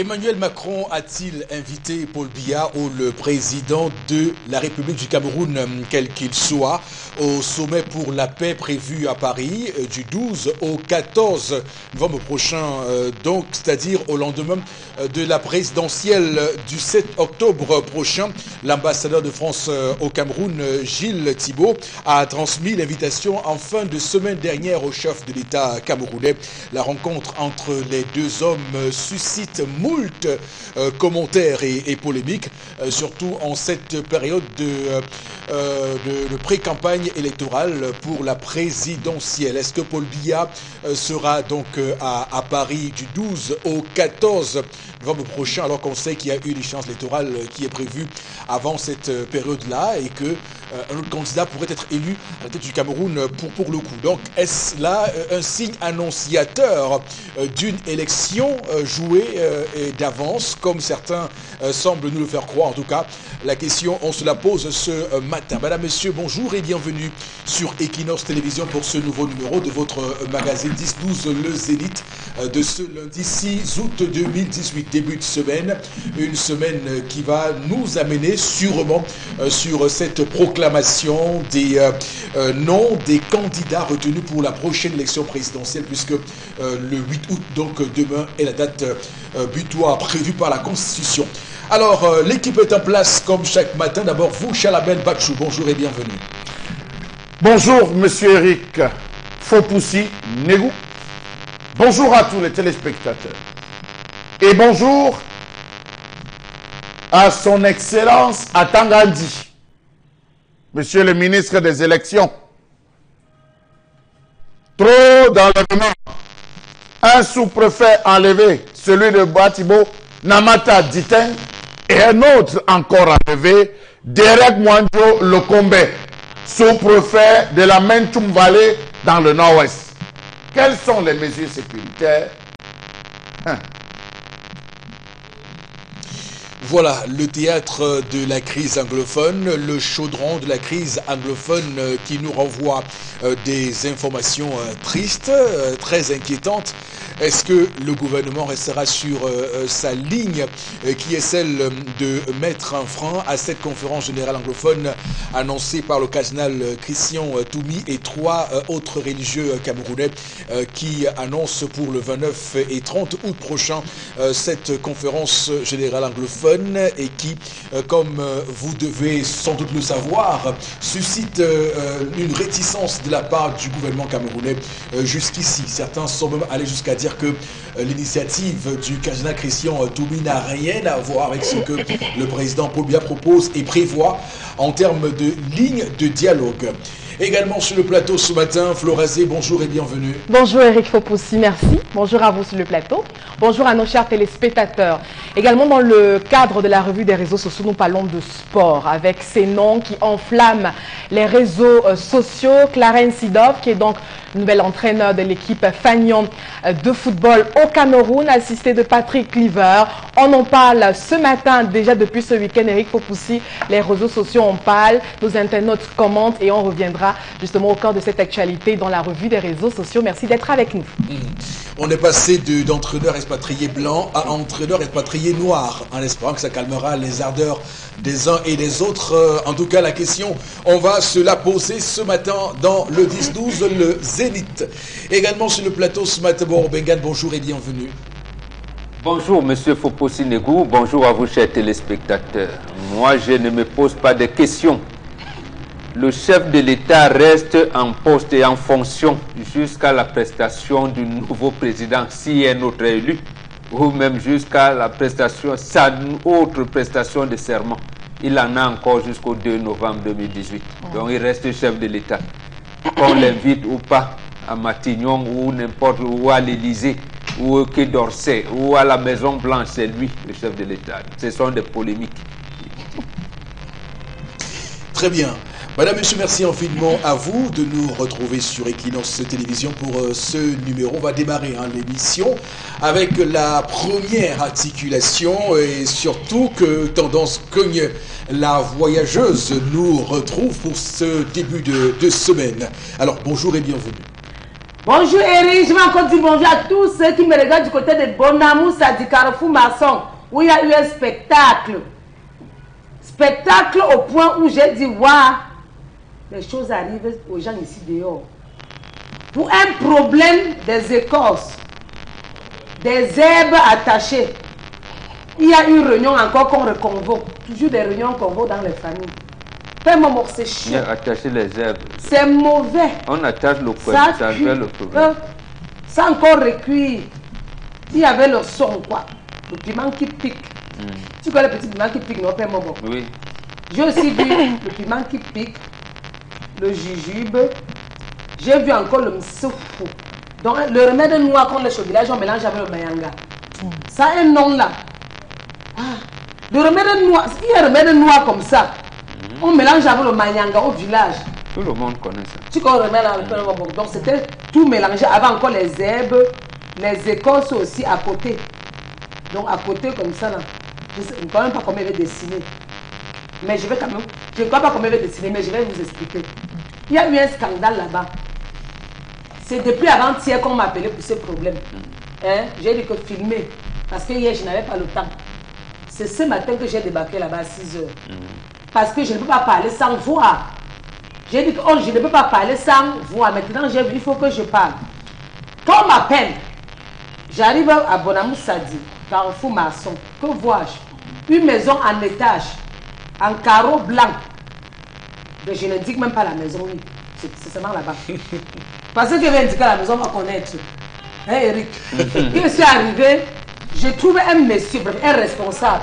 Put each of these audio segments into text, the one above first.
Emmanuel Macron a-t-il invité Paul Biya, ou le président de la République du Cameroun, quel qu'il soit, au sommet pour la paix prévu à Paris du 12 au 14 novembre prochain, donc c'est-à-dire au lendemain de la présidentielle du 7 octobre prochain. L'ambassadeur de France au Cameroun, Gilles Thibault, a transmis l'invitation en fin de semaine dernière au chef de l'État camerounais. La rencontre entre les deux hommes suscite moult commentaires et polémiques, surtout en cette période de pré-campagne électorale pour la présidentielle. Est-ce que Paul Biya sera donc à Paris du 12 au 14 novembre prochain, alors qu'on sait qu'il y a eu l'échéance électorale qui est prévue avant cette période-là et que un autre candidat pourrait être élu à la tête du Cameroun pour le coup. Donc, est-ce là un signe annonciateur d'une élection jouée d'avance, comme certains semblent nous le faire croire? En tout cas, la question, on se la pose ce matin. Madame, Monsieur, bonjour et bienvenue sur Equinox Télévision pour ce nouveau numéro de votre magazine 10-12 Le Zénith de ce lundi 6 août 2018, début de semaine. Une semaine qui va nous amener sûrement sur cette proclamation des noms des candidats retenus pour la prochaine élection présidentielle, puisque le 8 août, donc demain, est la date butoir prévue par la Constitution. Alors, l'équipe est en place comme chaque matin. D'abord, vous, Chalamel Bachou, bonjour et bienvenue. Bonjour, monsieur Eric Fopoussi Negou. Bonjour à tous les téléspectateurs. Et bonjour à son Excellence Atangandi, monsieur le ministre des élections. Trop d'enlèvements. Un sous-préfet enlevé, celui de Batibo, Namata Ditin, et un autre encore enlevé, Derek Mwanjo Lokombe, sous-préfet de la Mentum Valley dans le nord-ouest. Quelles sont les mesures sécuritaires? Voilà, le théâtre de la crise anglophone, le chaudron de la crise anglophone qui nous renvoie des informations tristes, très inquiétantes. Est-ce que le gouvernement restera sur sa ligne qui est celle de mettre un frein à cette conférence générale anglophone annoncée par le cardinal Christian Toumi et trois autres religieux camerounais qui annoncent pour le 29 et 30 août prochain cette conférence générale anglophone et qui, comme vous devez sans doute le savoir, suscite une réticence de la part du gouvernement camerounais jusqu'ici. Certains sont même allés jusqu'à dire que l'initiative du cardinal Christian Toumi n'a rien à voir avec ce que le président Paul Biya propose et prévoit en termes de ligne de dialogue. Également sur le plateau ce matin, Florazé, bonjour et bienvenue. Bonjour Eric Fopoussi, merci. Bonjour à vous sur le plateau. Bonjour à nos chers téléspectateurs. Également dans le cadre de la revue des réseaux sociaux, nous parlons de sport avec ces noms qui enflamment les réseaux sociaux. Clarence Sidov, qui est donc nouvel entraîneur de l'équipe Fagnon de football au Cameroun, assisté de Patrick Cliver. On en parle ce matin, déjà depuis ce week-end, Eric Fopoussi. Les réseaux sociaux en parlent, nos internautes commentent et on reviendra justement au cœur de cette actualité dans la revue des réseaux sociaux. Merci d'être avec nous. On est passé d'entraîneur expatrié blanc à entraîneur expatrié noir, en espérant que ça calmera les ardeurs des uns et des autres. En tout cas, la question, on va se la poser ce matin dans le 10-12, le Zénith. Également sur le plateau ce matin, Bengan, bonjour et bienvenue. Bonjour, monsieur Fopoussi Negou. Bonjour à vous, chers téléspectateurs. Moi, je ne me pose pas de questions. Le chef de l'État reste en poste et en fonction jusqu'à la prestation du nouveau président, si un autre est élu, ou même jusqu'à la prestation, sa autre prestation de serment. Il en a encore jusqu'au 2 novembre 2018. Donc il reste chef de l'État. Qu'on l'invite ou pas à Matignon ou n'importe où, à l'Élysée, ou au Quai d'Orsay, ou à la Maison Blanche, c'est lui le chef de l'État. Ce sont des polémiques. Très bien. Madame, Monsieur, merci infiniment à vous de nous retrouver sur Equinox Télévision pour ce numéro. On va démarrer l'émission avec la première articulation et surtout que Tendance Cogne, la voyageuse, nous retrouve pour ce début de semaine. Alors, bonjour et bienvenue. Bonjour Eric, je vais encore dire bonjour à tous ceux qui me regardent du côté de Bonamou, Sadi Carrefour Masson, où il y a eu un spectacle. Spectacle au point où j'ai dit, waouh, les choses arrivent aux gens ici dehors. Pour un problème des écorces, des herbes attachées, il y a une réunion encore qu'on reconvoque. Toujours des réunions qu'on convoque dans les familles. Père-moi, c'est chiant. Attacher les herbes. C'est mauvais. On attache le poing, ça fait le problème. Ça encore recuit. Il y avait le son, quoi. Le piment qui pique. Tu connais le petit piment qui pique, non, Père-moi? Oui. J'ai aussi vu le piment qui pique, le jujube. J'ai vu encore le msoufou. Donc, le remède noir contre le village, on mélange avec le mayanga. Ça a un nom là. Ah, le remède noir, il y a un remède noir comme ça. On mélange avec le mayanga au village. Tout le monde connaît ça. Tu connais le remède. Donc, c'était tout mélangé. Avant encore les herbes, les écorces aussi à côté. Donc, à côté comme ça là. Je ne sais quand même pas comment il va dessiner. Mais je vais quand même. Je ne crois pas comment il va dessiner, mais je vais vous expliquer. Il y a eu un scandale là-bas. C'est depuis avant-hier qu'on m'a appelé pour ce problème. Hein? J'ai dit que filmer. Parce que hier, je n'avais pas le temps. C'est ce matin que j'ai débarqué là-bas à 6 heures. Parce que je ne peux pas parler sans voix. J'ai dit que je ne peux pas parler sans voix. Maintenant, j'ai vu, il faut que je parle. Quand on m'appelle, j'arrive à Bonamou Sadi, Carrefour Masson. Que vois-je? Une maison en étage, en carreau blanc. Mais je n'indique même pas la maison, oui. C'est seulement là-bas. Parce que je vais indiquer la maison, on va connaître. Hein, Eric? Je suis arrivé, j'ai trouvé un monsieur, un responsable.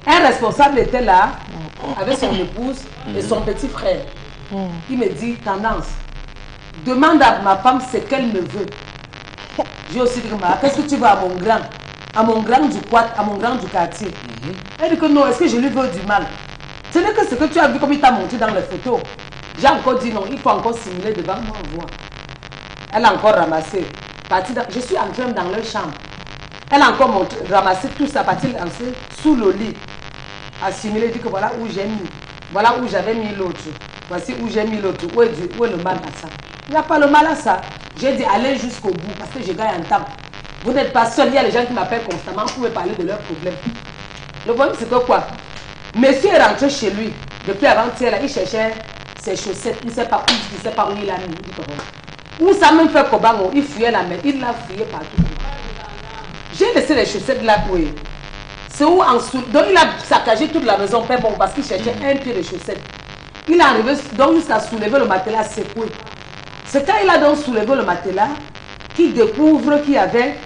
Un responsable était là, avec son épouse et son petit frère. Il me dit, tendance, demande à ma femme ce qu'elle me veut. J'ai aussi dit, qu'est-ce que tu veux à mon grand? À mon grand du quad, à mon grand du quartier. Elle dit que non, est-ce que je lui veux du mal? Ce n'est que ce que tu as vu comme il t'a montré dans les photos. J'ai encore dit non, il faut encore simuler devant moi, voir. Elle a encore ramassé. Je suis entrée dans leur chambre. Elle a encore ramassé tout ça, partie lancée sous le lit. Assimilé, dit que voilà où j'ai mis. Voilà où j'avais mis l'autre. Voici où j'ai mis l'autre. Où est le mal à ça? Il n'y a pas le mal à ça. J'ai dit allez jusqu'au bout parce que je gagne en temps. Vous n'êtes pas seul, il y a les gens qui m'appellent constamment, vous pouvez parler de leurs problèmes. Le problème c'est que quoi? Monsieur est rentré chez lui. Depuis avant-hier, il cherchait ses chaussettes. Il ne sait pas où il a mis. Où ça même fait Kobango, il fuyait la main. Il l'a fuyé partout. J'ai laissé les chaussettes là pour eux. C'est où en dessous. Donc il a saccagé toute la maison bon, parce qu'il cherchait un pied de chaussettes. Il est arrivé donc jusqu'à soulever le matelas secoué. C'est quand il a donc soulevé le matelas qu'il découvre qu'il y avait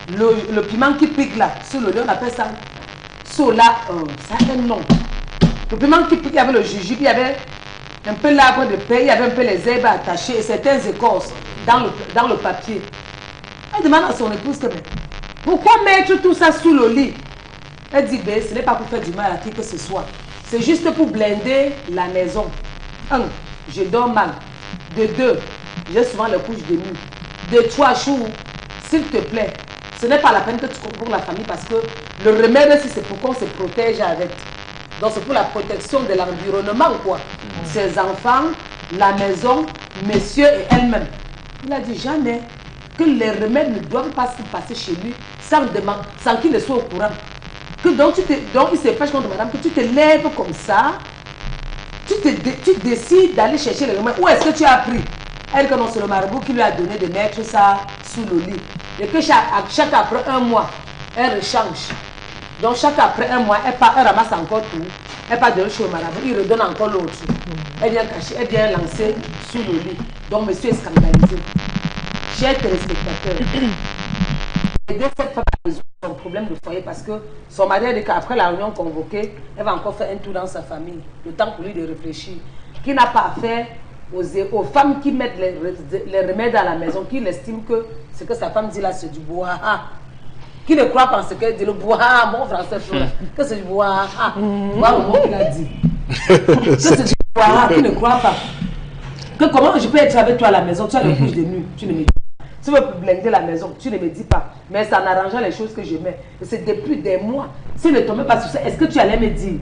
le piment qui pique là. Sur le lit, on appelle ça sola. Ça a un nom. Le piment qui pique, il y avait le jujube, il y avait un peu l'arbre de paix, il y avait un peu les herbes attachées et certaines écorces dans le papier. Elle demande à son épouse que, mais pourquoi mettre tout ça sous le lit? Elle dit, ben, ce n'est pas pour faire du mal à qui que ce soit. C'est juste pour blinder la maison. 1, je dors mal. De 2, j'ai souvent les couches de nuit. De 3, chou, s'il te plaît, ce n'est pas la peine que tu comptes pour la famille parce que le remède, si c'est pour qu'on se protège avec. Donc c'est pour la protection de l'environnement, quoi. Ses enfants, la maison, monsieur et elle-même. Il a dit jamais que les remèdes ne doivent pas se passer chez lui sans qu'il ne soit au courant. Que donc il se fâche contre madame, que tu te lèves comme ça, tu décides d'aller chercher les remèdes. Où est-ce que tu as appris? Elle que non, c'est le marabout qui lui a donné de mettre ça sous le lit. Et que chaque après un mois, elle rechange. Donc chaque après un mois, elle ramasse encore tout. Elle part de chez le marabout, il redonne encore l'autre. Elle vient cacher, elle vient lancer sous le lit. Donc monsieur est scandalisé. Chers téléspectateurs, aider cette femme à résoudre son problème de foyer parce que son mari a dit qu'après la réunion convoquée, elle va encore faire un tour dans sa famille. Le temps pour lui de réfléchir. Qui n'a pas à faire aux femmes qui mettent les remèdes à la maison, qui estiment que ce que sa femme dit là, c'est du bois. Qui ne croit pas en ce qu'elle dit, le bois, mon français, que c'est du bois. Voilà le mot qu'il a dit. Que c'est du bois, qui ne croit pas. Que comment je peux être avec toi à la maison, tu as les couches de nuit, tu ne me dis pas. Tu veux blinder la maison, tu ne me dis pas. Mais ça n'arrangeant les choses que je mets. Et c'est depuis des mois. Si ne tombez pas sur ça, est-ce que tu allais me dire?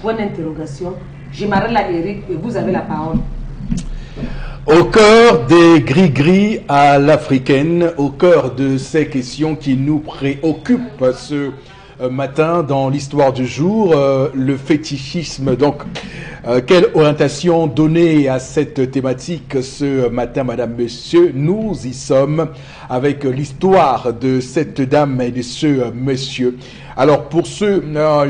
Point d'interrogation. Je m'arrête là, Eric, et vous avez la parole. Au cœur des gris-gris à l'africaine, au cœur de ces questions qui nous préoccupent ce matin dans l'histoire du jour, le fétichisme. Donc, quelle orientation donner à cette thématique ce matin, madame, monsieur? Nous y sommes avec l'histoire de cette dame et de ce monsieur. Alors, pour ce,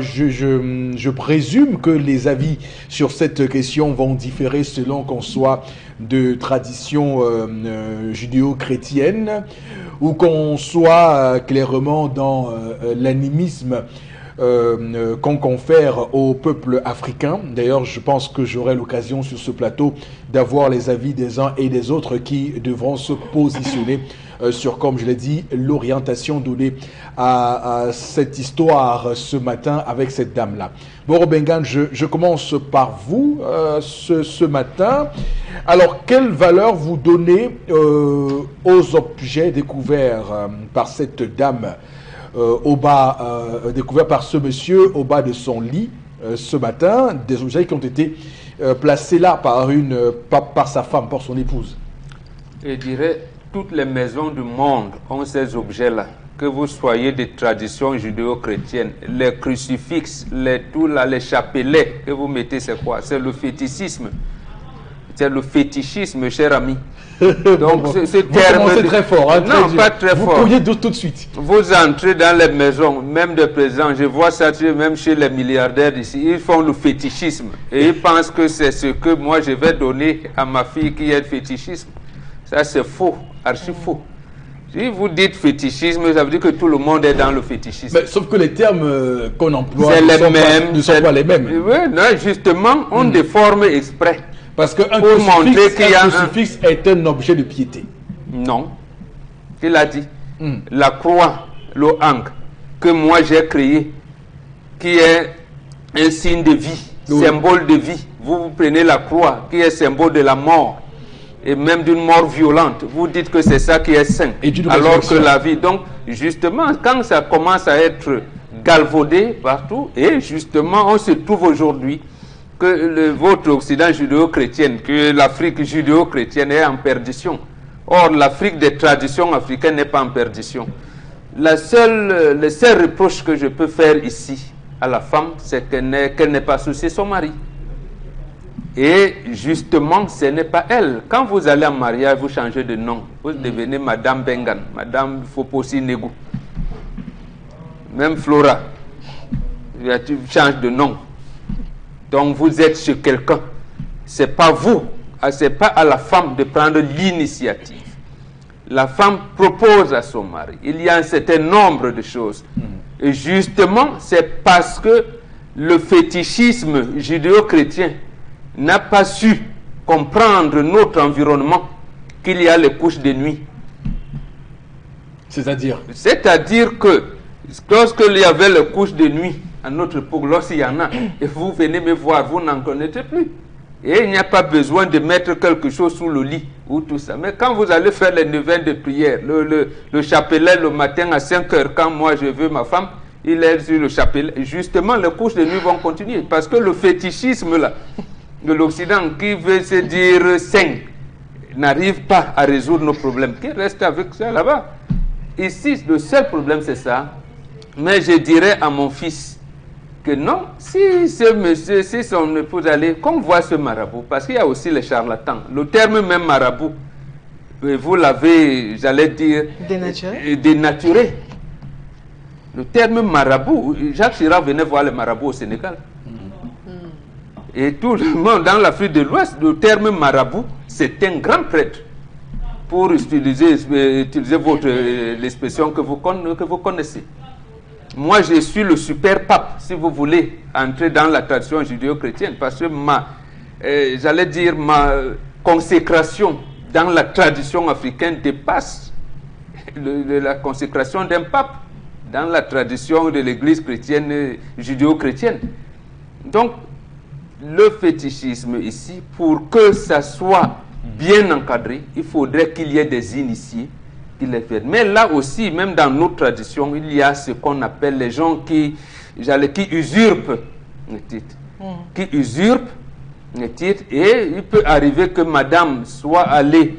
je présume que les avis sur cette question vont différer selon qu'on soit de tradition judéo-chrétienne ou qu'on soit clairement dans l'animisme qu'on confère au peuple africain. D'ailleurs, je pense que j'aurai l'occasion sur ce plateau d'avoir les avis des uns et des autres qui devront se positionner sur, comme je l'ai dit, l'orientation donnée à cette histoire ce matin avec cette dame-là. Bon, Bengan, je commence par vous ce matin. Alors, quelle valeur vous donnez aux objets découverts par cette dame découvert par ce monsieur au bas de son lit ce matin, des objets qui ont été placés là par sa femme, par son épouse? Je dirais, toutes les maisons du monde ont ces objets-là. Que vous soyez des traditions judéo-chrétiennes, les crucifixes, les chapelets que vous mettez, c'est quoi? C'est le fétichisme. C'est le fétichisme, cher ami. Donc, ce terme. C'est très fort. Hein, non, pas très fort. Vous pourriez tout de suite. Vous entrez dans les maisons, même de présidents, je vois ça même chez les milliardaires ici, ils font le fétichisme. Et ils pensent que c'est ce que moi je vais donner à ma fille qui est le fétichisme. Ça, c'est faux, archi faux. Si vous dites fétichisme, ça veut dire que tout le monde est dans le fétichisme. Mais, sauf que les termes qu'on emploie ne sont pas les mêmes. Oui, non, justement, on déforme exprès. Parce qu'un crucifix est un objet de piété. Non. Il a dit. La croix, le hank, que moi j'ai créé, qui est un signe de vie, symbole de vie. Vous prenez la croix, qui est symbole de la mort, et même d'une mort violente. Vous dites que c'est ça qui est saint, alors que la vie. Donc, justement, quand ça commence à être galvaudé partout, et justement, on se trouve aujourd'hui que votre Occident judéo-chrétien, que l'Afrique judéo-chrétienne est en perdition. Or, l'Afrique des traditions africaines n'est pas en perdition. Le seul reproche que je peux faire ici à la femme, c'est qu'elle n'ait pas soucié son mari. Et justement, ce n'est pas elle. Quand vous allez en mariage, vous changez de nom. Vous devenez Madame Bengan, Madame Foposi Negou. Même Flora. Tu changes de nom. Donc vous êtes chez quelqu'un. C'est pas vous, c'est pas à la femme de prendre l'initiative. La femme propose à son mari. Il y a un certain nombre de choses. Et justement, c'est parce que le fétichisme judéo-chrétien n'a pas su comprendre notre environnement qu'il y a les couches de nuit. C'est-à-dire? C'est-à-dire que lorsqu'il y avait les couches de nuit, à notre époque, lorsqu'il y en a, et vous venez me voir, vous n'en connaissez plus. Et il n'y a pas besoin de mettre quelque chose sous le lit ou tout ça. Mais quand vous allez faire les neuvaines de prière, le chapelet le matin à 5 heures, quand moi je veux ma femme, il est sur le chapelet. Justement, les couches de nuit vont continuer. Parce que le fétichisme là, de l'Occident, qui veut se dire saint, n'arrive pas à résoudre nos problèmes. Qui reste avec ça là-bas? Ici, le seul problème, c'est ça. Mais je dirais à mon fils, que non, si ce monsieur, si son épouse allait, qu'on voit ce marabout, parce qu'il y a aussi les charlatans. Le terme même marabout, vous l'avez, j'allais dire, dénaturé. Le terme marabout, Jacques Chirac venait voir les marabouts au Sénégal. Et tout le monde dans l'Afrique de l'Ouest, le terme marabout, c'est un grand prêtre. Pour utiliser l'expression que vous connaissez. Moi, je suis le super pape, si vous voulez entrer dans la tradition judéo-chrétienne, parce que j'allais dire, ma consécration dans la tradition africaine dépasse la consécration d'un pape dans la tradition de l'église chrétienne, judéo-chrétienne. Donc, le fétichisme ici, pour que ça soit bien encadré, il faudrait qu'il y ait des initiés qui les fassent. Mais là aussi, même dans notre tradition, il y a ce qu'on appelle les gens qui usurpent le titre. Qui usurpent titre, et il peut arriver que madame soit allée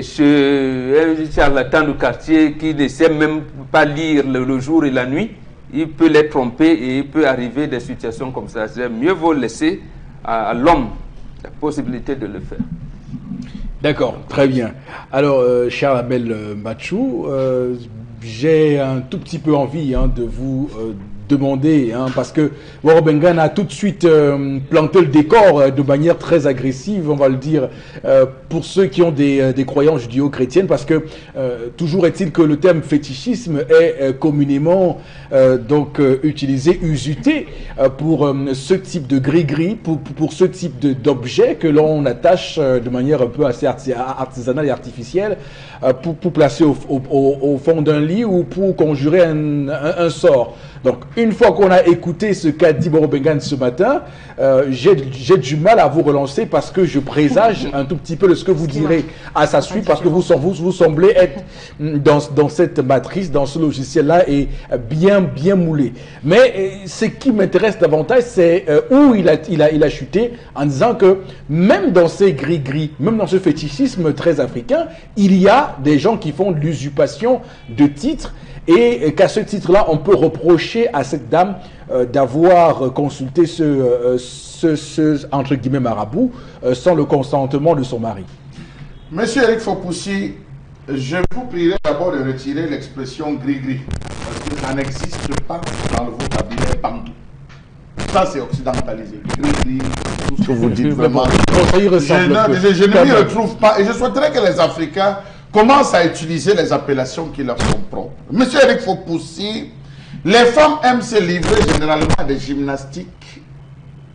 chez un charlatan de quartier qui ne sait même pas lire le jour et la nuit. Il peut les tromper et il peut arriver des situations comme ça. C'est mieux vaut laisser à l'homme la possibilité de le faire. D'accord, très bien. Alors, cher Abel Machou, j'ai un tout petit peu envie de vous demander, parce que Worobengan a tout de suite planté le décor de manière très agressive, on va le dire, pour ceux qui ont des croyances judéo-chrétiennes, parce que toujours est-il que le terme fétichisme est communément utilisé, usuté pour ce type de gris-gris, pour ce type d'objet que l'on attache de manière un peu assez artisanale et artificielle pour placer au fond d'un lit ou pour conjurer un sort. Donc, une fois qu'on a écouté ce qu'a dit Worobengan ce matin, j'ai du mal à vous relancer parce que je présage un tout petit peu de ce que vous direz à sa suite, parce que vous semblez être dans cette matrice, dans ce logiciel-là, et bien moulé. Mais ce qui m'intéresse davantage, c'est où il a chuté, en disant que même dans ces gris-gris, même dans ce fétichisme très africain, il y a des gens qui font de l'usurpation de titres, et qu'à ce titre-là, on peut reprocher à cette dame d'avoir consulté ce entre guillemets marabout sans le consentement de son mari. Monsieur Eric Fopoussi, je vous prierai d'abord de retirer l'expression gris-gris, parce que ça n'existe pas dans le vocabulaire bantou. Ça, c'est occidentalisé. Gris-gris, tout ce que vous dites vraiment. Je ne m'y retrouve pas, et je souhaiterais que les Africains commencent à utiliser les appellations qui leur sont propres. Monsieur Eric Fopoussi, les femmes aiment se livrer généralement à des gymnastiques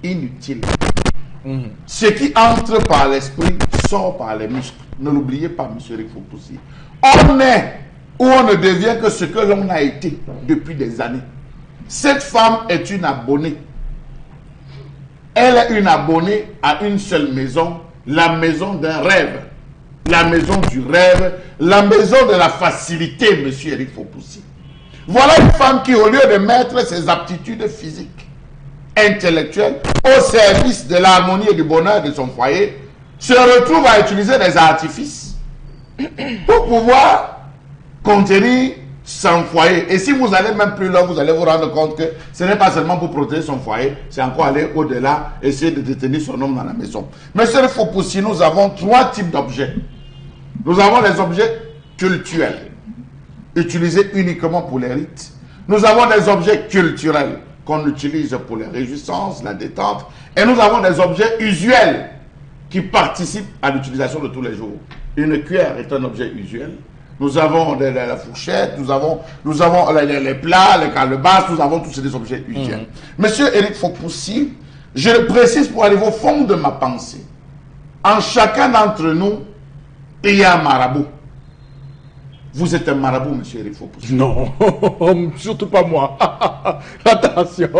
inutiles. Ce qui entre par l'esprit sort par les muscles. Ne l'oubliez pas, monsieur Eric Fopoussi. On est ou on ne devient que ce que l'on a été depuis des années. Cette femme est une abonnée. Elle est une abonnée à une seule maison, la maison d'un rêve. La maison du rêve, la maison de la facilité, monsieur Eric Fopoussi. Voilà une femme qui, au lieu de mettre ses aptitudes physiques, intellectuelles, au service de l'harmonie et du bonheur de son foyer, se retrouve à utiliser des artifices pour pouvoir contenir son foyer. Et si vous allez même plus loin, vous allez vous rendre compte que ce n'est pas seulement pour protéger son foyer, c'est encore aller au-delà, essayer de détenir son homme dans la maison. Monsieur Eric Fopoussi, nous avons trois types d'objets. Nous avons les objets cultuels, utilisés uniquement pour les rites. Nous avons des objets culturels qu'on utilise pour les réjouissances, la détente. Et nous avons des objets usuels qui participent à l'utilisation de tous les jours. Une cuillère est un objet usuel. Nous avons la fourchette, nous avons les plats, les calebasses, nous avons tous ces objets usuels. Monsieur Eric Fopoussi, je le précise pour aller au fond de ma pensée. En chacun d'entre nous, il y a un marabout. Vous êtes un marabout, monsieur Eric Fopoussi. Non, surtout pas moi. Attention,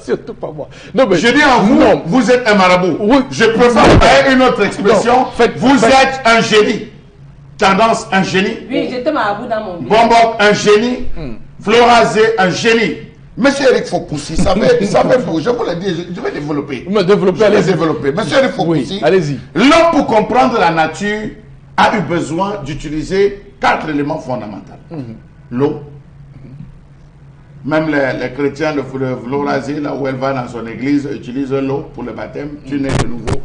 surtout pas moi. Non, mais je dis en vous, non. Vous êtes un marabout. Oui. Je préfère une autre expression. Vous êtes un génie. Tendance, un génie. Oui, j'étais marabout dans mon vie. Bombok, un génie. Florazé, un génie. Monsieur Eric Fopoussi, savez-vous, je vous l'ai dit, je vais développer. Développer. Monsieur Eric Fopoussi, oui, allez-y. L'homme, pour comprendre la nature, a eu besoin d'utiliser 4 éléments fondamentaux. L'eau. Même les chrétiens de Florazé, là où elle va dans son église, utilisent l'eau pour le baptême. Tu nais de nouveau.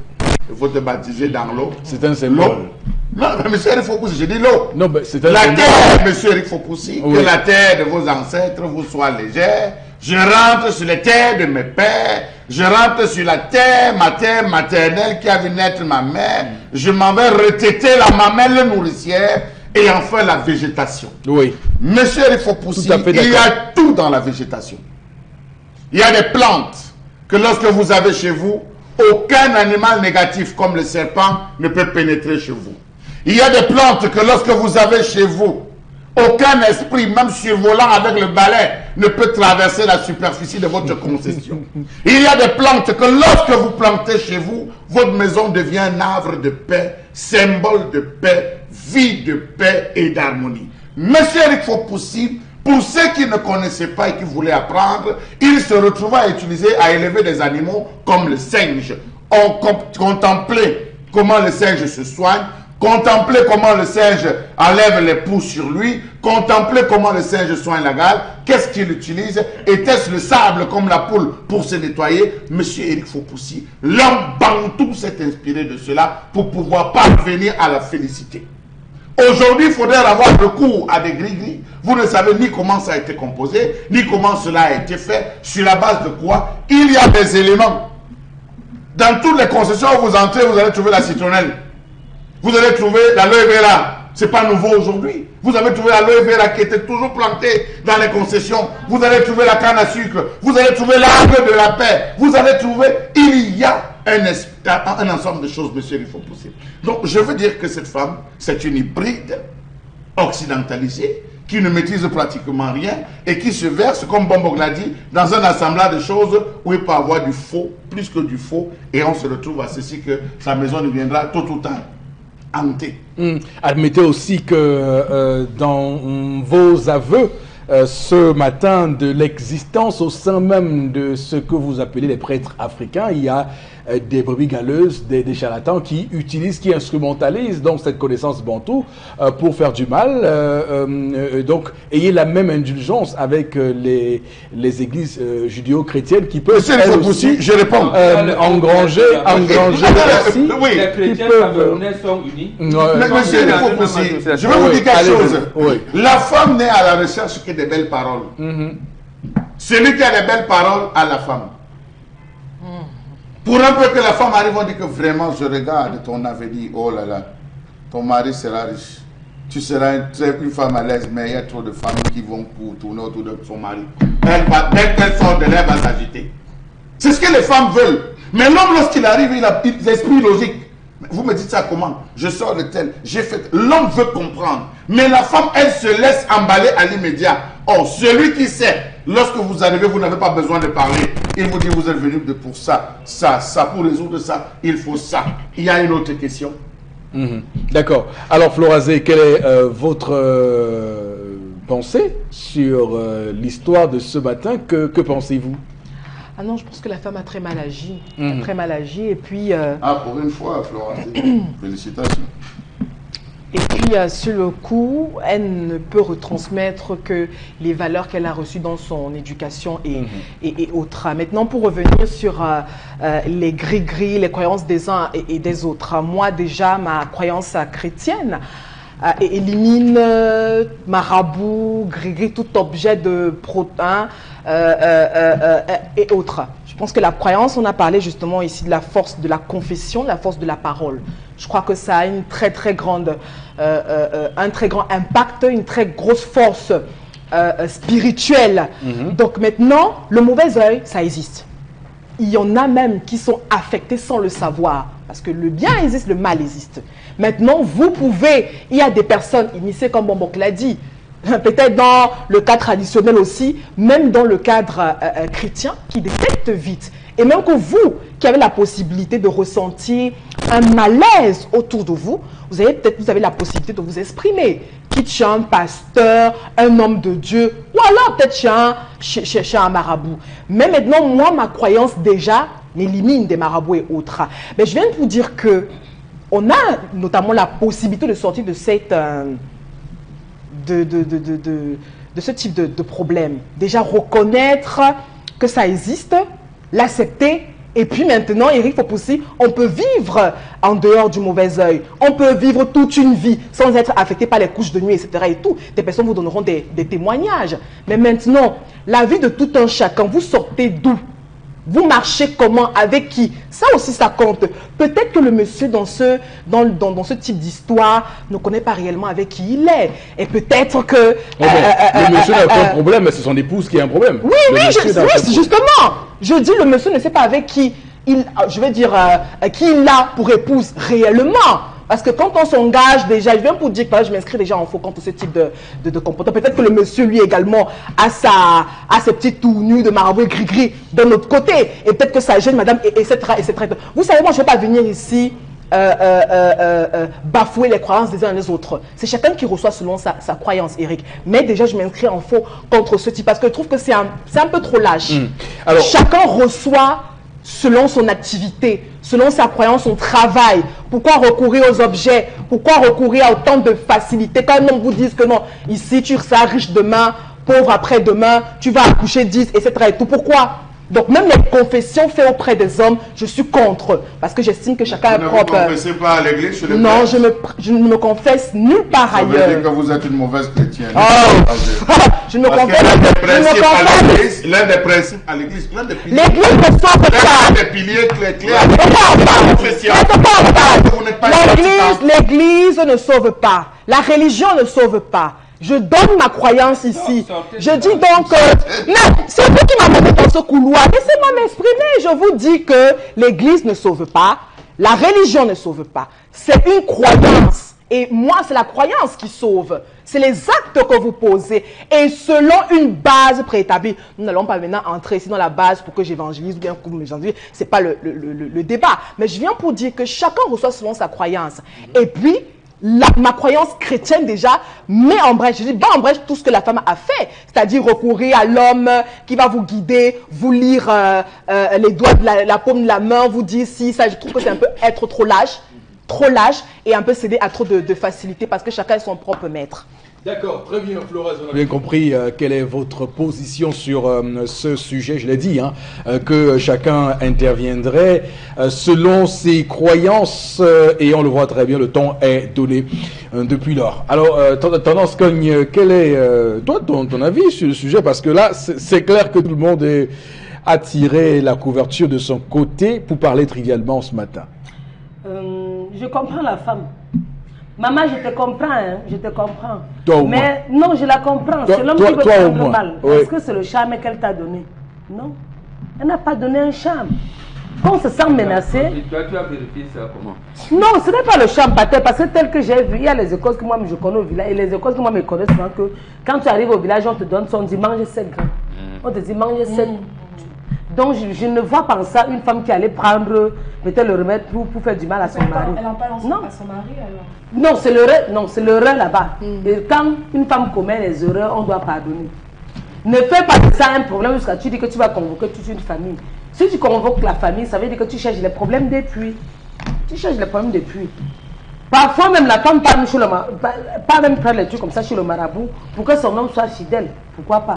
Il faut te baptiser dans l'eau. C'est un symbole. Non, mais monsieur Eric Fopoussi, j'ai dit l'eau. Non, mais c'est un la symbole. terre, monsieur Eric Fopoussi, oui. Que la terre de vos ancêtres vous soit légère. Je rentre sur les terres de mes pères. Je rentre sur la terre, ma terre maternelle qui a vu naître ma mère. Je m'en vais retéter la mamelle nourricière et enfin la végétation. Oui. Monsieur Eric Fopoussi, il y a tout dans la végétation. Il y a des plantes que lorsque vous avez chez vous, aucun animal négatif comme le serpent ne peut pénétrer chez vous. Il y a des plantes que lorsque vous avez chez vous, aucun esprit, même survolant avec le balai, ne peut traverser la superficie de votre concession. Il y a des plantes que lorsque vous plantez chez vous, votre maison devient un arbre de paix, symbole de paix, vie de paix et d'harmonie. Monsieur Eric Fopoussi, pour ceux qui ne connaissaient pas et qui voulaient apprendre, il se retrouva à utiliser, à élever des animaux comme le singe. ont contemplé comment le singe se soigne, contemplé comment le singe enlève les poux sur lui, contemplé comment le singe soigne la gale, qu'est-ce qu'il utilise, était-ce le sable comme la poule pour se nettoyer? Monsieur Éric Fopoussi, l'homme bantou s'est inspiré de cela pour pouvoir parvenir à la félicité. Aujourd'hui, il faudrait avoir recours à des gris-gris. Vous ne savez ni comment ça a été composé, ni comment cela a été fait, sur la base de quoi. Il y a des éléments. Dans toutes les concessions où vous entrez, vous allez trouver la citronnelle. Vous allez trouver l'aloe vera. Ce n'est pas nouveau aujourd'hui. Vous avez trouvé l'aloe vera qui était toujours plantée dans les concessions. Vous allez trouver la canne à sucre. Vous allez trouver l'arbre de la paix. Vous allez trouver... Il y a un ensemble de choses, monsieur, il faut pousser. Donc, je veux dire que cette femme, c'est une hybride occidentalisée qui ne maîtrise pratiquement rien et qui se verse, comme Bombog l'a dit, dans un assemblage de choses où il peut avoir du faux, plus que du faux, et on se retrouve à ceci que sa maison deviendra tôt ou tard hantée. Admettez aussi que dans vos aveux, ce matin, de l'existence au sein même de ce que vous appelez les prêtres africains, il y a des brebis galeuses, des charlatans qui utilisent, qui instrumentalisent donc cette connaissance bantou pour faire du mal. Donc, ayez la même indulgence avec les églises judéo-chrétiennes qui peuvent elles aussi, je réponds, engranger aussi. Oui. Les chrétiens camerounais sont unis. Mais monsieur, il faut aussi, je vais vous dire quelque chose. Oui. La femme n'est à la recherche que des belles paroles. Celui qui a des belles paroles a la femme. Pour un peu que la femme arrive, on dit que vraiment, je regarde ton avenir, oh là là, ton mari sera riche. Tu seras une femme à l'aise, mais il y a trop de femmes qui vont pour tourner autour de son mari. Dès qu'elle sort de l'air, elle va s'agiter. C'est ce que les femmes veulent. Mais l'homme, lorsqu'il arrive, il a l'esprit logique. Vous me dites ça comment? Je sors de tel, j'ai fait. L'homme veut comprendre. Mais la femme, elle se laisse emballer à l'immédiat. Or, celui qui sait, lorsque vous arrivez, vous n'avez pas besoin de parler. Il vous dit, vous êtes venu pour ça, pour résoudre ça, il faut ça. Il y a une autre question. D'accord. Alors, Florazé, quelle est votre pensée sur l'histoire de ce matin? Que pensez-vous? Ah non, je pense que la femme a très mal agi. Très mal agi. Et puis... pour une fois, Florazé, félicitations. Et puis, sur le coup, elle ne peut retransmettre que les valeurs qu'elle a reçues dans son éducation et autres. Maintenant, pour revenir sur les gris-gris, les croyances des uns et des autres. Moi, déjà, ma croyance chrétienne élimine marabout, gris-gris, tout objet de protéines et autres. Je pense que la croyance, on a parlé justement ici de la force de la confession, de la force de la parole. Je crois que ça a une un très grand impact, une très grosse force spirituelle. Donc maintenant, le mauvais œil, ça existe. Il y en a même qui sont affectés sans le savoir. Parce que le bien existe, le mal existe. Maintenant, vous pouvez, il y a des personnes initiées, comme Bombok l'a dit, peut-être dans le cadre traditionnel aussi, même dans le cadre chrétien, qui détectent vite. Et même que vous, qui avez la possibilité de ressentir un malaise autour de vous, vous avez la possibilité de vous exprimer. Quitte chez un pasteur, un homme de Dieu, ou alors peut-être chez un marabout. Mais maintenant, moi, ma croyance déjà m'élimine des marabouts et autres. Mais je viens de vous dire que on a notamment la possibilité de sortir de cette... de ce type de problème. Déjà reconnaître que ça existe, l'accepter, et puis maintenant, Éric Fopoussi, on peut vivre en dehors du mauvais œil. On peut vivre toute une vie sans être affecté par les couches de nuit, etc. et tout. Des personnes vous donneront des témoignages. Mais maintenant, la vie de tout un chacun, vous sortez d'où? Vous marchez comment? Avec qui? Ça aussi, ça compte. Peut-être que le monsieur dans ce type d'histoire ne connaît pas réellement avec qui il est. Et peut-être que... le monsieur n'a pas un problème, mais c'est son épouse qui a un problème. Oui, justement. Je dis le monsieur ne sait pas avec qui qui il a pour épouse réellement. Parce que quand on s'engage déjà, je viens pour dire que je m'inscris déjà en faux contre ce type de comportement. Peut-être que le monsieur, lui également, a ses petites tournures de marabout et gris-gris de notre côté. Et peut-être que ça gêne madame, etc., etc. Vous savez, moi, je ne vais pas venir ici bafouer les croyances des uns et des autres. C'est chacun qui reçoit selon sa croyance, Eric. Mais déjà, je m'inscris en faux contre ce type. Parce que je trouve que c'est un peu trop lâche. Alors, chacun reçoit selon son activité, selon sa croyance, son travail. Pourquoi recourir aux objets? Pourquoi recourir à autant de facilité? Quand un homme vous dit que non, ici tu seras riche demain, pauvre après-demain, tu vas accoucher 10, etc. et tout. Pourquoi? Donc même les confessions faites auprès des hommes, je suis contre. Parce que j'estime que chacun est propre. Vous ne confessez pas à l'église chez les Non, prêtres? je ne me confesse nulle part Ça veut ailleurs. dire que vous êtes une mauvaise chrétienne. Je ne me Parce confesse que pas. l'un des principes à l'église, l'un des piliers. L'église ne sauve L'un pas. des piliers clairs. L'église ne sauve pas. La religion ne sauve pas. Je donne ma croyance ici. Je dis donc, non, c'est vous qui m'avez mis dans ce couloir. Laissez-moi m'exprimer. Je vous dis que l'église ne sauve pas. La religion ne sauve pas. C'est une croyance. Et moi, c'est la croyance qui sauve. C'est les actes que vous posez. Et selon une base préétablie. Nous n'allons pas maintenant entrer ici dans la base pour que j'évangélise ou bien que vous m'évangélisez. Ce n'est pas le débat. Mais je viens pour dire que chacun reçoit selon sa croyance. Et puis, ma croyance chrétienne déjà met en brèche, je dis bat en brèche tout ce que la femme a fait, c'est-à-dire recourir à l'homme qui va vous guider, vous lire les doigts de la paume de la main, vous dire si ça, je trouve que c'est un peu être trop lâche et un peu céder à trop de facilité parce que chacun est son propre maître. D'accord, très bien, Flores, on a bien compris quelle est votre position sur ce sujet. Je l'ai dit, hein, que chacun interviendrait selon ses croyances et on le voit très bien, le temps est donné depuis lors. Alors, Tendance Cogne, quel est toi ton avis sur le sujet? Parce que là, c'est clair que tout le monde est attiré la couverture de son côté pour parler trivialement ce matin. Je comprends la femme. Maman, je te comprends, hein, je te comprends. Toi au mais non, je la comprends. C'est l'homme qui veut prendre mal. Oui. Est-ce que c'est le charme qu'elle t'a donné? Non. Elle n'a pas donné un charme. Quand on se sent menacé. Toi, tu as vérifié ça comment? Non, ce n'est pas le charme, pater, parce que tel que j'ai vu, il y a les écoles que moi je connais au village. Et les écoles que moi me connaissent souvent que quand tu arrives au village, on te donne son, on dit mange 7 grains. On te dit mange 7. Donc je ne vois pas ça une femme qui allait prendre peut-être le remède pour faire du mal à son mari. Elle en parle à son mari alors? Non, c'est l'erreur là-bas. Et quand une femme commet les erreurs, on doit pardonner. Ne fais pas de ça un problème jusqu'à tu dis que tu vas convoquer toute une famille. Si tu convoques la famille, ça veut dire que tu cherches les problèmes depuis. Tu cherches les problèmes depuis. Parfois même la femme part chez le marabout, pas même prendre les trucs comme ça chez le marabout pour que son homme soit fidèle. Pourquoi pas?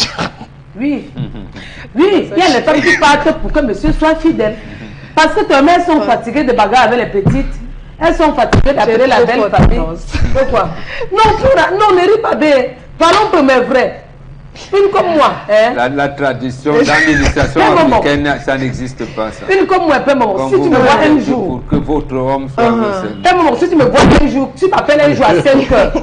Oui. Oui, il y a les femmes qui partent pour que monsieur soit fidèle. Parce que tes mères sont fatiguées de bagarre avec les petites. Elles sont fatiguées d'appeler la belle famille. Pourquoi? Non, ne ris pas bien. Parlons peu mais vrai. Une comme moi. Hein? La tradition dans l'initiation africaine, ça n'existe pas. Ça. Une comme moi, si tu me vois un jour. Pour que votre homme soit un moment, si tu me vois un jour, tu m'appelles un jour à 5 heures.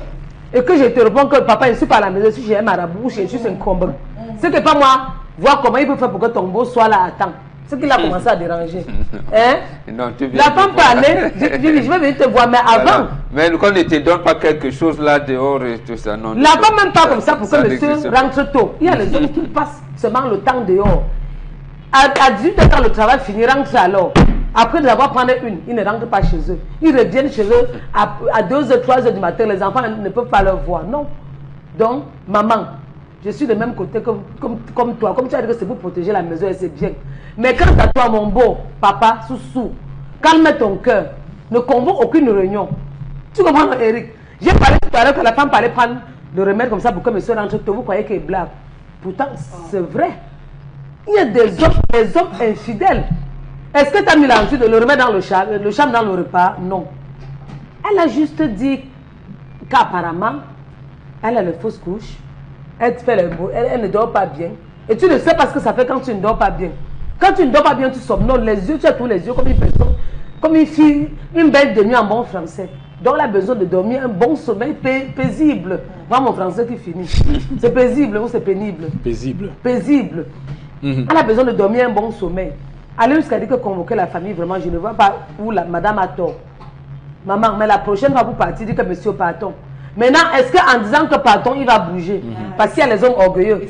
Et que je te réponds que papa, je ne suis pas à la maison, si j'ai un marabout, je suis un combat. C'est que pas moi, voir comment il peut faire pour que ton beau soit là à temps. C'est qu'il a commencé à déranger. Hein? Non, la femme parlait, je vais venir te voir, mais avant. Voilà. Mais qu'on ne te donne pas quelque chose là dehors et tout ça, non. La femme même pas comme ça pour que monsieur rentre tôt. Il y a les hommes qui passent seulement le temps dehors. À 18 h quand le travail finit, rentre alors. Après d'avoir pris une, ils ne rentrent pas chez eux. Ils reviennent chez eux à 2 h, 3 h du matin. Les enfants ne peuvent pas leur voir. Non. Donc, maman, je suis de même côté comme toi. Comme tu as dit que c'est pour protéger la maison et c'est bien. Mais quant à toi, mon beau papa, sous, calme ton cœur. Ne convoque aucune réunion. Tu comprends, Eric? J'ai parlé tout à l'heure que la femme parlait prendre le remède comme ça pour que monsieur rentre tôt. Vous croyez qu'il est blague? Pourtant, c'est vrai. Il y a des hommes infidèles. Est-ce que tu as mis l'envie de le remettre dans le charme dans le repas? Non. Elle a juste dit qu'apparemment, elle a les fausses couches. Elle ne dort pas bien. Et tu le sais parce que ça fait quand tu ne dors pas bien. Quand tu ne dors pas bien, tu somnoles. Les yeux, tu as tous les yeux comme une personne, comme une fille, une belle de nuit en bon français. Donc elle a besoin de dormir un bon sommeil paisible. Voilà mon français qui finit. C'est paisible ou c'est pénible? Paisible. Paisible. Elle a besoin de dormir un bon sommeil. Allez jusqu'à dire que convoquer la famille, vraiment, je ne vois pas où madame a tort. Maman, mais la prochaine fois, vous partez, dit que monsieur partons. Maintenant, est-ce qu'en disant que partons, il va bouger? Parce qu'il y a les hommes orgueilleux.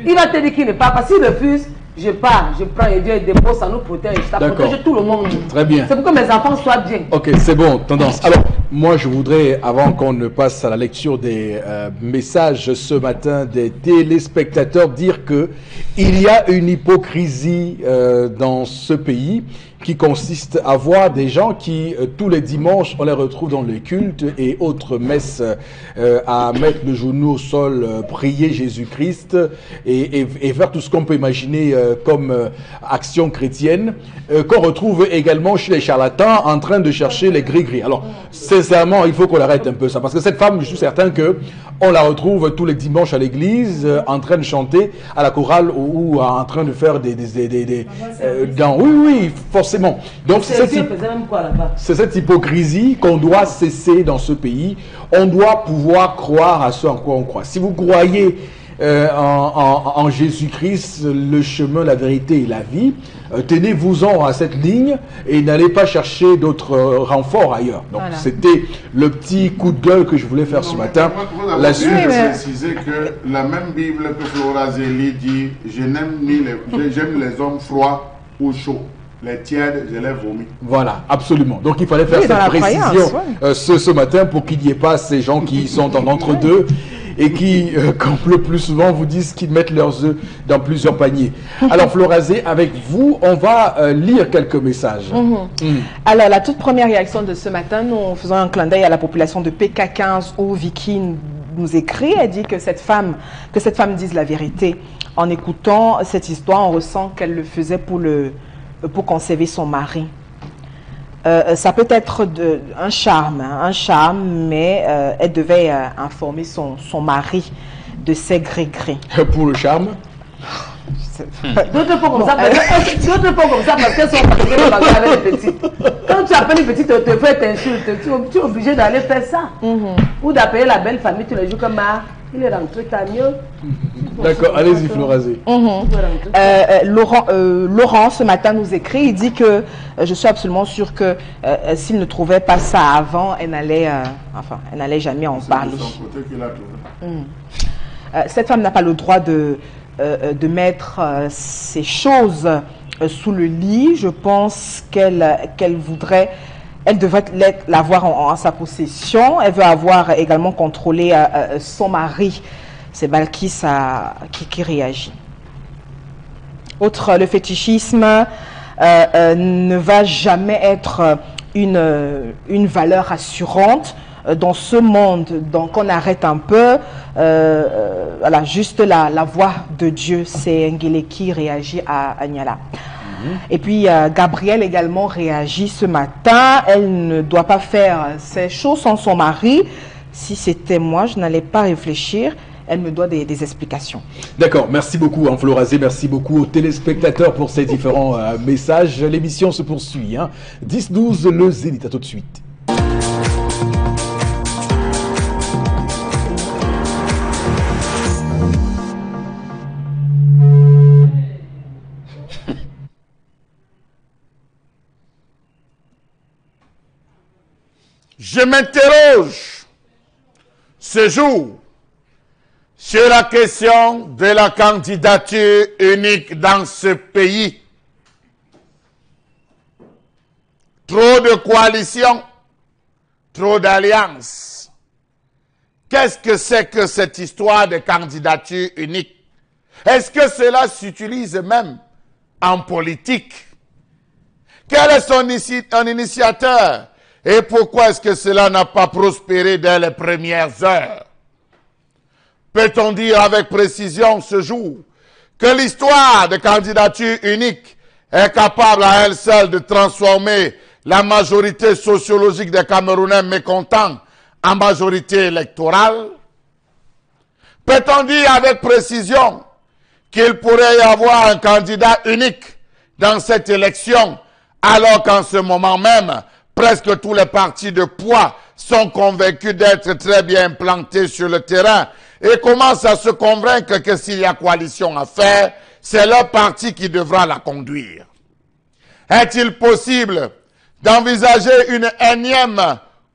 Il va te dire qu'il ne part pas. S'il refuse, je pars, je prends et Dieu dépose, ça nous protège. Ça protège tout le monde. Très bien. C'est pour que mes enfants soient bien. Ok, c'est bon, Tendance. Alors, Moi, je voudrais, avant qu'on ne passe à la lecture des messages ce matin des téléspectateurs, dire que il y a une hypocrisie dans ce pays qui consiste à voir des gens qui, tous les dimanches, on les retrouve dans les cultes et autres messes à mettre le genou au sol, prier Jésus-Christ et faire tout ce qu'on peut imaginer comme action chrétienne, qu'on retrouve également chez les charlatans en train de chercher les gris-gris. Alors, sincèrement, il faut qu'on arrête un peu ça, parce que cette femme, je suis certain que on la retrouve tous les dimanches à l'église, en train de chanter à la chorale ou en train de faire oui, forcément. Donc c'est cette hypocrisie qu'on doit cesser dans ce pays. On doit pouvoir croire à ce en quoi on croit. Si vous croyez en Jésus-Christ, le chemin, la vérité et la vie, tenez-vous-en à cette ligne et n'allez pas chercher d'autres renforts ailleurs. Donc voilà. C'était le petit coup de gueule que je voulais faire ce matin. La suite, préciser que la même Bible que Flora Zélie dit, j'aime les hommes froids ou chauds. Les tièdes, je les vomis. Voilà, absolument. Donc il fallait faire cette précision ce matin pour qu'il n'y ait pas ces gens qui sont en entre-deux et qui, comme le plus souvent, vous disent qu'ils mettent leurs œufs dans plusieurs paniers. Alors, Florazé, avec vous, on va lire quelques messages. Alors, la toute première réaction de ce matin, nous faisons un clin d'œil à la population de PK15 où Vicky nous écrit. Elle dit que cette femme dise la vérité. En écoutant cette histoire, on ressent qu'elle le faisait pour conserver son mari. Ça peut être un charme, mais elle devait informer son mari de ses gré-gré. Pour le charme? D'autres fois comme ça, parce qu'elles sont fatiguées avec les petites. Quand tu appelles les petites, te fais t'insulter, tu es obligé d'aller faire ça. Ou d'appeler la belle famille tous les jours comme il est rentré, t'as mieux. D'accord, allez-y, Florazé. Laurent, ce matin, nous écrit, il dit que je suis absolument sûre que s'il ne trouvait pas ça avant, elle n'allait jamais en parler. Cette femme n'a pas le droit de mettre ces choses sous le lit. Je pense qu'elle voudrait... Elle devrait l'avoir en sa possession. Elle veut avoir également contrôlé son mari. C'est Balkis qui réagit. Autre, le fétichisme ne va jamais être une valeur assurante dans ce monde. Donc on arrête un peu. Voilà, juste la voix de Dieu. C'est Nguele qui réagit à Agnala. Et puis Gabrielle également réagit ce matin. Elle ne doit pas faire ces choses sans son mari. Si c'était moi, je n'allais pas réfléchir. Elle me doit des explications. D'accord, merci beaucoup Florazé, merci beaucoup aux téléspectateurs pour ces différents messages. L'émission se poursuit. 10-12, le Zénith, à tout de suite. Je m'interroge ce jour sur la question de la candidature unique dans ce pays. Trop de coalitions, trop d'alliances. Qu'est-ce que c'est que cette histoire de candidature unique? Est-ce que cela s'utilise même en politique? Quel est son initiateur? Et pourquoi est-ce que cela n'a pas prospéré dès les premières heures? Peut-on dire avec précision ce jour que l'histoire de candidature unique est capable à elle seule de transformer la majorité sociologique des Camerounais mécontents en majorité électorale? Peut-on dire avec précision qu'il pourrait y avoir un candidat unique dans cette élection alors qu'en ce moment même, presque tous les partis de poids sont convaincus d'être très bien implantés sur le terrain et commencent à se convaincre que s'il y a coalition à faire, c'est leur parti qui devra la conduire. Est-il possible d'envisager une énième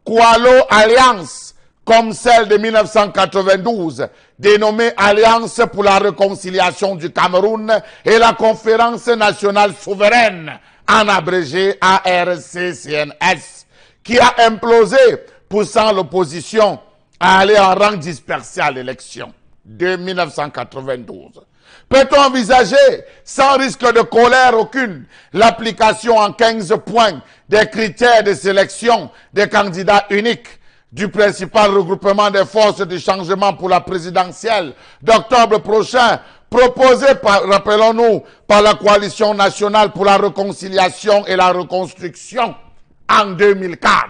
coalo-alliance comme celle de 1992, dénommée Alliance pour la réconciliation du Cameroun et la Conférence nationale souveraine, en abrégé ARC-CNS, qui a implosé poussant l'opposition à aller en rang dispersé à l'élection de 1992. Peut-on envisager, sans risque de colère aucune, l'application en 15 points des critères de sélection des candidats uniques du principal regroupement des forces du changement pour la présidentielle d'octobre prochain, proposé par, rappelons-nous, par la coalition nationale pour la réconciliation et la reconstruction en 2004.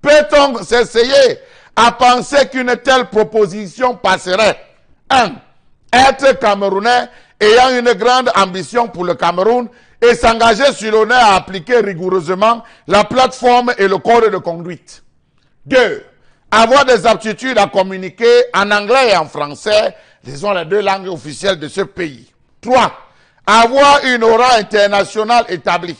Peut-on s'essayer à penser qu'une telle proposition passerait? 1. Être Camerounais ayant une grande ambition pour le Cameroun et s'engager sur l'honneur à appliquer rigoureusement la plateforme et le code de conduite. 2. Avoir des aptitudes à communiquer en anglais et en français, disons les deux langues officielles de ce pays. 3. Avoir une aura internationale établie.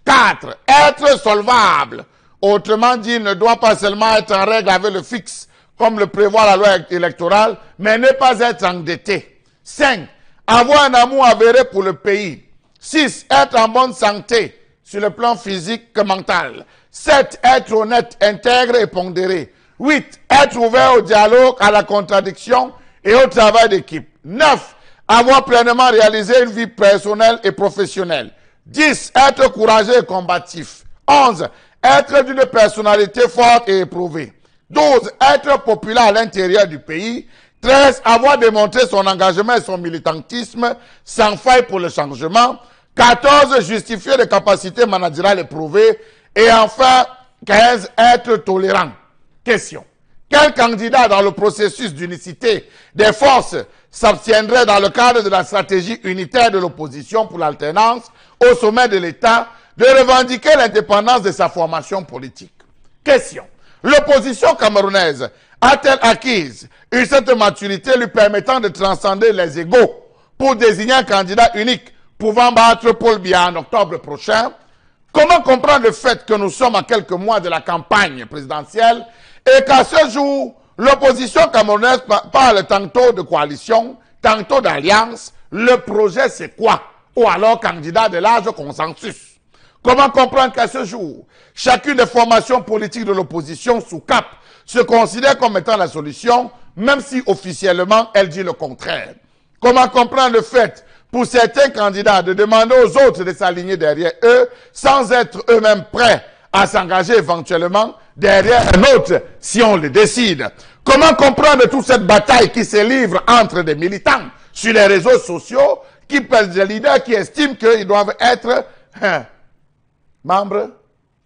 4. Être solvable. Autrement dit, il ne doit pas seulement être en règle avec le fixe, comme le prévoit la loi électorale, mais ne pas être endetté. 5. Avoir un amour avéré pour le pays. 6. Être en bonne santé sur le plan physique que mental. 7. Être honnête, intègre et pondéré. 8. Être ouvert au dialogue, à la contradiction et au travail d'équipe. 9. Avoir pleinement réalisé une vie personnelle et professionnelle. 10. Être courageux et combatif. 11. Être d'une personnalité forte et éprouvée. 12. Être populaire à l'intérieur du pays. 13. Avoir démontré son engagement et son militantisme sans faille pour le changement. 14. Justifier les capacités managériales éprouvées. Et enfin, 15. Être tolérant. Question. Quel candidat dans le processus d'unicité des forces s'abstiendrait dans le cadre de la stratégie unitaire de l'opposition pour l'alternance au sommet de l'État de revendiquer l'indépendance de sa formation politique? Question. L'opposition camerounaise a-t-elle acquise une certaine maturité lui permettant de transcender les égaux pour désigner un candidat unique pouvant battre Paul Biya en octobre prochain? Comment comprendre le fait que nous sommes à quelques mois de la campagne présidentielle et qu'à ce jour, l'opposition camerounaise parle tantôt de coalition, tantôt d'alliance? Le projet, c'est quoi? Ou alors candidat de large consensus? Comment comprendre qu'à ce jour, chacune des formations politiques de l'opposition sous cap se considère comme étant la solution, même si officiellement elle dit le contraire? Comment comprendre le fait pour certains candidats de demander aux autres de s'aligner derrière eux sans être eux-mêmes prêts à s'engager éventuellement derrière un autre si on le décide? Comment comprendre toute cette bataille qui se livre entre des militants sur les réseaux sociaux qui pèsent des leaders qui estiment qu'ils doivent être membres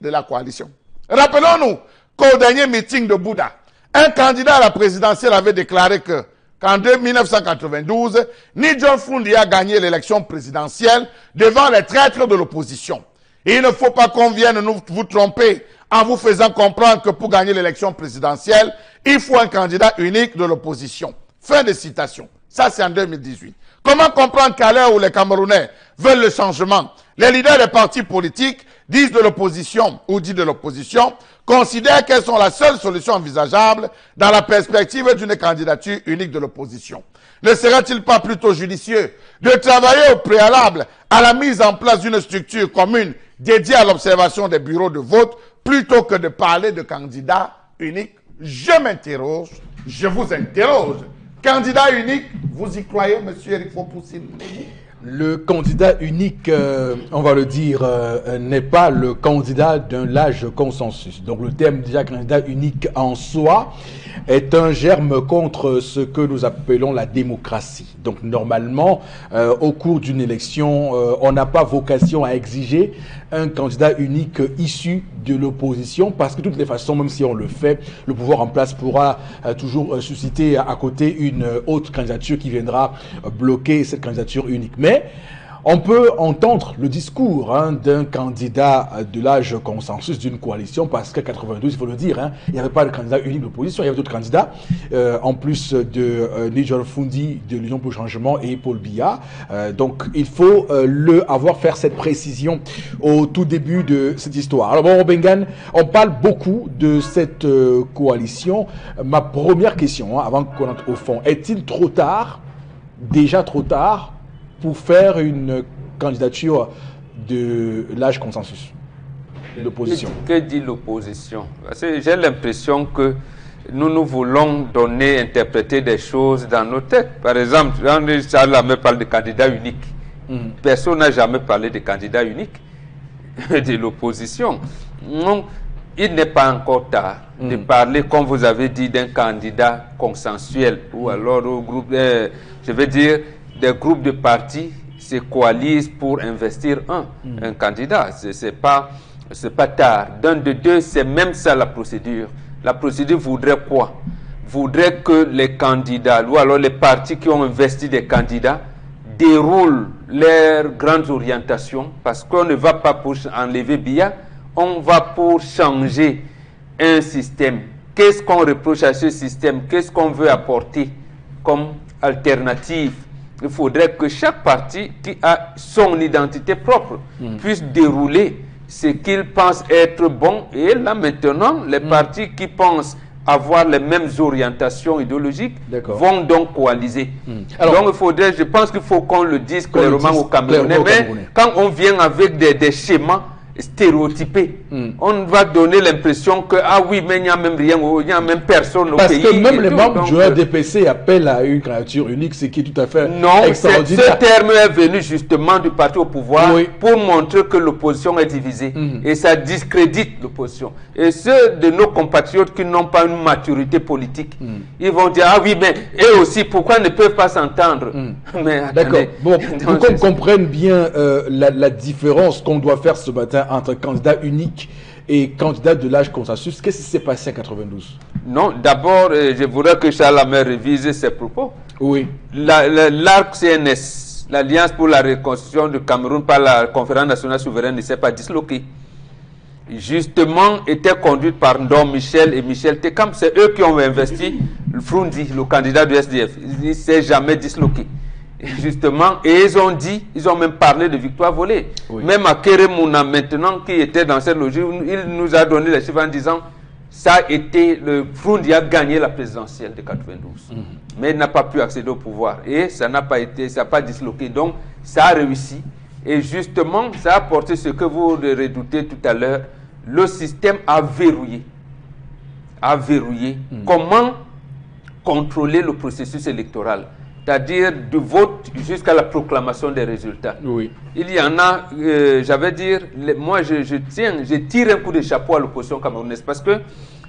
de la coalition? Rappelons-nous qu'au dernier meeting de Bouddha, un candidat à la présidentielle avait déclaré qu'en 1992, ni John Fundi a gagné l'élection présidentielle devant les traîtres de l'opposition. Il ne faut pas qu'on vienne vous tromper en vous faisant comprendre que pour gagner l'élection présidentielle, il faut un candidat unique de l'opposition. Fin de citation. Ça, c'est en 2018. Comment comprendre qu'à l'heure où les Camerounais veulent le changement, les leaders des partis politiques disent de l'opposition ou dit de l'opposition, considèrent qu'elles sont la seule solution envisageable dans la perspective d'une candidature unique de l'opposition? Ne serait-il pas plutôt judicieux de travailler au préalable à la mise en place d'une structure commune dédiée à l'observation des bureaux de vote plutôt que de parler de candidat unique? Je m'interroge, je vous interroge. Candidat unique, vous y croyez, monsieur Eric Fopoussin? Le candidat unique, on va le dire, n'est pas le candidat d'un large consensus. Donc le terme déjà candidat unique en soi est un germe contre ce que nous appelons la démocratie. Donc normalement, au cours d'une élection, on n'a pas vocation à exiger un candidat unique issu de l'opposition, parce que de toutes les façons, même si on le fait, le pouvoir en place pourra toujours susciter à côté une autre candidature qui viendra bloquer cette candidature unique. Mais on peut entendre le discours d'un candidat de large consensus d'une coalition, parce qu'en 92, il faut le dire, il n'y avait pas de candidat unique d'opposition, il y avait d'autres candidats, en plus de Nigel Fundi de l'Union pour le Changement et Paul Biya. Donc il faut faire cette précision au tout début de cette histoire. Alors bon, Bengan, on parle beaucoup de cette coalition. Ma première question, avant qu'on entre au fond, est-il trop tard, déjà trop tard, pour faire une candidature de large consensus? l'opposition. Que dit l'opposition? J'ai l'impression que nous voulons donner, interpréter des choses dans nos têtes. Par exemple, Charles parle de candidat unique. Personne n'a jamais parlé de candidat unique de l'opposition. Il n'est pas encore tard de parler, comme vous avez dit, d'un candidat consensuel ou alors au groupe, je veux dire, des groupes de partis se coalisent pour investir un candidat. C'est pas tard. D'un de deux, c'est même ça la procédure. La procédure voudrait quoi? Voudrait que les candidats, ou alors les partis qui ont investi des candidats, déroulent leurs grandes orientations, parce qu'on ne va pas pour enlever Biya, on va pour changer un système. Qu'est-ce qu'on reproche à ce système? Qu'est-ce qu'on veut apporter comme alternative? Il faudrait que chaque parti qui a son identité propre puisse dérouler ce qu'il pense être bon. Et là maintenant, les partis qui pensent avoir les mêmes orientations idéologiques vont donc coaliser. Alors, donc je pense qu'il faut qu'on le dise clairement aux Camerounais. Mais quand on vient avec des schémas stéréotypé. On va donner l'impression que, ah oui, mais il n'y a même rien, il n'y a même personne au pays. Parce que même les membres du RDPC appellent à une candidature unique, ce qui est tout à fait extraordinaire. Ce terme est venu justement du parti au pouvoir pour montrer que l'opposition est divisée. Et ça discrédite l'opposition. Et ceux de nos compatriotes qui n'ont pas une maturité politique, ils vont dire, ah oui, mais eux aussi, pourquoi ils ne peuvent pas s'entendre? D'accord. Bon, pour qu'on comprenne bien la différence qu'on doit faire ce matin entre candidat unique et candidat de l'âge consensus, qu'est-ce qui s'est passé en 92? Non, d'abord, je voudrais que Charles Hammer révise ses propos. Oui. L'ARC-CNS, l'Alliance pour la reconstruction du Cameroun par la Conférence nationale souveraine, ne s'est pas disloquée. Justement, était conduite par Ndom Michel et Michel Tekam. C'est eux qui ont investi Frundi, le candidat du SDF. Il ne s'est jamais disloqué. Justement, et ils ont même parlé de victoire volée. Même à Keremouna maintenant, qui était dans cette logique, il nous a donné les chiffres en disant ça a été, le Frundi a gagné la présidentielle de 92. Mais il n'a pas pu accéder au pouvoir. Et ça n'a pas été, ça n'a pas disloqué. Donc, ça a réussi. Et justement, ça a apporté ce que vous redoutez tout à l'heure. Le système a verrouillé. Comment contrôler le processus électoral? C'est-à-dire du vote jusqu'à la proclamation des résultats. Il y en a, j'avais dire, moi je tire un coup de chapeau à l'opposition camerounaise parce que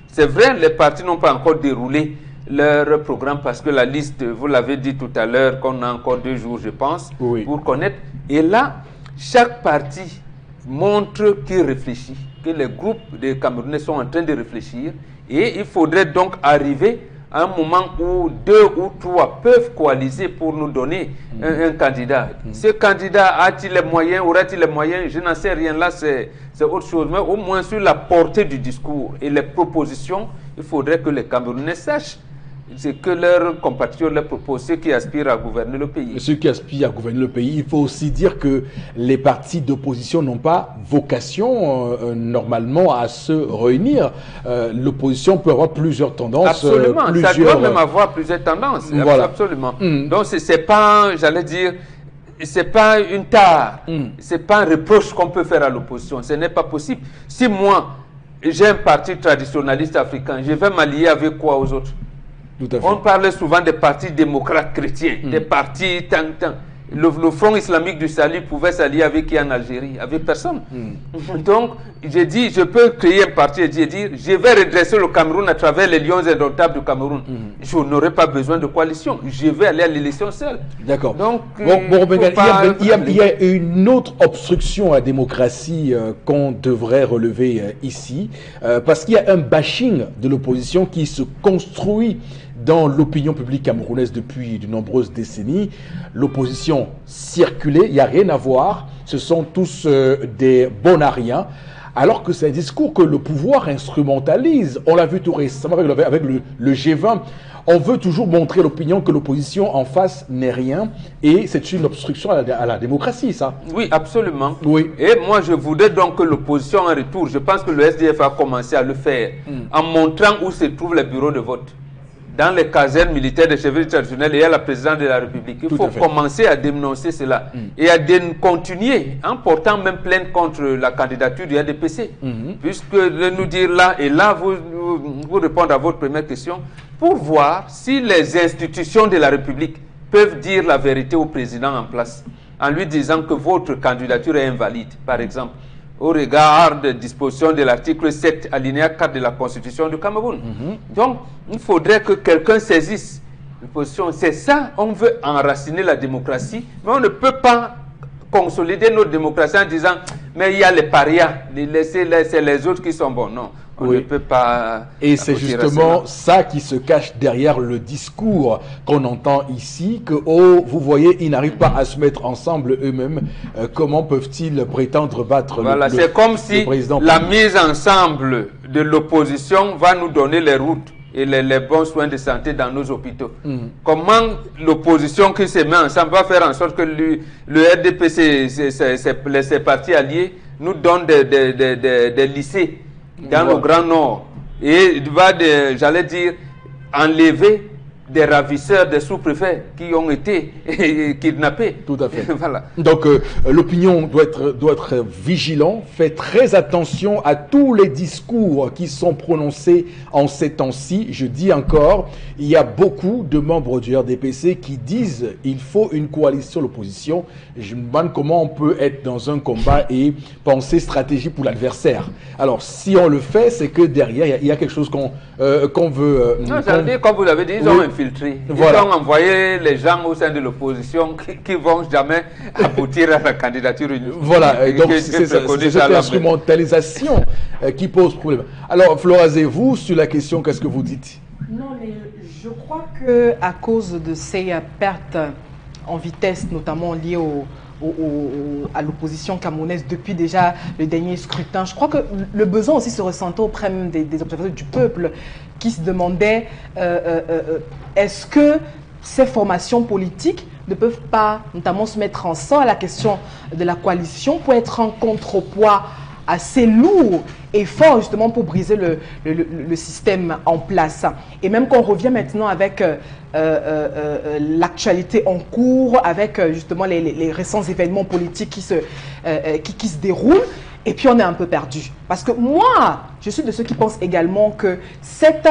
c'est vrai, les partis n'ont pas encore déroulé leur programme parce que la liste, vous l'avez dit tout à l'heure, qu'on a encore 2 jours, je pense, pour connaître. Et là, chaque parti montre qu'il réfléchit, que les groupes de Camerounais sont en train de réfléchir et il faudrait donc arriver à un moment où 2 ou 3 peuvent coaliser pour nous donner un candidat. Ce candidat a-t-il les moyens, aura-t-il les moyens? Je n'en sais rien, là c'est autre chose. Mais au moins sur la portée du discours et les propositions, il faudrait que les Camerounais sachent ce que leurs compatriotes leur proposent, ceux qui aspirent à gouverner le pays. Ceux qui aspirent à gouverner le pays, il faut aussi dire que les partis d'opposition n'ont pas vocation normalement à se réunir. L'opposition peut avoir plusieurs tendances. Absolument, ça doit même avoir plusieurs tendances. Voilà. Absolument. Donc c'est pas, j'allais dire, c'est pas une tare, c'est pas un reproche qu'on peut faire à l'opposition. Ce n'est pas possible. Si moi, j'ai un parti traditionnaliste africain, je vais m'allier avec quoi aux autres? On parlait souvent des partis démocrates chrétiens, des partis tant. Le Front islamique du Salut pouvait s'allier avec qui en Algérie? Avec personne. Donc, j'ai dit, je peux créer un parti et dire, je vais redresser le Cameroun à travers les lions indomptables du Cameroun. Je n'aurai pas besoin de coalition. Je vais aller à l'élection seul. D'accord. Donc, il y a une autre obstruction à la démocratie qu'on devrait relever ici, parce qu'il y a un bashing de l'opposition qui se construit dans l'opinion publique camerounaise depuis de nombreuses décennies. L'opposition circulait, il n'y a rien à voir, ce sont tous des bonariens, alors que c'est un discours que le pouvoir instrumentalise. On l'a vu tout récemment avec le G20. On veut toujours montrer l'opinion que l'opposition en face n'est rien, et c'est une obstruction à la démocratie, ça. Oui, absolument. Et moi, je voudrais donc que l'opposition en retour, je pense que le SDF a commencé à le faire, en montrant où se trouvent les bureaux de vote. dans les casernes militaires des chevaliers traditionnels et à la présidence de la République. Il faut commencer à dénoncer cela et à continuer en portant même plainte contre la candidature du RDPC. Puisque de nous dire là, et là vous répondre à votre première question, pour voir si les institutions de la République peuvent dire la vérité au président en place, en lui disant que votre candidature est invalide, par exemple, au regard des dispositions de l'article 7, alinéa 4 de la Constitution du Cameroun. Donc, il faudrait que quelqu'un saisisse une position. C'est ça, on veut enraciner la démocratie, mais on ne peut pas consolider notre démocratie en disant mais il y a les parias, c'est les autres qui sont bons. Non, on ne peut pas. Et c'est justement ça qui se cache derrière le discours qu'on entend ici, que vous voyez, ils n'arrivent pas à se mettre ensemble eux-mêmes. Comment peuvent-ils prétendre battre le c'est comme si la mise ensemble de l'opposition va nous donner les routes et les bons soins de santé dans nos hôpitaux. Comment l'opposition qui se met ensemble va faire en sorte que le RDPC, ses partis alliés, nous donnent des lycées dans le Grand Nord et va, j'allais dire, enlever des ravisseurs, des sous-préfets qui ont été kidnappés. Tout à fait. Voilà. Donc, l'opinion doit être vigilant, fait très attention à tous les discours qui sont prononcés en ces temps-ci. Je dis encore, il y a beaucoup de membres du RDPC qui disent il faut une coalition l'opposition. Je me demande comment on peut être dans un combat et penser stratégie pour l'adversaire. Alors, si on le fait, c'est que derrière, il y a quelque chose qu'on veut... non, ça veut dire, comme vous l'avez dit, ils ont infiltré. Ils ont envoyé les gens au sein de l'opposition qui vont jamais aboutir à la candidature. Voilà, donc c'est cette instrumentalisation qui pose problème. Alors, Florazé, vous, sur la question, qu'est-ce que vous dites? Non, mais je crois qu'à cause de ces pertes en vitesse, notamment liées à l'opposition camerounaise depuis déjà le dernier scrutin, je crois que le besoin aussi se ressentait auprès même des observateurs du peuple qui se demandaient est-ce que ces formations politiques ne peuvent pas notamment se mettre ensemble à la question de la coalition pour être en contrepoids assez lourd et fort justement pour briser le système en place. Et même qu'on revient maintenant avec l'actualité en cours, avec justement les récents événements politiques qui se déroulent, et puis on est un peu perdu. Parce que moi, je suis de ceux qui pensent également que cette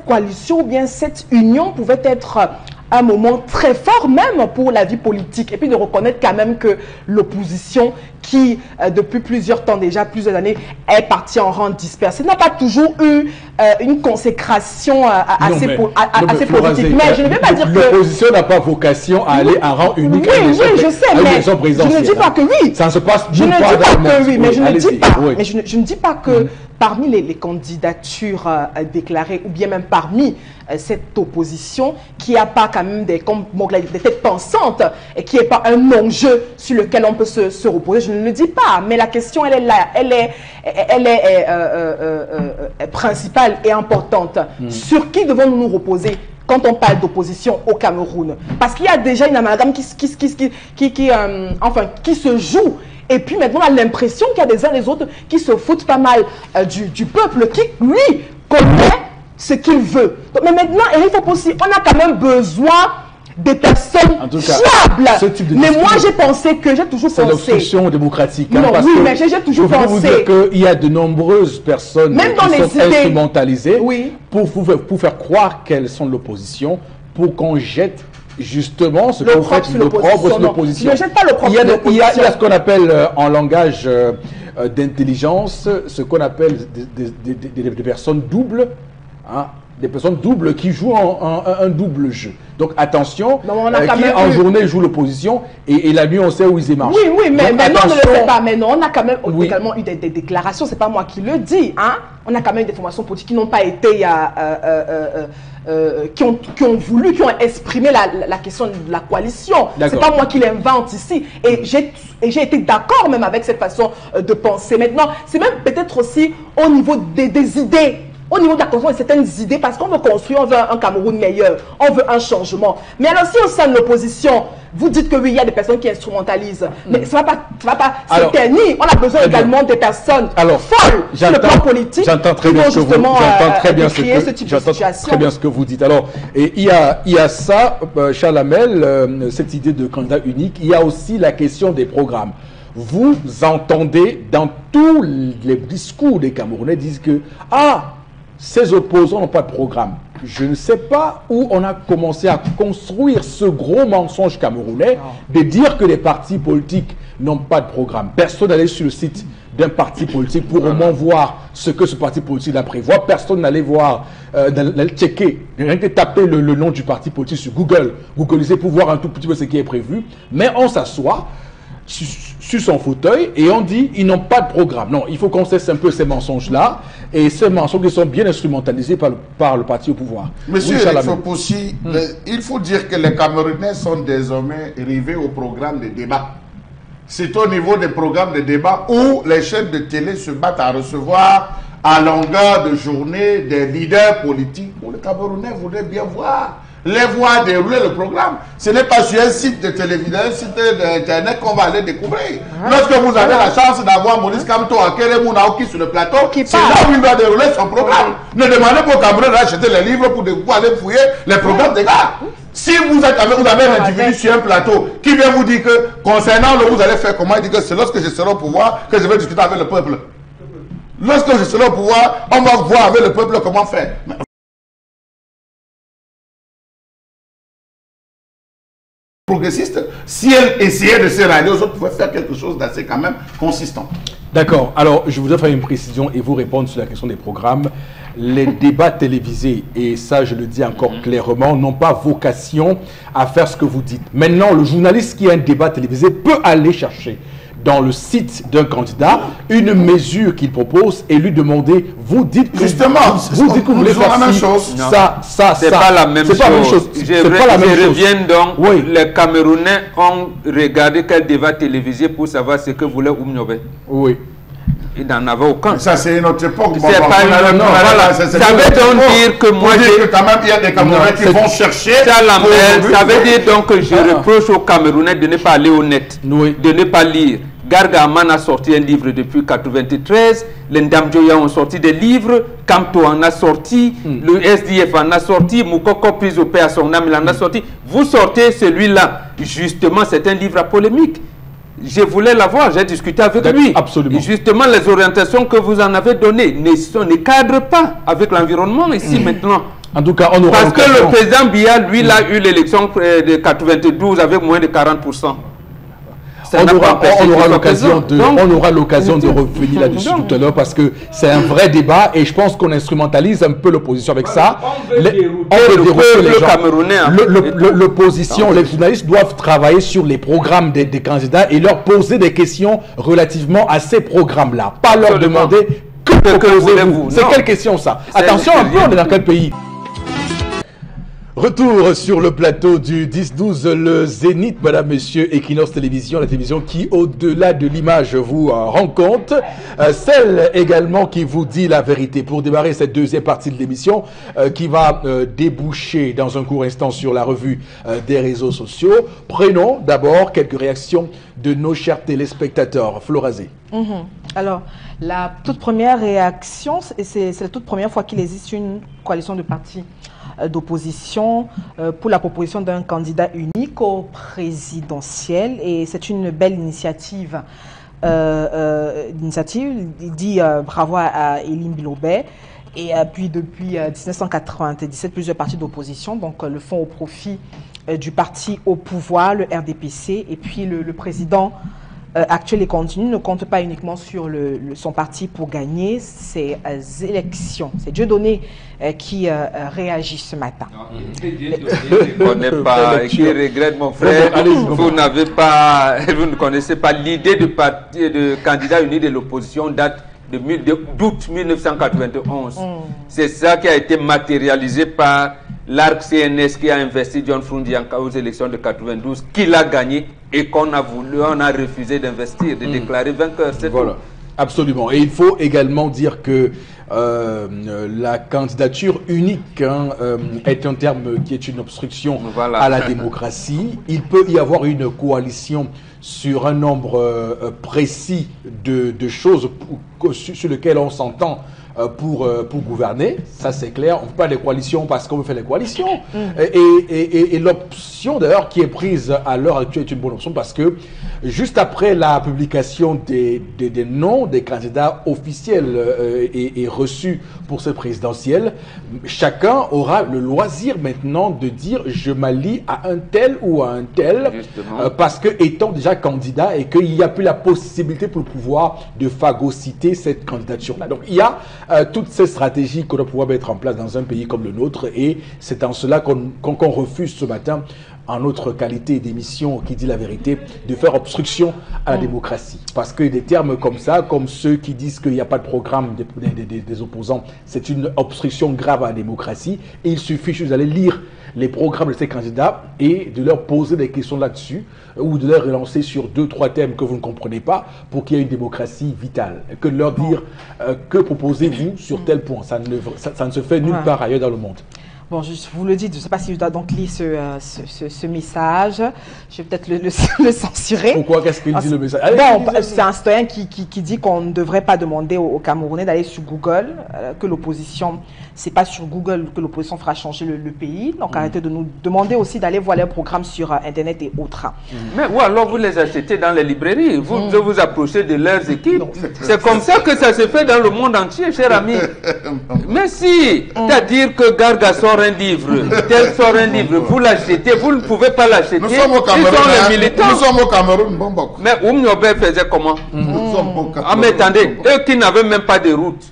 coalition ou bien cette union pouvait être un moment très fort même pour la vie politique. Et puis de reconnaître quand même que l'opposition qui, depuis plusieurs temps déjà, plusieurs années, est partie en rang dispersé, n'a pas toujours eu une consécration assez politique. Mais je ne vais pas dire que... L'opposition n'a pas vocation à aller en rang unique. Oui, je sais, mais je ne dis pas que oui. Ça ne se passe je ne dis pas que oui, mais je ne dis pas. Mais je ne dis pas que parmi les candidatures déclarées, ou bien même parmi cette opposition, qui n'a pas quand même des têtes pensantes et qui n'est pas un enjeu sur lequel on peut se reposer, je ne le dis pas. Mais la question, elle est là, elle est principale et importante. Sur qui devons-nous nous reposer quand on parle d'opposition au Cameroun? Parce qu'il y a déjà une amalgame qui se joue. Et puis maintenant, on a l'impression qu'il y a des uns et des autres qui se foutent pas mal du peuple, qui, lui, connaît ce qu'il veut. Donc, mais maintenant, il faut aussi, on a quand même besoin des personnes fiables. Mais moi, j'ai pensé que, j'ai toujours pensé... C'est l'obstruction démocratique. Non, oui, mais j'ai toujours pensé... Je veux vous dire qu'il y a de nombreuses personnes même dans qui les sont idées, instrumentalisées pour faire croire qu'elles sont de l'opposition, pour qu'on jette justement ce qu'on fait le propre sur l'opposition. Ne jette pas le propre de l'opposition. Il y a ce qu'on appelle en langage d'intelligence, ce qu'on appelle des personnes doubles, hein, des personnes doubles qui jouent un double jeu. Donc attention, qui en journée joue l'opposition et la nuit on sait où ils marchent. Oui, mais non, on ne le fait pas. Mais non, on a quand même également eu des déclarations, c'est pas moi qui le dis, hein. On a quand même des formations politiques qui n'ont pas été, qui ont voulu, qui ont exprimé la question de la coalition. C'est pas moi qui l'invente ici. Et j'ai été d'accord même avec cette façon de penser. Maintenant, c'est même peut-être aussi au niveau des idées au niveau de la construction de certaines idées, parce qu'on veut construire, on veut un Cameroun meilleur, on veut un changement. Mais alors si au sein de l'opposition, vous dites que oui, il y a des personnes qui instrumentalisent, mais ça ne va pas s'éternir. On a besoin également des personnes folles sur le plan politique. J'entends très bien ce que vous dites. Alors, et il y a ça, Charles Hamel, cette idée de candidat unique. Il y a aussi la question des programmes. Vous entendez dans tous les discours des Camerounais disent que ces opposants n'ont pas de programme. Je ne sais pas où on a commencé à construire ce gros mensonge camerounais de dire que les partis politiques n'ont pas de programme. Personne n'allait sur le site d'un parti politique pour au moins voir ce que ce parti politique prévoit. Personne n'allait voir, n'allait checker, rien que taper le nom du parti politique sur Google, googliser pour voir un tout petit peu ce qui est prévu. Mais on s'assoit sur son fauteuil et on dit ils n'ont pas de programme. Non, il faut qu'on cesse un peu ces mensonges-là et ces mensonges qui sont bien instrumentalisés par le parti au pouvoir. Monsieur Fopossi, il faut dire que les Camerounais sont désormais arrivés au programme de débat. C'est au niveau des programmes de débat où les chaînes de télé se battent à recevoir à longueur de journée des leaders politiques. Où les Camerounais voudraient bien voir les voir dérouler le programme. Ce n'est pas sur un site de télévision, un site d'internet qu'on va aller découvrir. Lorsque vous avez la chance d'avoir Maurice Kamto à Keremouna sur le plateau, c'est là où il doit dérouler son programme. Ne demandez pas au Cameroun d'acheter les livres pour aller fouiller les programmes des gars. Si vous avez un individu sur un plateau qui vient vous dire que concernant vous allez faire comment, il dit que c'est lorsque je serai au pouvoir que je vais discuter avec le peuple. Lorsque je serai au pouvoir, on va voir avec le peuple comment faire. Progressiste, si elle essayait de se rallier aux autres, pouvait faire quelque chose d'assez quand même consistant. D'accord. Alors, je voudrais faire une précision et vous répondre sur la question des programmes. Les débats télévisés, et ça je le dis encore clairement, n'ont pas vocation à faire ce que vous dites. Maintenant, le journaliste qui a un débat télévisé peut aller chercher dans le site d'un candidat une mesure qu'il propose et lui demander, vous dites que vous voulez faire la même chose. C'est pas la même chose. Je reviens donc, les Camerounais ont regardé quel débat télévisé pour savoir ce que voulait Oumniobé. Oui. Il n'en avait aucun. Ça, c'est une autre époque. C'est pas une autre. Voilà. Ça veut donc dire que moi, quand même, il y a des Camerounais qui vont chercher. Ça veut dire donc que je reproche aux Camerounais de ne pas aller au net, de ne pas lire. Gargaman a sorti un livre depuis 1993, les Ndamjoya ont sorti des livres, Kamto en a sorti, le SDF en a sorti, Moukoko prise au paix à son âme, il en a sorti. Vous sortez celui-là, justement, c'est un livre à polémique. Je voulais l'avoir, j'ai discuté avec lui. Absolument. Et justement, les orientations que vous en avez données ne cadrent pas avec l'environnement ici maintenant. En tout cas, on aura parce que le président Biya, lui, il a eu l'élection de 92 avec moins de 40%. On aura l'occasion de revenir là-dessus tout à l'heure parce que c'est un vrai débat et je pense qu'on instrumentalise un peu l'opposition avec ça. L'opposition, les journalistes doivent travailler sur les programmes des candidats et leur poser des questions relativement à ces programmes-là. Pas leur demander que proposez-vous. C'est quelle question ça? Attention un peu, on est dans quel pays? Retour sur le plateau du 10-12, le Zénith, madame, monsieur, Equinox Télévision, la télévision qui, au-delà de l'image, vous rend compte. Celle également qui vous dit la vérité. Pour démarrer cette deuxième partie de l'émission, qui va déboucher dans un court instant sur la revue des réseaux sociaux. Prenons d'abord quelques réactions de nos chers téléspectateurs. Florazé. Alors, la toute première réaction, c'est la toute première fois qu'il existe une coalition de partis d'opposition pour la proposition d'un candidat unique au présidentiel et c'est une belle initiative. Il dit bravo à Elim Bilobé et puis depuis 1997 plusieurs partis d'opposition donc le font au profit du parti au pouvoir, le RDPC et puis le président actuel et continu ne compte pas uniquement sur son parti pour gagner ces élections. C'est Dieudonné qui réagit ce matin. On n'est pas, qui regrette mon frère, vous ne connaissez pas l'idée de candidat uni de l'opposition date d'août 1991. C'est ça qui a été matérialisé par l'ARC CNS qui a investi John Frundianka aux élections de 92, qu'il a gagné et on a refusé d'investir, de déclarer vainqueur. Voilà. Absolument. Et il faut également dire que la candidature unique est un terme qui est une obstruction à la démocratie. Il peut y avoir une coalition sur un nombre précis de choses sur lesquelles on s'entend pour gouverner, ça c'est clair. On ne fait pas des coalitions parce qu'on veut faire des coalitions. Et l'option d'ailleurs qui est prise à l'heure actuelle est une bonne option parce que juste après la publication des noms des candidats officiels et reçus pour ce présidentiel, chacun aura le loisir maintenant de dire je m'allie à un tel ou à un tel parce que étant déjà candidat et qu'il n'y a plus la possibilité pour le pouvoir de phagocyter cette candidature-là. Donc il y a toutes ces stratégies qu'on doit pouvoir mettre en place dans un pays comme le nôtre et c'est en cela qu'on refuse ce matin en notre qualité d'émission qui dit la vérité, de faire obstruction à la démocratie. Parce que des termes comme ça, comme ceux qui disent qu'il n'y a pas de programme des opposants, c'est une obstruction grave à la démocratie et il suffit juste d'aller lire les programmes de ces candidats et de leur poser des questions là-dessus ou de leur relancer sur 2-3 thèmes que vous ne comprenez pas pour qu'il y ait une démocratie vitale. Que de leur dire que proposez-vous sur tel point. Ça ne se fait nulle part ailleurs dans le monde. Bon, je vous le dis, je ne sais pas si je dois donc lire ce message. Je vais peut-être le censurer. Pourquoi? Qu'est-ce qu'il dit le message? Bon, c'est un citoyen qui dit qu'on ne devrait pas demander aux Camerounais d'aller sur Google, que l'opposition, c'est pas sur Google que l'opposition fera changer le pays. Donc arrêtez de nous demander aussi d'aller voir leurs programmes sur Internet et autres. Mais ou alors vous les achetez dans les librairies, vous approchez de leurs équipes. C'est comme ça que ça se fait dans le monde entier, cher ami. Mais si, c'est-à-dire que Garga sort un livre, tel sort un livre, vous l'achetez, vous ne pouvez pas l'acheter. Nous sommes au Cameroun. Nous sommes au Cameroun, Bombok. Mais Oumniobe faisait comment? Nous sommes au Cameroun. Ah mais attendez, eux qui n'avaient même pas de route,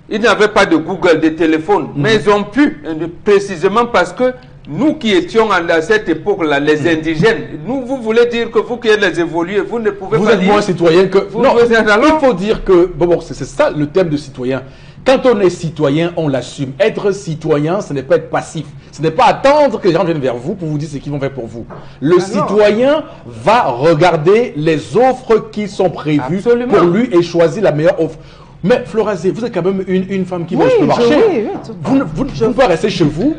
ils n'avaient pas de Google, de téléphone, mais ils ont pu, précisément parce que nous qui étions à cette époque-là, les indigènes, vous voulez dire que vous qui êtes les évolués, vous ne pouvez pas Vous êtes moins citoyen que... Non, il faut dire que... Bon, c'est ça le thème de citoyen. Quand on est citoyen, on l'assume. Être citoyen, ce n'est pas être passif. Ce n'est pas attendre que les gens viennent vers vous pour vous dire ce qu'ils vont faire pour vous. Le citoyen va regarder les offres qui sont prévues pour lui et choisir la meilleure offre. Mais Florazé, vous êtes quand même une femme qui va sur le marché. Vous ne pouvez pas rester chez vous.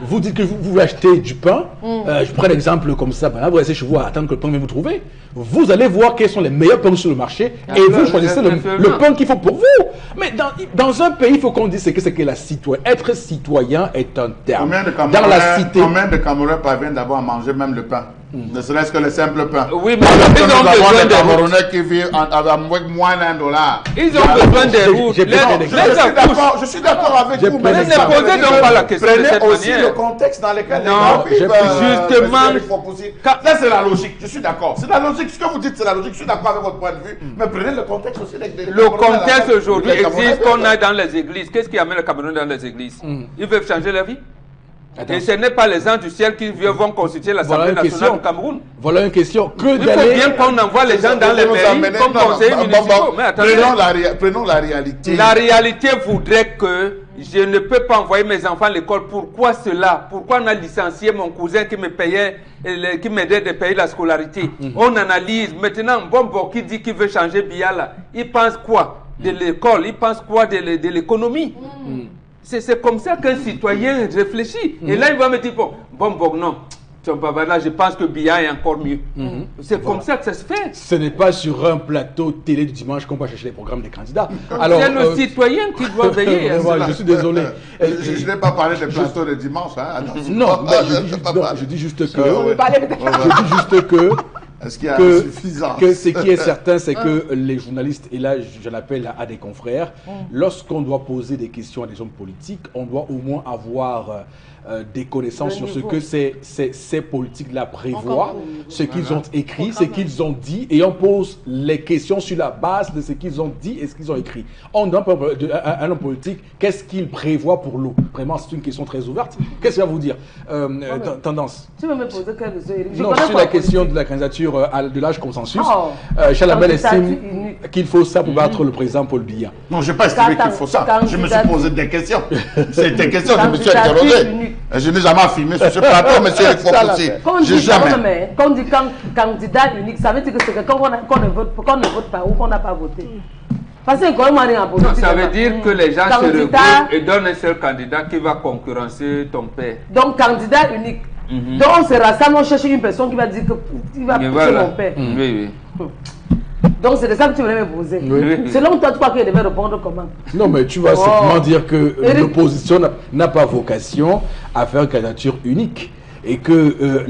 Vous dites que vous voulez acheter du pain. Je prends l'exemple comme ça. Ben là, vous restez chez vous à attendre que le pain vienne vous trouver. Vous allez voir quels sont les meilleurs pains sur le marché et vous choisissez le pain qu'il faut pour vous. Mais dans un pays, il faut qu'on dise ce qu'est la citoyen. Être citoyen est un terme. Dans la cité. Combien de Camerounais parviennent d'abord à manger même le pain? Ne serait-ce que le simple pain. Oui, mais nous avons des Camerounais qui vivent avec moins d'$1. Ils ont besoin des routes. Je suis d'accord avec vous, mais ne posez donc pas la question de cette aussi manière. le contexte dans lequel les gens vivent. Justement, ça c'est la logique, je suis d'accord. C'est la logique, ce que vous dites c'est la logique, je suis d'accord avec votre point de vue. Mais prenez le contexte aussi. Le contexte aujourd'hui existe qu'on a dans les églises. Qu'est-ce qui amène le Cameroun dans les églises? Ils veulent changer leur vie? Et ce n'est pas les gens du ciel qui vont constituer l'Assemblée nationale au Cameroun. Voilà une question. Il faut bien qu'on envoie les gens dans les mairies comme conseillers municipaux. Mais attendez. Prenons la réalité. La réalité voudrait que je ne peux pas envoyer mes enfants à l'école. Pourquoi cela? Pourquoi on a licencié mon cousin qui me payait, qui m'aidait de payer la scolarité? On analyse. Maintenant, Bombo qui dit qu'il veut changer Biala, il pense quoi de l'école? Il pense quoi de l'économie? C'est comme ça qu'un citoyen réfléchit. Et là, il va me dire, bon, non, là, je pense que Biya est encore mieux. C'est comme ça que ça se fait. Ce n'est pas sur un plateau télé du dimanche qu'on va chercher les programmes des candidats. C'est le citoyen qui doit veiller. Je suis désolé. Je n'ai pas parlé des plateaux de dimanche. Hein. Non, je dis juste que... Que ce qui est certain, c'est que les journalistes, et là je l'appelle à des confrères, lorsqu'on doit poser des questions à des hommes politiques, on doit au moins avoir des connaissances sur ce que ces politiques-là prévoient, ce qu'ils ont écrit, ce qu'ils ont dit, et on pose les questions sur la base de ce qu'ils ont dit et ce qu'ils ont écrit. On demande à un homme politique, qu'est-ce qu'il prévoit pour l'eau? Vraiment, c'est une question très ouverte. Qu'est-ce qu'il va vous dire? Tendance. Tu veux me poser quelle question? Non, sur la question de la candidature de l'âge consensus, Charles Lamel estime qu'il faut ça pour battre le président Paul Biya. Non, je n'ai pas estimé qu'il faut ça. Je me suis posé des questions. C'est des questions, je me suis interrogé. Je n'ai jamais affirmé sur ce plateau, monsieur il faut pousser. J'ai jamais. Quand on dit candidat unique, ça veut dire que c'est quelqu'un qu'on ne vote pas ou qu'on n'a pas voté. Parce que quand même, en politique, ça veut dire que les gens se regroupent et donnent un seul candidat qui va concurrencer ton père. Donc, candidat unique. Donc, on se rassemble, on cherche une personne qui va dire qu'il va pousser mon père. Oui, oui. Donc, c'est de ça que tu voulais me poser. Oui. Selon toi, tu crois qu'il devait répondre comment? Non, mais tu vas simplement dire que l'opposition n'a pas vocation à faire une candidature unique. Et que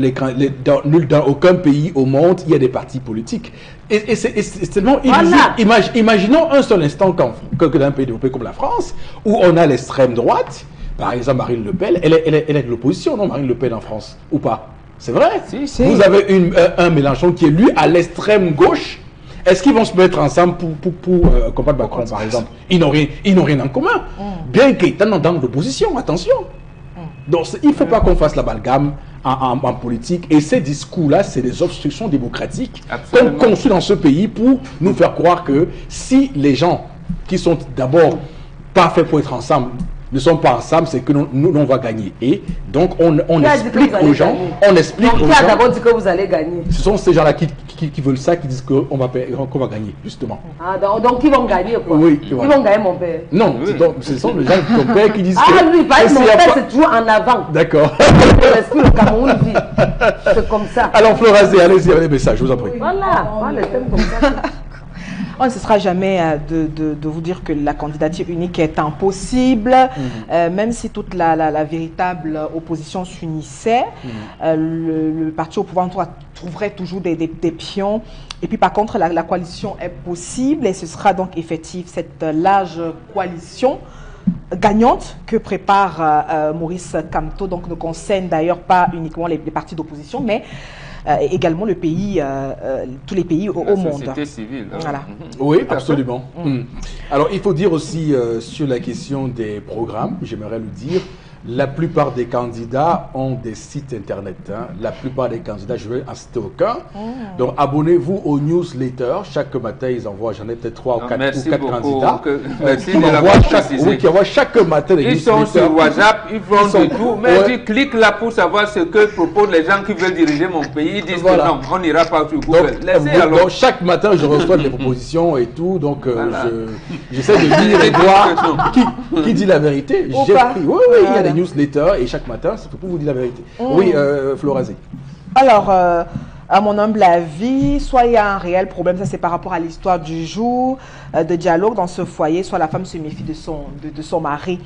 dans aucun pays au monde, il y a des partis politiques. Et c'est tellement illusoire. Imaginons un seul instant que dans un pays développé comme la France, où on a l'extrême droite, par exemple Marine Le Pen, elle est de l'opposition, non, Marine Le Pen en France, ou pas? C'est vrai. Si. Vous avez un Mélenchon qui est lui à l'extrême gauche. Est-ce qu'ils vont se mettre ensemble pour combattre Macron, par exemple? Ils n'ont rien en commun. Bien qu'étant dans l'opposition, attention. Donc, il ne faut pas qu'on fasse l'amalgame en politique. Et ces discours-là, c'est des obstructions démocratiques qu'on construit dans ce pays pour nous faire croire que si les gens qui sont d'abord pas faits pour être ensemble ne sont pas ensemble, c'est que nous on va gagner. Et donc, on explique aux gens. Qui a d'abord dit que vous allez gagner? Ce sont ces gens-là qui veulent ça, qui disent qu'on va gagner, justement. Ah, donc ils vont gagner quoi? Oui. Ils vont gagner mon père. Non, ce sont les gens de ton père qui disent que... Ah oui, mon père c'est toujours en avant. D'accord. L'esprit, le Cameroun vit. C'est comme ça. Alors Florazé, allez-y avec les messages, je vous en prie. Voilà, le thème comme ça. On ne cessera jamais de vous dire que la candidature unique est impossible, même si toute la véritable opposition s'unissait, le parti au pouvoir trouverait toujours des pions. Et puis par contre, la coalition est possible et ce sera donc effectif cette large coalition gagnante que prépare Maurice Kamto, donc ne concerne d'ailleurs pas uniquement les partis d'opposition, mais également le pays, tous les pays au monde. La société civile. Voilà. Oui, absolument. Alors, il faut dire aussi sur la question des programmes, j'aimerais le dire, la plupart des candidats ont des sites internet. La plupart des candidats, je ne vais en citer aucun. Donc, abonnez-vous aux newsletters. Chaque matin, ils envoient, j'en ai peut-être 3 ou 4 candidats. Merci qui envoient chaque matin des Ils newsletters. sont sur WhatsApp, ils font de tout. Mais tu cliques là pour savoir ce que proposent les gens qui veulent diriger mon pays. Ils disent que non, on n'ira pas sur Google. Donc, chaque matin, je reçois des propositions et tout. Donc, j'essaie de lire et voir qui dit la vérité. J'ai pris. Oui, il y a des newsletters et chaque matin, c'est pour vous dire la vérité. Oui, Florazé. Alors, à mon humble avis, soit il y a un réel problème, ça c'est par rapport à l'histoire du jour, de dialogue dans ce foyer, soit la femme se méfie de son mari,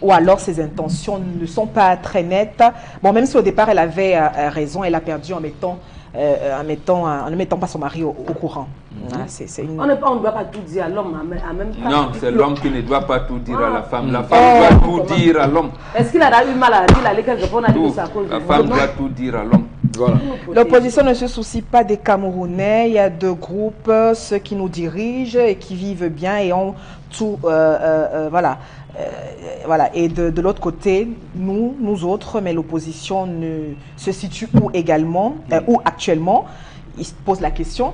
ou alors ses intentions ne sont pas très nettes. Bon, même si au départ elle avait raison, elle a perdu en ne mettant pas son mari au courant. Voilà, on ne doit pas tout dire à l'homme en même temps. Non, c'est l'homme qui ne doit pas tout dire à la femme. La femme doit tout dire à l'homme. Est-ce qu'il a eu mal à dire, il allait quelque part, on a dit que c'est à cause de la femme doit tout dire à l'homme. Voilà. L'opposition ne se soucie pas des Camerounais. Il y a deux groupes, ceux qui nous dirigent et qui vivent bien et ont tout. Voilà. Voilà. Et de l'autre côté, nous autres, mais l'opposition se situe où également, où actuellement. Ils se posent la question,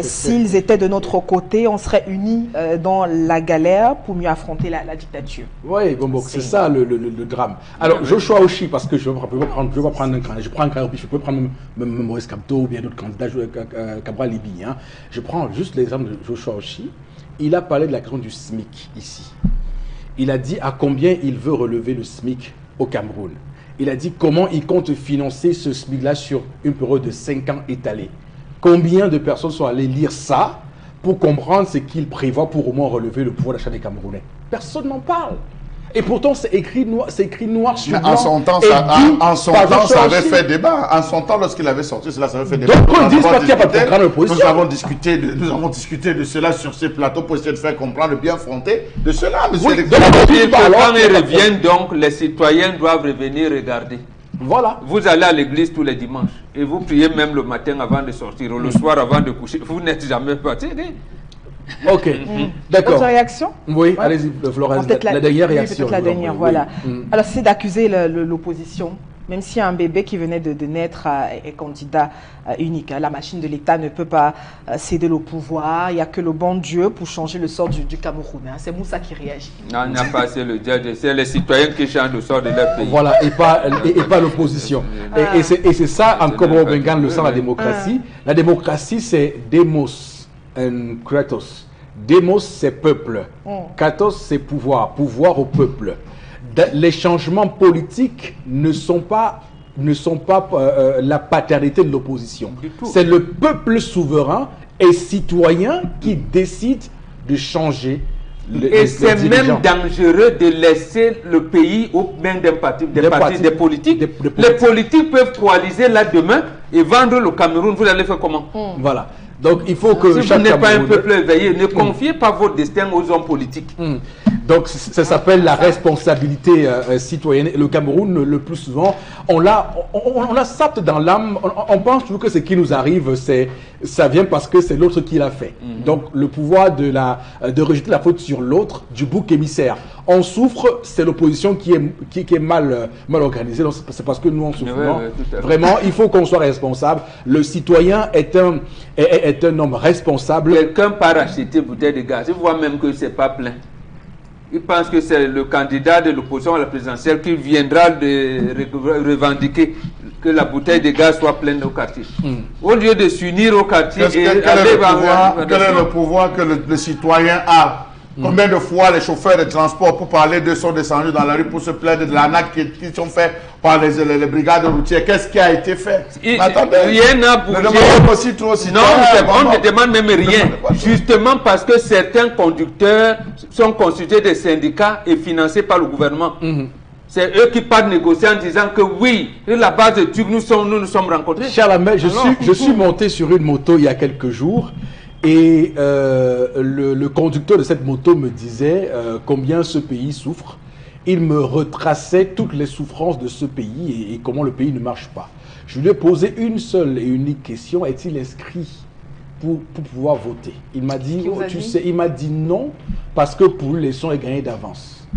s'ils étaient de notre côté, on serait unis dans la galère pour mieux affronter la dictature. Oui, bon, c'est ça le drame. Alors, Joshua Oshi, parce que je vais prendre un candidat, je prends un candidat, je peux prendre Maurice Kamto ou bien d'autres candidats, Cabral Libi. Je prends juste l'exemple de Joshua Oshi. Il a parlé de la question du SMIC ici. Il a dit à combien il veut relever le SMIC au Cameroun. Il a dit comment il compte financer ce SMIC-là sur une période de 5 ans étalée. Combien de personnes sont allées lire ça pour comprendre ce qu'il prévoit pour au moins relever le pouvoir d'achat des Camerounais? Personne n'en parle. Et pourtant, c'est écrit noir sur blanc. En son temps, ça avait fait débat. En son temps, lorsqu'il avait sorti cela, ça avait fait débat. Donc, on dit pas qu'il n'y a pas de programme d'opposition. Nous avons discuté de cela sur ces plateaux pour essayer de faire comprendre, de bien fronter de cela, monsieur. Oui, quand ils reviennent, donc, les citoyens doivent revenir regarder. Voilà. Vous allez à l'église tous les dimanches et vous priez même le matin avant de sortir ou le soir avant de coucher. Vous n'êtes jamais parti. Ok, d'accord. Autre réaction? Oui, allez-y, Florence. La dernière réaction. Peut-être la dernière, voilà. Alors, c'est d'accuser l'opposition. Même si un bébé qui venait de naître est candidat unique, la machine de l'État ne peut pas céder le pouvoir. Il n'y a que le bon Dieu pour changer le sort du Cameroun. C'est Moussa qui réagit. Non, il n'y a pas assez le Dieu, c'est les citoyens qui changent le sort de leur pays. Voilà, et pas l'opposition. Et c'est ça, encore au Bengal, le sens de la démocratie. La démocratie, c'est Demos and Kratos. Demos, c'est peuple. Katos, c'est pouvoir. Pouvoir au peuple. Les changements politiques ne sont pas la paternité de l'opposition. C'est le peuple souverain et citoyen qui décide de changer. Et c'est même dangereux de laisser le pays aux mains des politiques. Les politiques peuvent coaliser là demain et vendre le Cameroun. Vous allez faire comment? Voilà. Donc il faut que si vous n'êtes pas un peuple éveillé, ne confiez pas votre destin aux hommes politiques. Donc ça s'appelle la responsabilité citoyenne. Et le Cameroun, le plus souvent, on l'a sapte dans l'âme. On pense toujours que ce qui nous arrive, ça vient parce que c'est l'autre qui l'a fait. Donc le pouvoir de rejeter la faute sur l'autre, du bouc émissaire. On souffre, c'est l'opposition qui est mal organisée. C'est parce que nous on souffre. Vraiment, il faut qu'on soit responsable. Le citoyen est un homme responsable. Quelqu'un part acheter bouteille de gaz. Il voit même que c'est pas plein. Il pense que c'est le candidat de l'opposition à la présidentielle qui viendra de revendiquer que la bouteille de gaz soit pleine au quartier. Au lieu de s'unir au quartier quel est le pouvoir que le citoyen a? Combien de fois les chauffeurs de transport pour parler d'eux sont descendus dans la rue pour se plaindre de l'arnaque qui sont faites par les brigades routières? Qu'est-ce qui a été fait? Attendez, rien n'a bougé. Non, on ne demande même rien. Justement parce que certains conducteurs sont constitués des syndicats et financés par le gouvernement. C'est eux qui partent négocier en disant que oui, la base de trucs, nous nous sommes rencontrés. Charles Amel, je suis monté sur une moto il y a quelques jours. Et le conducteur de cette moto me disait combien ce pays souffre. Il me retraçait toutes les souffrances de ce pays et comment le pays ne marche pas. Je lui ai posé une seule et unique question: est-il inscrit pour pouvoir voter? Il m'a dit, il m'a dit non, parce que pour lui, l'élection est gagnée d'avance.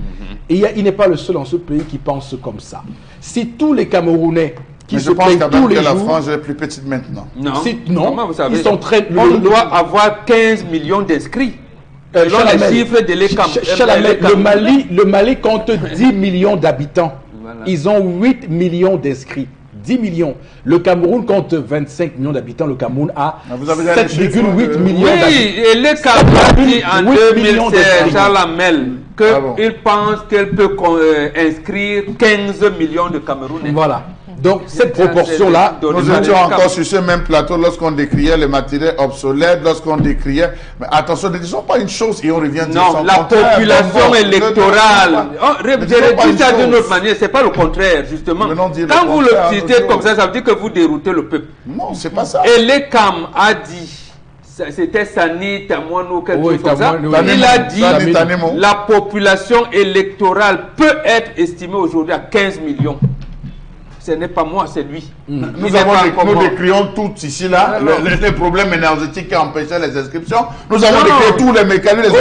Et il n'est pas le seul dans ce pays qui pense comme ça. Si tous les Camerounais mais je pense quand même que la France est plus petite maintenant. Non, non, vous savez, ils sont très... On doit avoir 15 millions d'inscrits. Selon les chiffres de l'ECAM. Le Mali compte 10 millions d'habitants. Voilà. Ils ont 8 millions d'inscrits. 10 millions. Le Cameroun compte 25 millions d'habitants. Le Cameroun a 7,8 millions d'habitants. Oui, et l'ECAM a dit en 2016, Charles Amel, qu'il pense qu'elle peut inscrire 15 millions de Camerounais. Voilà. Donc, cette proportion-là... Nous étions encore sur ce même plateau lorsqu'on décriait les matériels obsolètes, lorsqu'on décriait... Mais attention, ne disons pas une chose et on revient dire non, la population électorale. Je dis ça d'une autre manière, c'est pas le contraire, justement. Quand vous le citez comme ça veut dire que vous déroutez le peuple. Non, c'est pas ça. Et l'ECAM a dit... C'était Sani Tamoun ou quelque chose comme ça. Il a dit la population électorale peut être estimée aujourd'hui à 15 millions. Ce n'est pas moi, c'est lui. Nous décrions tous ici là les problèmes énergétiques qui empêchaient les inscriptions. Nous avons décrit tous les mécanismes.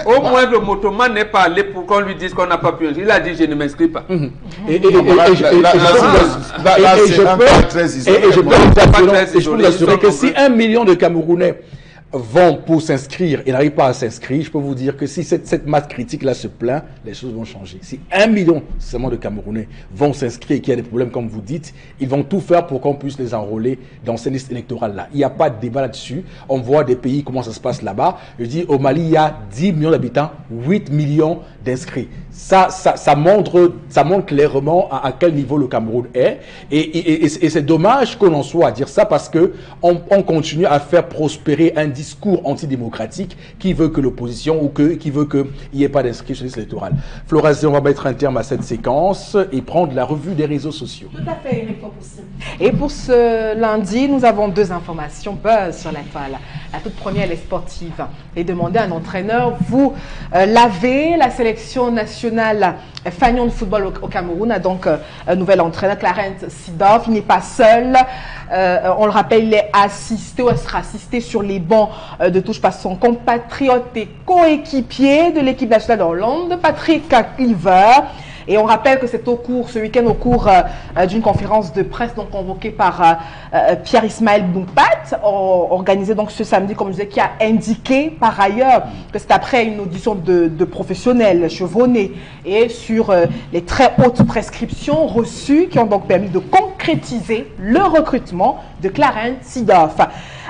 Au moins le motoman n'est pas allé pour qu'on lui dise qu'on n'a pas pu. Il a dit je ne m'inscris pas. Et je peux vous assurer que si 1 million de Camerounais vont pour s'inscrire et n'arrivent pas à s'inscrire, je peux vous dire que si cette masse critique-là se plaint, les choses vont changer. Si 1 million seulement de Camerounais vont s'inscrire et qu'il y a des problèmes comme vous dites, ils vont tout faire pour qu'on puisse les enrôler dans ces listes électorales-là. Il n'y a pas de débat là-dessus. On voit des pays, comment ça se passe là-bas. Je dis, au Mali, il y a 10 millions d'habitants, 8 millions d'inscrits. Ça montre clairement à quel niveau le Cameroun est. Et c'est dommage qu'on en soit à dire ça parce que on continue à faire prospérer un discours antidémocratique qui veut que l'opposition ou qui veut qu'il n'y ait pas d'inscrits sur les listes électorales. Flora, on va mettre un terme à cette séquence et prendre la revue des réseaux sociaux. Tout à fait, Eric. Et pour ce lundi, nous avons 2 informations buzz sur la toile. La toute première, elle est sportive. Et demander à un entraîneur, vous l'avez, la sélection nationale Fagnon de football au Cameroun a donc un nouvel entraîneur, Clarence Seedorf. Il n'est pas seul. On le rappelle, il est assisté ou sera assisté sur les bancs de touche par son compatriote et coéquipier de l'équipe nationale de Hollande, Patrick Kluivert. Et on rappelle que c'est ce week-end au cours d'une conférence de presse donc convoquée par Pierre-Ismaël Boumpat, organisée donc ce samedi, comme je disais, qui a indiqué par ailleurs que c'est après une audition de professionnels chevronnés et sur les très hautes prescriptions reçues qui ont donc permis de concrétiser le recrutement de Clarence Seedorf.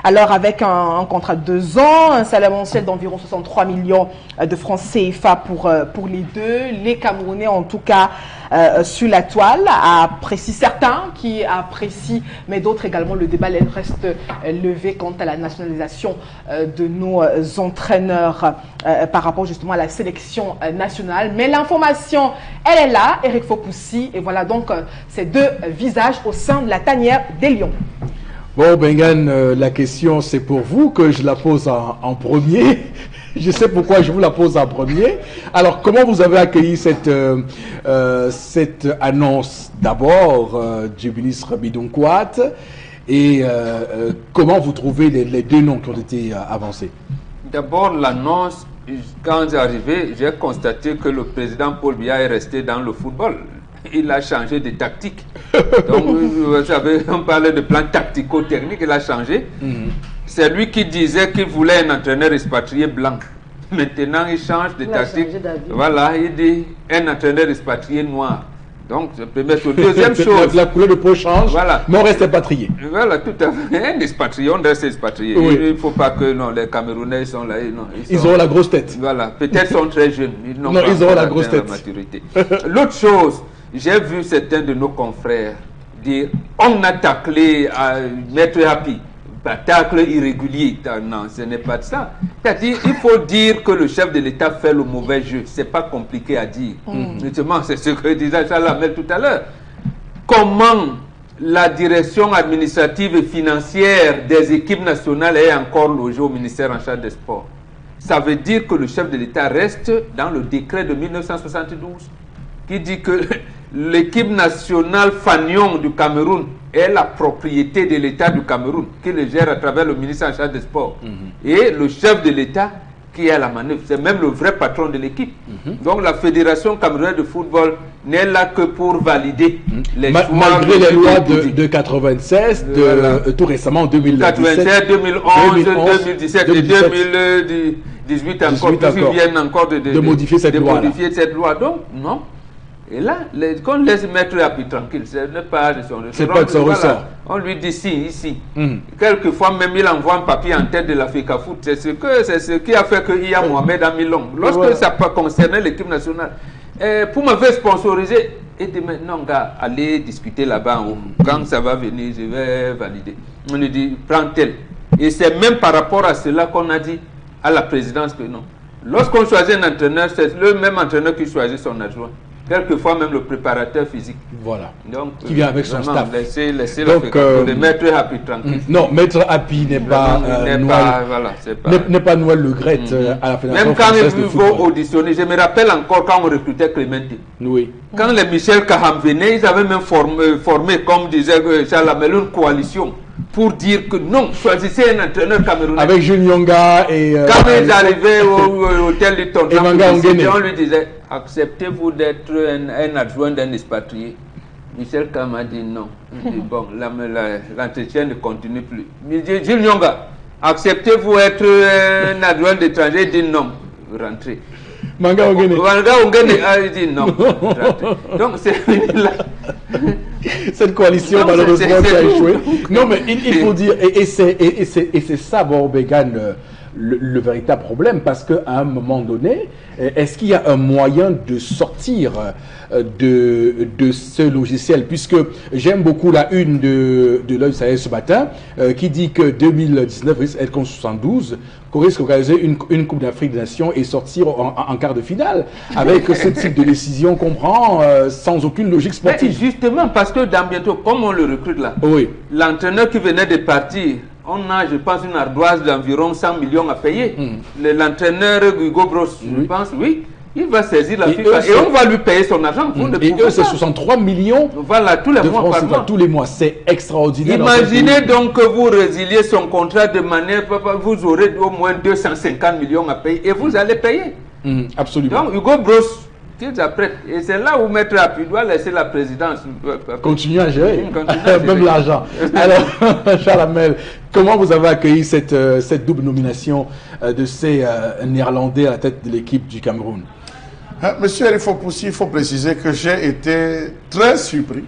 Alors avec un contrat de 2 ans, un salaire mensuel d'environ 63 millions de francs CFA pour les deux, les Camerounais en tout cas sur la toile, apprécient certains qui apprécient, mais d'autres également. Le débat reste levé quant à la nationalisation de nos entraîneurs par rapport justement à la sélection nationale. Mais l'information, elle est là, Eric Fopoussi, et voilà donc ces deux visages au sein de la tanière des Lions. Bon, Bengan, la question c'est pour vous que je la pose en premier. Je sais pourquoi je vous la pose en premier. Alors, comment vous avez accueilli cette annonce d'abord du ministre Bidonkwat et comment vous trouvez les deux noms qui ont été avancés? D'abord, l'annonce, quand j'ai arrivé, j'ai constaté que le président Paul Biya est resté dans le football. Il a changé de tactique. Donc, vous savez, on parlait de plan tactico-technique, il a changé. C'est lui qui disait qu'il voulait un entraîneur expatrié blanc. Maintenant, il change de tactique. Voilà, il dit un entraîneur expatrié noir. Donc, c'est première chose. Deuxième chose. La couleur de peau change, voilà. Mais on reste expatrié. Voilà, tout à fait. Un expatrié, on reste expatrié. Oui. Il ne faut pas que non, les Camerounais sont là. Non, ils auront la grosse tête. Voilà, peut-être sont très jeunes. Ils auront la grosse tête. Maturité. L'autre chose, j'ai vu certains de nos confrères dire on a taclé Maître Happy. Tacle irrégulier. Non, ce n'est pas ça. C'est-à-dire, il faut dire que le chef de l'État fait le mauvais jeu. Ce n'est pas compliqué à dire. Justement, c'est ce que disait Chalamel tout à l'heure. Comment la direction administrative et financière des équipes nationales est encore logée au ministère en charge des sports? Ça veut dire que le chef de l'État reste dans le décret de 1972 qui dit que l'équipe nationale Fanion du Cameroun est la propriété de l'État du Cameroun, qui le gère à travers le ministère en charge des sports. Et le chef de l'État qui est à la manœuvre, c'est même le vrai patron de l'équipe. Donc la Fédération camerounaise de football n'est là que pour valider les choix. Malgré les lois de 96, tout récemment en 2017, 97, 2011, 2017 et 2018 encore, ils viennent encore de modifier cette loi. Donc, non. Et là, qu'on laisse Maître Happy tranquille, ce n'est pas de son ressort. On lui dit ici. Quelquefois même il envoie un papier en tête de la FECAFOOT. C'est ce qui a fait qu'il y a Mohamed Amilong. Lorsque ça concernait l'équipe nationale, pour me faire sponsoriser, et dit maintenant, gars, allez discuter là-bas en haut. Quand ça va venir, je vais valider. On lui dit, prends tel. Et c'est même par rapport à cela qu'on a dit à la présidence que non. Lorsqu'on choisit un entraîneur, c'est le même entraîneur qui choisit son adjoint. Quelquefois même le préparateur physique. Voilà. Donc, qui vient avec son staff. Laissez le Maître Happy tranquille. Non, Maître Happy n'est pas Noël Le Graët à la Fédération même quand il faut auditionner, je me rappelle encore quand on recrutait Clémente. Oui. Quand les Michel Kaham venaient, ils avaient même formé, comme disait Chalamel, une coalition pour dire que non, choisissez un entraîneur camerounais. Avec Jules Nyonga et... quand ils arrivaient au hôtel du Tonton, on lui disait, acceptez-vous d'être un adjoint d'un expatrié? Michel Kaham a dit non. Il dit, bon, l'entretien ne continue plus. Il dit, Jules Nyonga, acceptez-vous être un adjoint d'étranger? Il dit non, rentrez. Manga Ongene a dit non. Donc c'est là. Cette coalition malheureusement qui a échoué. Non mais il faut dire, et c'est ça, Began, le véritable problème, parce qu'à un moment donné, est-ce qu'il y a un moyen de sortir de ce logiciel? Puisque j'aime beaucoup la une de l'Œil Sahel ce matin, qui dit que 2019 risque d'être comme 72, qu'on risque d'organiser une Coupe d'Afrique des Nations et sortir en quart de finale, avec ce type de décision qu'on prend sans aucune logique sportive. Mais justement, parce que dans bientôt, comme on le recrute là, oui, l'entraîneur qui venait de partir, on a, je pense, une ardoise d'environ 100 millions à payer. L'entraîneur Hugo Bros, je pense, oui, il va saisir la FIFA et on va lui payer son argent. Et eux, c'est 63 millions voilà, tous les mois par mois. Tous les mois, c'est extraordinaire. Imaginez donc que vous résiliez son contrat de manière, vous aurez au moins 250 millions à payer et vous allez payer. Absolument. Donc Hugo Bros, qu'ils apprêtent. Et c'est là où Maître Happy doit laisser la présidence. Continuer à gérer. Même l'argent. Alors, Chalamel, comment vous avez accueilli cette double nomination de ces Néerlandais à la tête de l'équipe du Cameroun? Monsieur Eric Fopoussi, il faut préciser que j'ai été très surpris.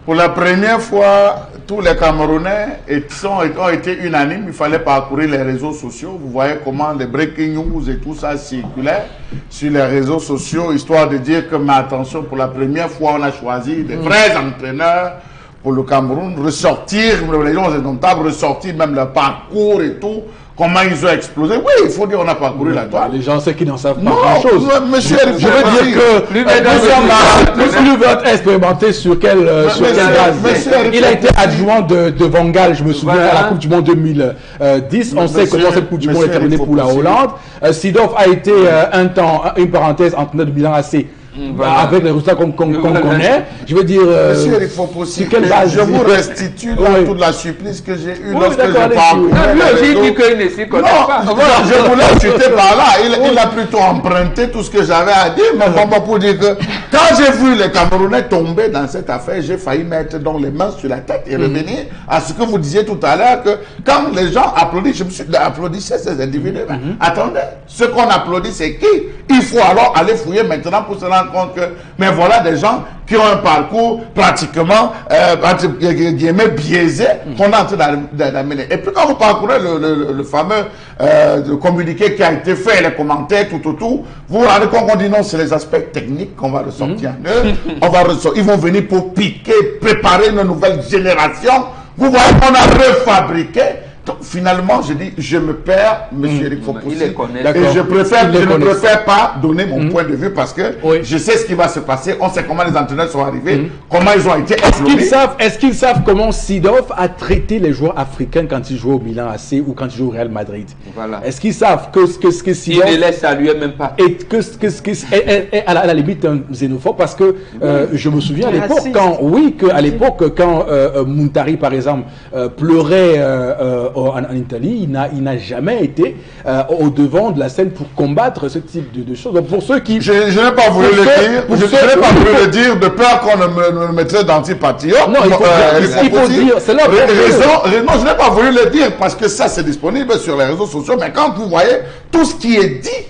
Pour la première fois tous les Camerounais ont été unanimes. Il fallait parcourir les réseaux sociaux. Vous voyez comment les breaking news et tout ça circulait sur les réseaux sociaux, histoire de dire que, mais attention, pour la première fois, on a choisi des vrais entraîneurs pour le Cameroun, ressortir, les gens indomptables, ressortir même leur parcours et tout. Comment ils ont explosé. Oui, il faut dire qu'on a parcouru la toile. Les gens, c'est qu'ils n'en savent pas Non, grand-chose. monsieur, je veux dire que lui veut être expérimenté sur quelle base. Il a été adjoint de Van Gaal, je me souviens, à la Coupe du Monde 2010. On sait comment cette Coupe du Monde est terminée pour la Hollande. Seedorf a été un temps, une parenthèse, entraîneur de Milan AC. Voilà. Avec les résultats qu'on connaît, je veux dire, monsieur, il faut possible. Je vous restitue toute la supplice que j'ai eue lorsque je parle. Lui aussi dit qu'il ne s'y connaît pas. Je voulais chuter par là. Il a plutôt emprunté tout ce que j'avais à dire, mais bon, pour dire que quand j'ai vu les Camerounais tomber dans cette affaire, j'ai failli mettre donc les mains sur la tête et revenir à ce que vous disiez tout à l'heure, que quand les gens applaudissent, je me suis applaudissé ces individus. Attendez, ce qu'on applaudit, c'est qui? Il faut alors aller fouiller maintenant pour se rendre compte que, mais voilà des gens qui ont un parcours pratiquement biaisé qu'on est en train d'amener. Et puis quand vous parcourez le fameux communiqué qui a été fait, les commentaires, tout, vous vous rendez compte qu'on dit non, c'est les aspects techniques qu'on va ressortir. Ils vont venir pour piquer, préparer une nouvelle génération. Vous voyez qu'on a refabriqué. Donc, finalement, je dis, je me perds, monsieur Eric Fopoussi, et je ne préfère pas donner mon point de vue parce que je sais ce qui va se passer, on sait comment les entraîneurs sont arrivés, comment ils ont été explosés. Est-ce qu'ils savent comment Seedorf a traité les joueurs africains quand ils jouent au Milan AC ou quand ils jouent au Real Madrid? Voilà. Est-ce qu'ils savent que Seedorf... Il ne laisse saluer même pas. Et que est à la limite un xénophobe parce que je me souviens à l'époque quand Muntari par exemple pleurait en Italie, il n'a jamais été au devant de la scène pour combattre ce type de choses. Donc pour ceux qui... Je n'ai pas voulu le dire, je n'ai pas voulu le dire de peur qu'on me mettrait d'antipatriote. Non, il faut dire, c'est là raison. Non, je n'ai pas voulu le dire parce que ça c'est disponible sur les réseaux sociaux, mais quand vous voyez tout ce qui est dit,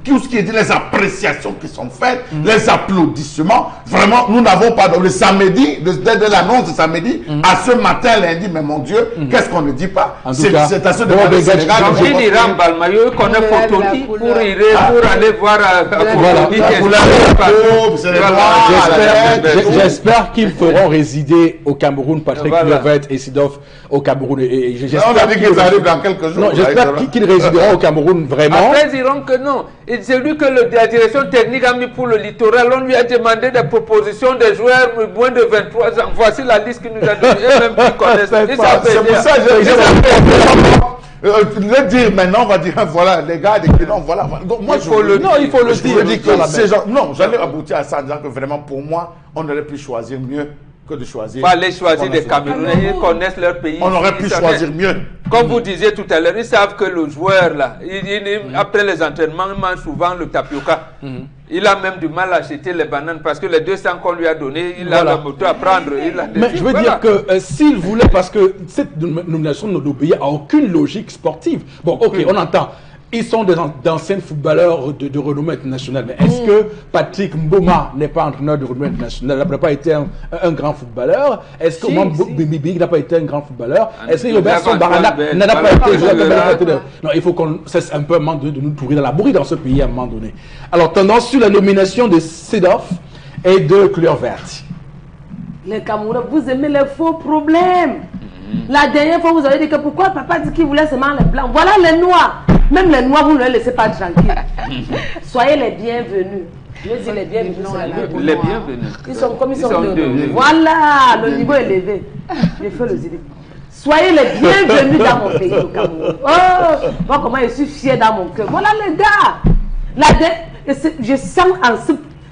tout ce qui est dit, les appréciations qui sont faites, les applaudissements, vraiment, nous n'avons pas, le samedi, dès l'annonce de samedi, à ce matin, lundi, mais mon Dieu, qu'est-ce qu'on ne dit pas? C'est à ce moment de Sénégal. Jean-Pierre Balmayo connaît Fortuny pour aller voir J'espère qu'ils feront résider au Cameroun Patrick Kluivert et Seedorf au Cameroun. On a dit qu'ils arrivent dans quelques jours. Non, j'espère qu'ils résideront au Cameroun vraiment. Après, ils diront que non. Et c'est lui que la direction technique a mis pour le littoral. On lui a demandé des propositions des joueurs moins de 23 ans. Voici la liste qu'il nous a donnée. Eux-mêmes qui connaissent. C'est pour ça que le dire maintenant, on va dire voilà, les gars, non, voilà. Donc, moi, il faut le dire. Non, j'allais aboutir à ça en disant que vraiment, pour moi, on aurait pu choisir mieux que de choisir. Pas les choisir des Camerounais, ils connaissent leur pays. On aurait pu choisir mieux. Comme vous disiez tout à l'heure, ils savent que le joueur, là, après les entraînements, il mange souvent le tapioca. Il a même du mal à acheter les bananes parce que les 200 qu'on lui a donné, il a la moto à prendre. Mais je veux dire que s'il voulait, parce que cette nomination n'obéit à aucune logique sportive. Bon, ok, on entend. Ils sont d'anciens footballeurs de renommée internationale. Mais est-ce que Patrick Mboma n'est pas entraîneur de renommée internationale? Il n'a pas été un grand footballeur. Est-ce que Bibi n'a pas été un grand footballeur? Est-ce que Robertson Barana n'a pas été... Non, il faut qu'on cesse un peu à un moment donné de nous pourrir dans la bourrie dans ce pays à un moment donné. Alors, tendance sur la nomination de Seedorf et de Kluivert. Les Camerounais, vous aimez les faux problèmes. La dernière fois, vous avez dit que pourquoi papa dit qu'il voulait seulement les blancs. Voilà les noirs. Même les noirs, vous ne les laissez pas tranquilles. Soyez les bienvenus. Je dis les bienvenus. Les bienvenus. Ils sont comme ils sont deux. Voilà, le niveau élevé. Je fais le idée. Soyez les bienvenus dans mon pays, au Cameroun. Oh, moi comment je suis fier dans mon cœur. Voilà les gars. Je sens en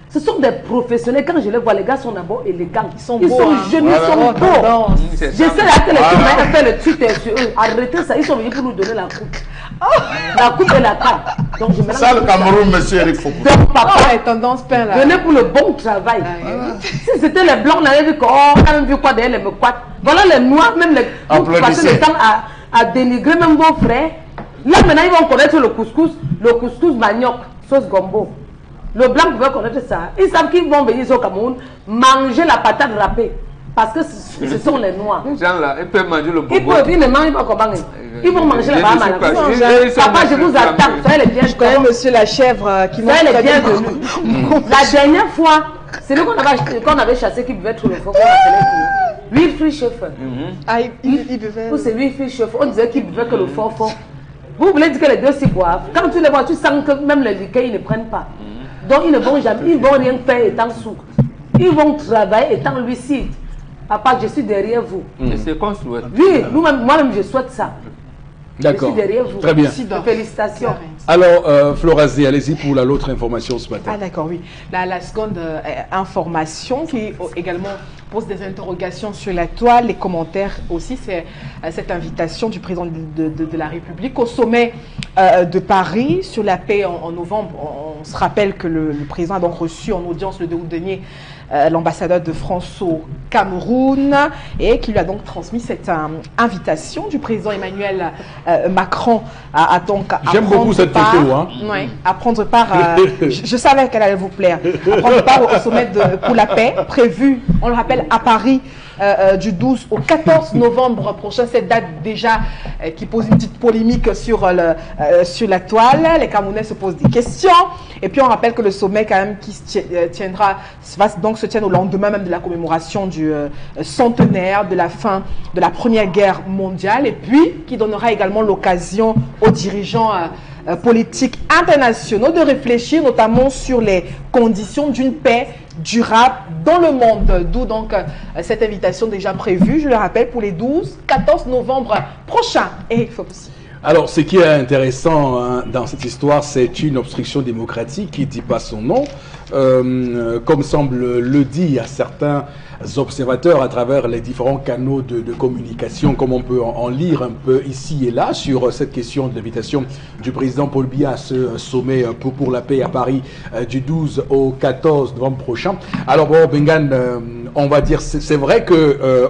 ce sont des professionnels. Quand je les vois, les gars sont d'abord élégants. Ils sont jeunes, ils sont beaux. J'essaie d'arrêter les gens, mais faire le Twitter sur eux. Arrêtez ça, ils sont venus pour nous donner la coupe. La coupe et la canne. Donc, ça, le Cameroun, monsieur Eric Fopoussi. Donc, papa, tendance peint là. Venez pour le bon travail. Si c'était les blancs, on avait vu qu'on a même vu quoi derrière les mequates. Voilà les noirs, même les. Vous passez le temps à dénigrer même vos frères. Là, maintenant, ils vont connaître le couscous manioc, sauce gombo. Le blanc pouvait connaître ça. Ils savent qu'ils vont venir au Cameroun manger la patate râpée. Parce que Ce sont les Noirs. Les gens là, ils peuvent manger le Ils bonbon. peuvent, ils ne mangent pas comment. Ils vont manger Je la ne bas suis pas sûr. Papa, je vous attends. Soyez les bienvenus. Je connais monsieur la chèvre qui mange Soyez les très bien. bienvenus. La dernière fois, c'est nous qu'on avait chassé qui buvait tout le faux. Wilfried Schaeffer. Ah, il buvait. Ou c'est Wilfried Schaeffer. On disait qu'il buvait que le fort. Vous voulez dire que les deux s'y boivent. Quand tu les vois, tu sens que même les liqueurs, ils ne prennent pas. Donc ils ne vont jamais, ils vont rien faire étant sourds. Ils vont travailler étant lucides. Papa, je suis derrière vous. Et c'est qu'on souhaite. Oui, moi-même je souhaite ça. D'accord. Je suis derrière vous. Très bien. Félicitations. Alors, Florazé, allez-y pour l'autre information ce matin. Ah d'accord, oui. La seconde information qui également pose des interrogations sur la toile, les commentaires aussi, c'est cette invitation du président de la République au sommet de Paris sur la paix en novembre. On se rappelle que le président a donc reçu en audience le 2 août dernier l'ambassadeur de France au Cameroun et qui lui a donc transmis cette invitation du président Emmanuel Macron à donc J'aime beaucoup cette photo, hein. Oui, à prendre part, je savais qu'elle allait vous plaire, à prendre part au sommet pour la paix prévu, on le rappelle, à Paris du 12 au 14 novembre prochain, cette date déjà qui pose une petite polémique sur la toile. Les Camerounais se posent des questions et puis on rappelle que le sommet quand même qui va donc se tienne au lendemain même de la commémoration du centenaire de la fin de la Première Guerre mondiale et puis qui donnera également l'occasion aux dirigeants politiques internationaux de réfléchir notamment sur les conditions d'une paix durable dans le monde. D'où donc cette invitation déjà prévue, je le rappelle, pour les 12-14 novembre prochains. Et il faut aussi. Alors, ce qui est intéressant dans cette histoire, c'est une obstruction démocratique qui ne dit pas son nom. Comme semble le dire certains observateurs à travers les différents canaux de communication, comme on peut en lire un peu ici et là sur cette question de l'invitation du président Paul Biya à ce sommet pour la paix à Paris du 12 au 14 novembre prochain. Alors bon, Bengan, on va dire, c'est vrai que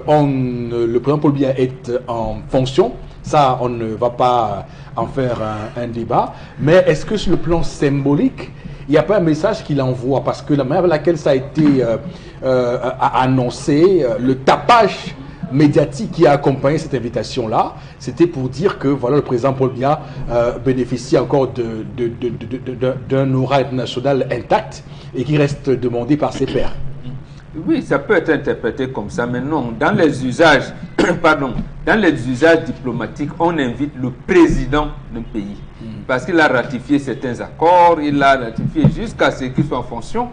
le président Paul Biya est en fonction. Ça, on ne va pas en faire un débat. Mais est-ce que sur le plan symbolique, il n'y a pas un message qu'il envoie? Parce que la manière avec laquelle ça a été annoncé, le tapage médiatique qui a accompagné cette invitation-là, c'était pour dire que voilà, le président Paul Biya bénéficie encore d'un aura international intact et qui reste demandé par ses pairs. Oui, ça peut être interprété comme ça, mais non. Dans les usages, dans les usages diplomatiques, on invite le président d'un pays. Parce qu'il a ratifié certains accords, il a ratifié jusqu'à ce qu'il soit en fonction.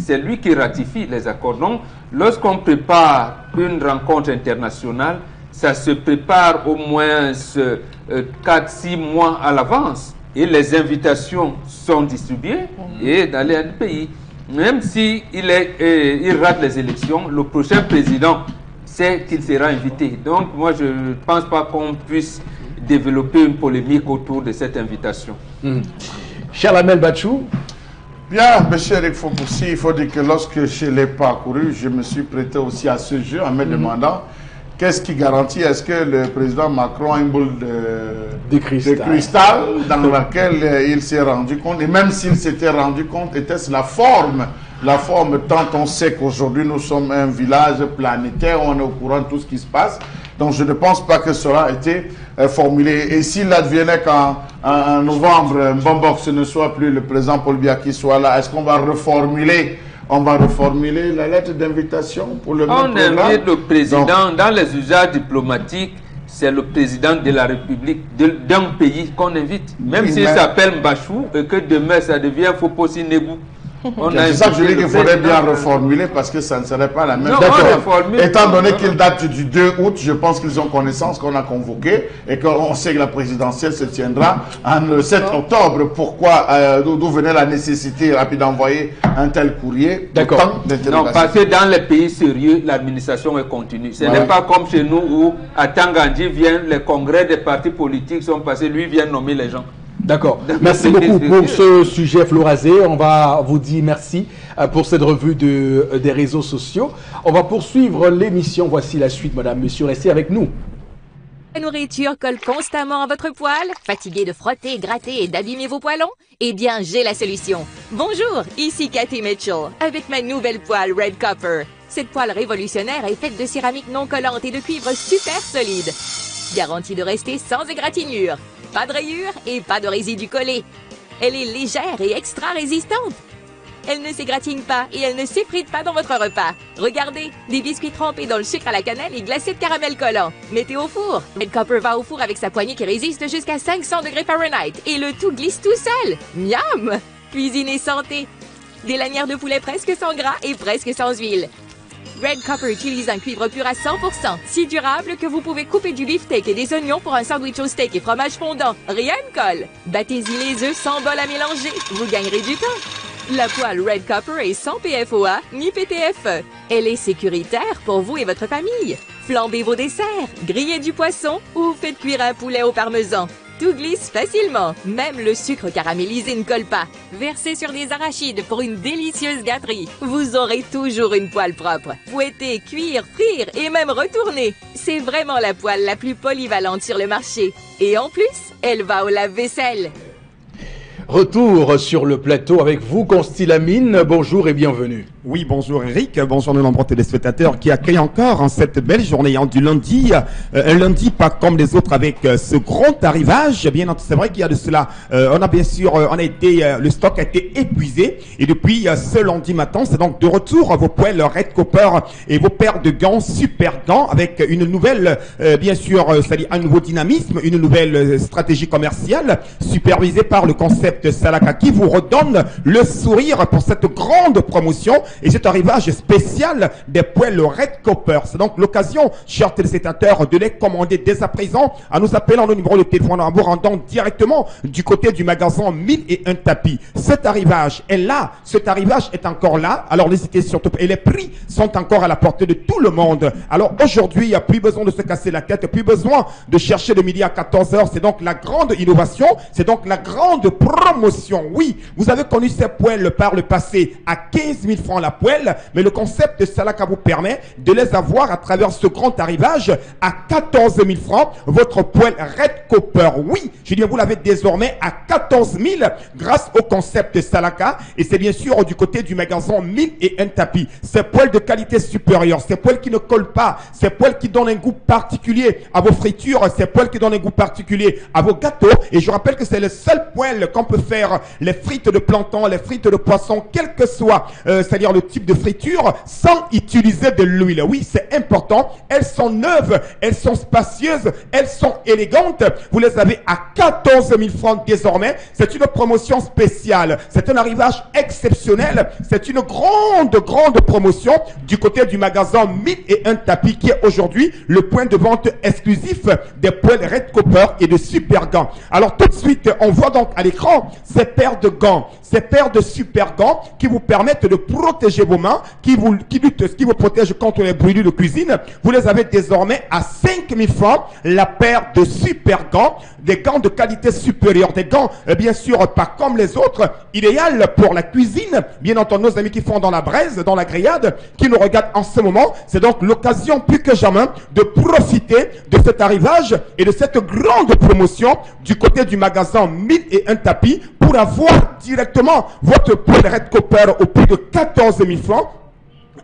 C'est lui qui ratifie les accords. Donc, lorsqu'on prépare une rencontre internationale, ça se prépare au moins 4-6 mois à l'avance. Et les invitations sont distribuées et d'aller à un pays. Même s'il il rate les élections, le prochain président sait qu'il sera invité. Donc, moi, je ne pense pas qu'on puisse développer une polémique autour de cette invitation. Charles-Amel Bachou. Bien, M. Eric Fopoussi, il faut dire que lorsque je l'ai parcouru, je me suis prêté aussi à ce jeu en me demandant qu'est-ce qui garantit, est-ce que le président Macron a une boule de cristal dans laquelle il s'est rendu compte, et même s'il s'était rendu compte, était-ce la forme, tant on sait qu'aujourd'hui nous sommes un village planétaire, on est au courant de tout ce qui se passe. Donc je ne pense pas que cela a été formulé. Et s'il advenait qu'en novembre, Mbombok, ce ne soit plus le président Paul Biya qui soit là, est-ce qu'on va reformuler la lettre d'invitation pour le même programme? On invite le président. Donc, dans les usages diplomatiques, c'est le président de la République d'un pays qu'on invite. Même s'il s'appelle Mbachou et que demain ça devient Foposi Negou. C'est ça que je dis qu'il faudrait bien reformuler parce que ça ne serait pas la même. Étant donné qu'il date du 2 août, je pense qu'ils ont connaissance qu'on a convoqué et qu'on sait que la présidentielle se tiendra le 7 octobre. Pourquoi, d'où venait la nécessité rapide d'envoyer un tel courrier? D'accord. Non, parce que dans les pays sérieux, l'administration est continue. Ce n'est pas comme chez nous où à Tangandji les congrès des partis politiques sont passés, lui vient nommer les gens. D'accord. Merci beaucoup pour ce sujet, Florazé. On va vous dire merci pour cette revue des réseaux sociaux. On va poursuivre l'émission. Voici la suite, madame, monsieur. Restez avec nous. La nourriture colle constamment à votre poêle? Fatigué de frotter, gratter et d'abîmer vos poêlons? Eh bien, j'ai la solution. Bonjour, ici Cathy Mitchell avec ma nouvelle poêle Red Copper. Cette poêle révolutionnaire est faite de céramique non collante et de cuivre super solide. Garantie de rester sans égratignure. Pas de rayures et pas de résidus collés. Elle est légère et extra résistante. Elle ne s'égratigne pas et elle ne s'effrite pas dans votre repas. Regardez, des biscuits trempés dans le sucre à la cannelle et glacés de caramel collant. Mettez au four. Red Copper va au four avec sa poignée qui résiste jusqu'à 500 degrés Fahrenheit. Et le tout glisse tout seul. Miam! Cuisine et santé. Des lanières de poulet presque sans gras et presque sans huile. Red Copper utilise un cuivre pur à 100%, si durable que vous pouvez couper du beefsteak et des oignons pour un sandwich au steak et fromage fondant. Rien ne colle. Battez-y les œufs sans bol à mélanger. Vous gagnerez du temps. La poêle Red Copper est sans PFOA ni PTFE. Elle est sécuritaire pour vous et votre famille. Flambez vos desserts, grillez du poisson ou faites cuire un poulet au parmesan. Tout glisse facilement, même le sucre caramélisé ne colle pas. Versez sur des arachides pour une délicieuse gâterie. Vous aurez toujours une poêle propre. Fouetter, cuire, frire et même retourner. C'est vraiment la poêle la plus polyvalente sur le marché. Et en plus, elle va au lave-vaisselle. Retour sur le plateau avec vous, Constilamine. Bonjour et bienvenue. Oui, bonjour Eric, bonjour nos nombreux téléspectateurs qui accueillent encore en cette belle journée du lundi. Un lundi pas comme les autres avec ce grand arrivage. Bien entendu, c'est vrai qu'il y a de cela. On a bien sûr, le stock a été épuisé. Et depuis ce lundi matin, c'est donc de retour vos poêles Red Copper et vos paires de gants, super gants, avec une nouvelle, bien sûr, c'est-à-dire un nouveau dynamisme, une nouvelle stratégie commerciale, supervisée par le concept Salaka qui vous redonne le sourire pour cette grande promotion et cet arrivage spécial des poêles Red Copper. C'est donc l'occasion, chers téléspectateurs, de les commander dès à présent en nous appelant le numéro de téléphone en vous rendant directement du côté du magasin 1001 tapis. Cet arrivage est là, cet arrivage est encore là, alors n'hésitez surtout pas. Et les prix sont encore à la portée de tout le monde. Alors aujourd'hui, il n'y a plus besoin de se casser la tête, plus besoin de chercher de midi à 14h. C'est donc la grande innovation, c'est donc la grande promotion. Oui, vous avez connu ces poêles par le passé à 15 000 francs la poêle, mais le concept de Salaka vous permet de les avoir à travers ce grand arrivage à 14 000 francs. Votre poêle Red Copper, oui, je dis vous l'avez désormais à 14 000 grâce au concept Salaka et c'est bien sûr du côté du magasin 1001 tapis. Ces poêles de qualité supérieure, ces poêles qui ne collent pas, ces poêles qui donnent un goût particulier à vos fritures, ces poêles qui donnent un goût particulier à vos gâteaux et je rappelle que c'est le seul poêle qu'on peut faire les frites de plantain, les frites de poisson, quel que soit, c'est-à-dire le type de friture, sans utiliser de l'huile. Oui, c'est important. Elles sont neuves, elles sont spacieuses, elles sont élégantes. Vous les avez à 14 000 francs désormais. C'est une promotion spéciale. C'est un arrivage exceptionnel. C'est une grande promotion du côté du magasin 1001 tapis qui est aujourd'hui le point de vente exclusif des poêles Red Copper et de super gants. Alors tout de suite, on voit donc à l'écran ces paires de gants, ces paires de super gants qui vous permettent de protéger vos mains, qui vous protègent contre les brûlures de cuisine. Vous les avez désormais à 5 000 francs la paire de super gants, des gants de qualité supérieure, des gants bien sûr pas comme les autres, idéal pour la cuisine. Bien entendu, nos amis qui font dans la braise, dans la grillade, qui nous regardent en ce moment, c'est donc l'occasion plus que jamais de profiter de cet arrivage et de cette grande promotion du côté du magasin 1001 tapis pour avoir directement votre poêle Red Copper au prix de 14 000 francs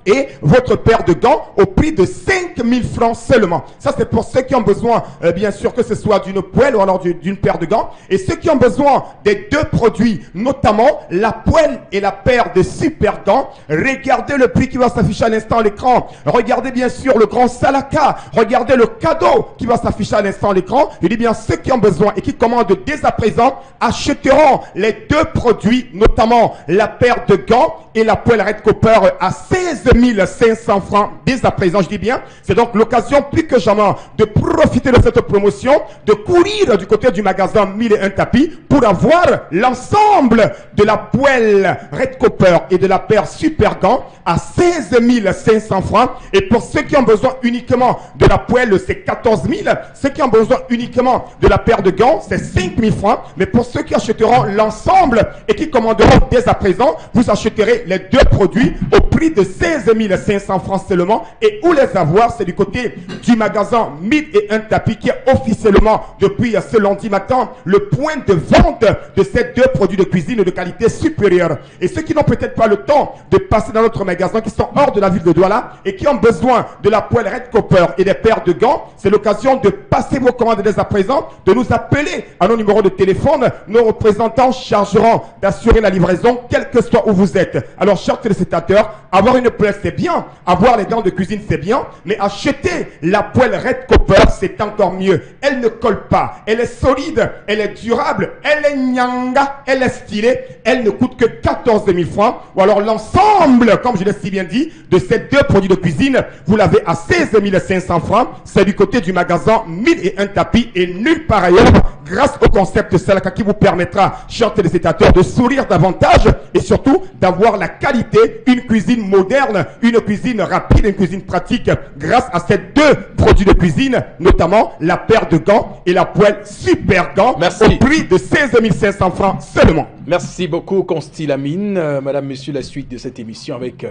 et votre paire de gants au prix de 5 000 francs seulement. Ça, c'est pour ceux qui ont besoin, bien sûr, que ce soit d'une poêle ou alors d'une paire de gants. Et ceux qui ont besoin des deux produits, notamment la poêle et la paire de super gants, regardez le prix qui va s'afficher à l'instant à l'écran. Regardez bien sûr le grand Salaka. Regardez le cadeau qui va s'afficher à l'instant à l'écran. Je dis bien ceux qui ont besoin et qui commandent dès à présent achèteront les deux produits, notamment la paire de gants et la poêle Red Copper à 16 500 francs dès à présent, je dis bien. C'est donc l'occasion plus que jamais de profiter de cette promotion, de courir du côté du magasin 1001 tapis pour avoir l'ensemble de la poêle Red Copper et de la paire super gants à 16 500 francs. Et pour ceux qui ont besoin uniquement de la poêle, c'est 14 000. Ceux qui ont besoin uniquement de la paire de gants, c'est 5 000 francs. Mais pour ceux qui achèteront l'ensemble et qui commanderont dès à présent, vous achèterez les deux produits au prix prix de 16 500 francs seulement. Et où les avoir, c'est du côté du magasin Mid et un tapis qui est officiellement, depuis ce lundi matin, le point de vente de ces deux produits de cuisine de qualité supérieure. Et ceux qui n'ont peut-être pas le temps de passer dans notre magasin, qui sont hors de la ville de Douala et qui ont besoin de la poêle Red Copper et des paires de gants, c'est l'occasion de passer vos commandes dès à présent, de nous appeler à nos numéros de téléphone. Nos représentants chargeront d'assurer la livraison, quel que soit où vous êtes. Alors, chers téléspectateurs, avoir une poêle c'est bien, avoir les gants de cuisine c'est bien, mais acheter la poêle Red Copper c'est encore mieux. Elle ne colle pas, elle est solide, elle est durable, elle est nyanga, elle est stylée, elle ne coûte que 14 000 francs. Ou alors l'ensemble, comme je l'ai si bien dit, de ces deux produits de cuisine, vous l'avez à 16 500 francs. C'est du côté du magasin 1000 et un tapis et nulle part ailleurs, grâce au concept Salaka qui vous permettra, chers téléspectateurs, de sourire davantage et surtout d'avoir la qualité, une cuisine moderne, une cuisine rapide, une cuisine pratique, grâce à ces deux produits de cuisine, notamment la paire de gants et la poêle super gants. Merci. Au prix de 16 500 francs seulement. Merci beaucoup, Consti Lamine. Madame, Monsieur, la suite de cette émission avec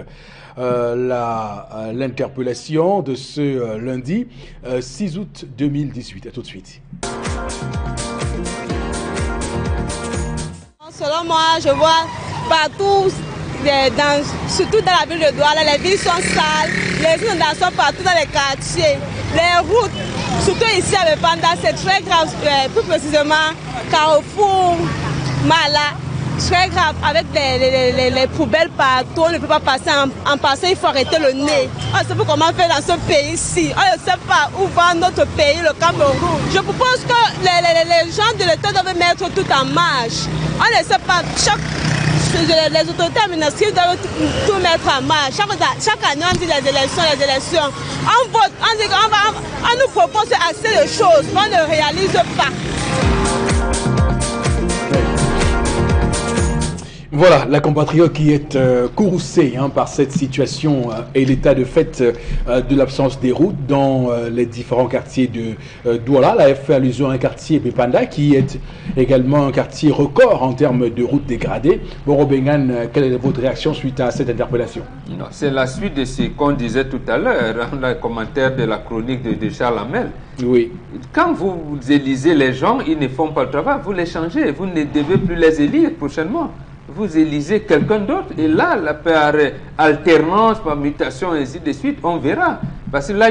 l'interpellation de ce lundi 6 août 2018. À tout de suite. Selon moi, je vois partout, surtout dans la ville de Douala, les villes sont sales, les inondations partout dans les quartiers, les routes, surtout ici à Bepanda, c'est très grave, plus précisément Carrefour, Mala, très grave, avec les poubelles partout, on ne peut pas passer, en passant il faut arrêter le nez. On ne sait pas comment faire dans ce pays-ci, on ne sait pas où va notre pays, le Cameroun. Je propose que les gens de l'État doivent mettre tout en marche. On ne sait pas, les autorités administratives doivent tout mettre en marche. Chaque année, on dit les élections. On vote, on nous propose assez de choses, mais on ne réalise pas. Voilà, la compatriote qui est courroucée par cette situation et l'état de fait de l'absence des routes dans les différents quartiers de Douala. Elle a fait allusion à un quartier Bepanda qui est également un quartier record en termes de routes dégradées. Boro Bengan, quelle est votre réaction suite à cette interpellation? C'est la suite de ce qu'on disait tout à l'heure, dans le commentaire de la chronique de Charles Hamel. Oui. Quand vous élisez les gens, ils ne font pas le travail, vous les changez, vous ne devez plus les élire prochainement. Vous élisez quelqu'un d'autre et là, par alternance, par mutation, et ainsi de suite, on verra. Parce que là,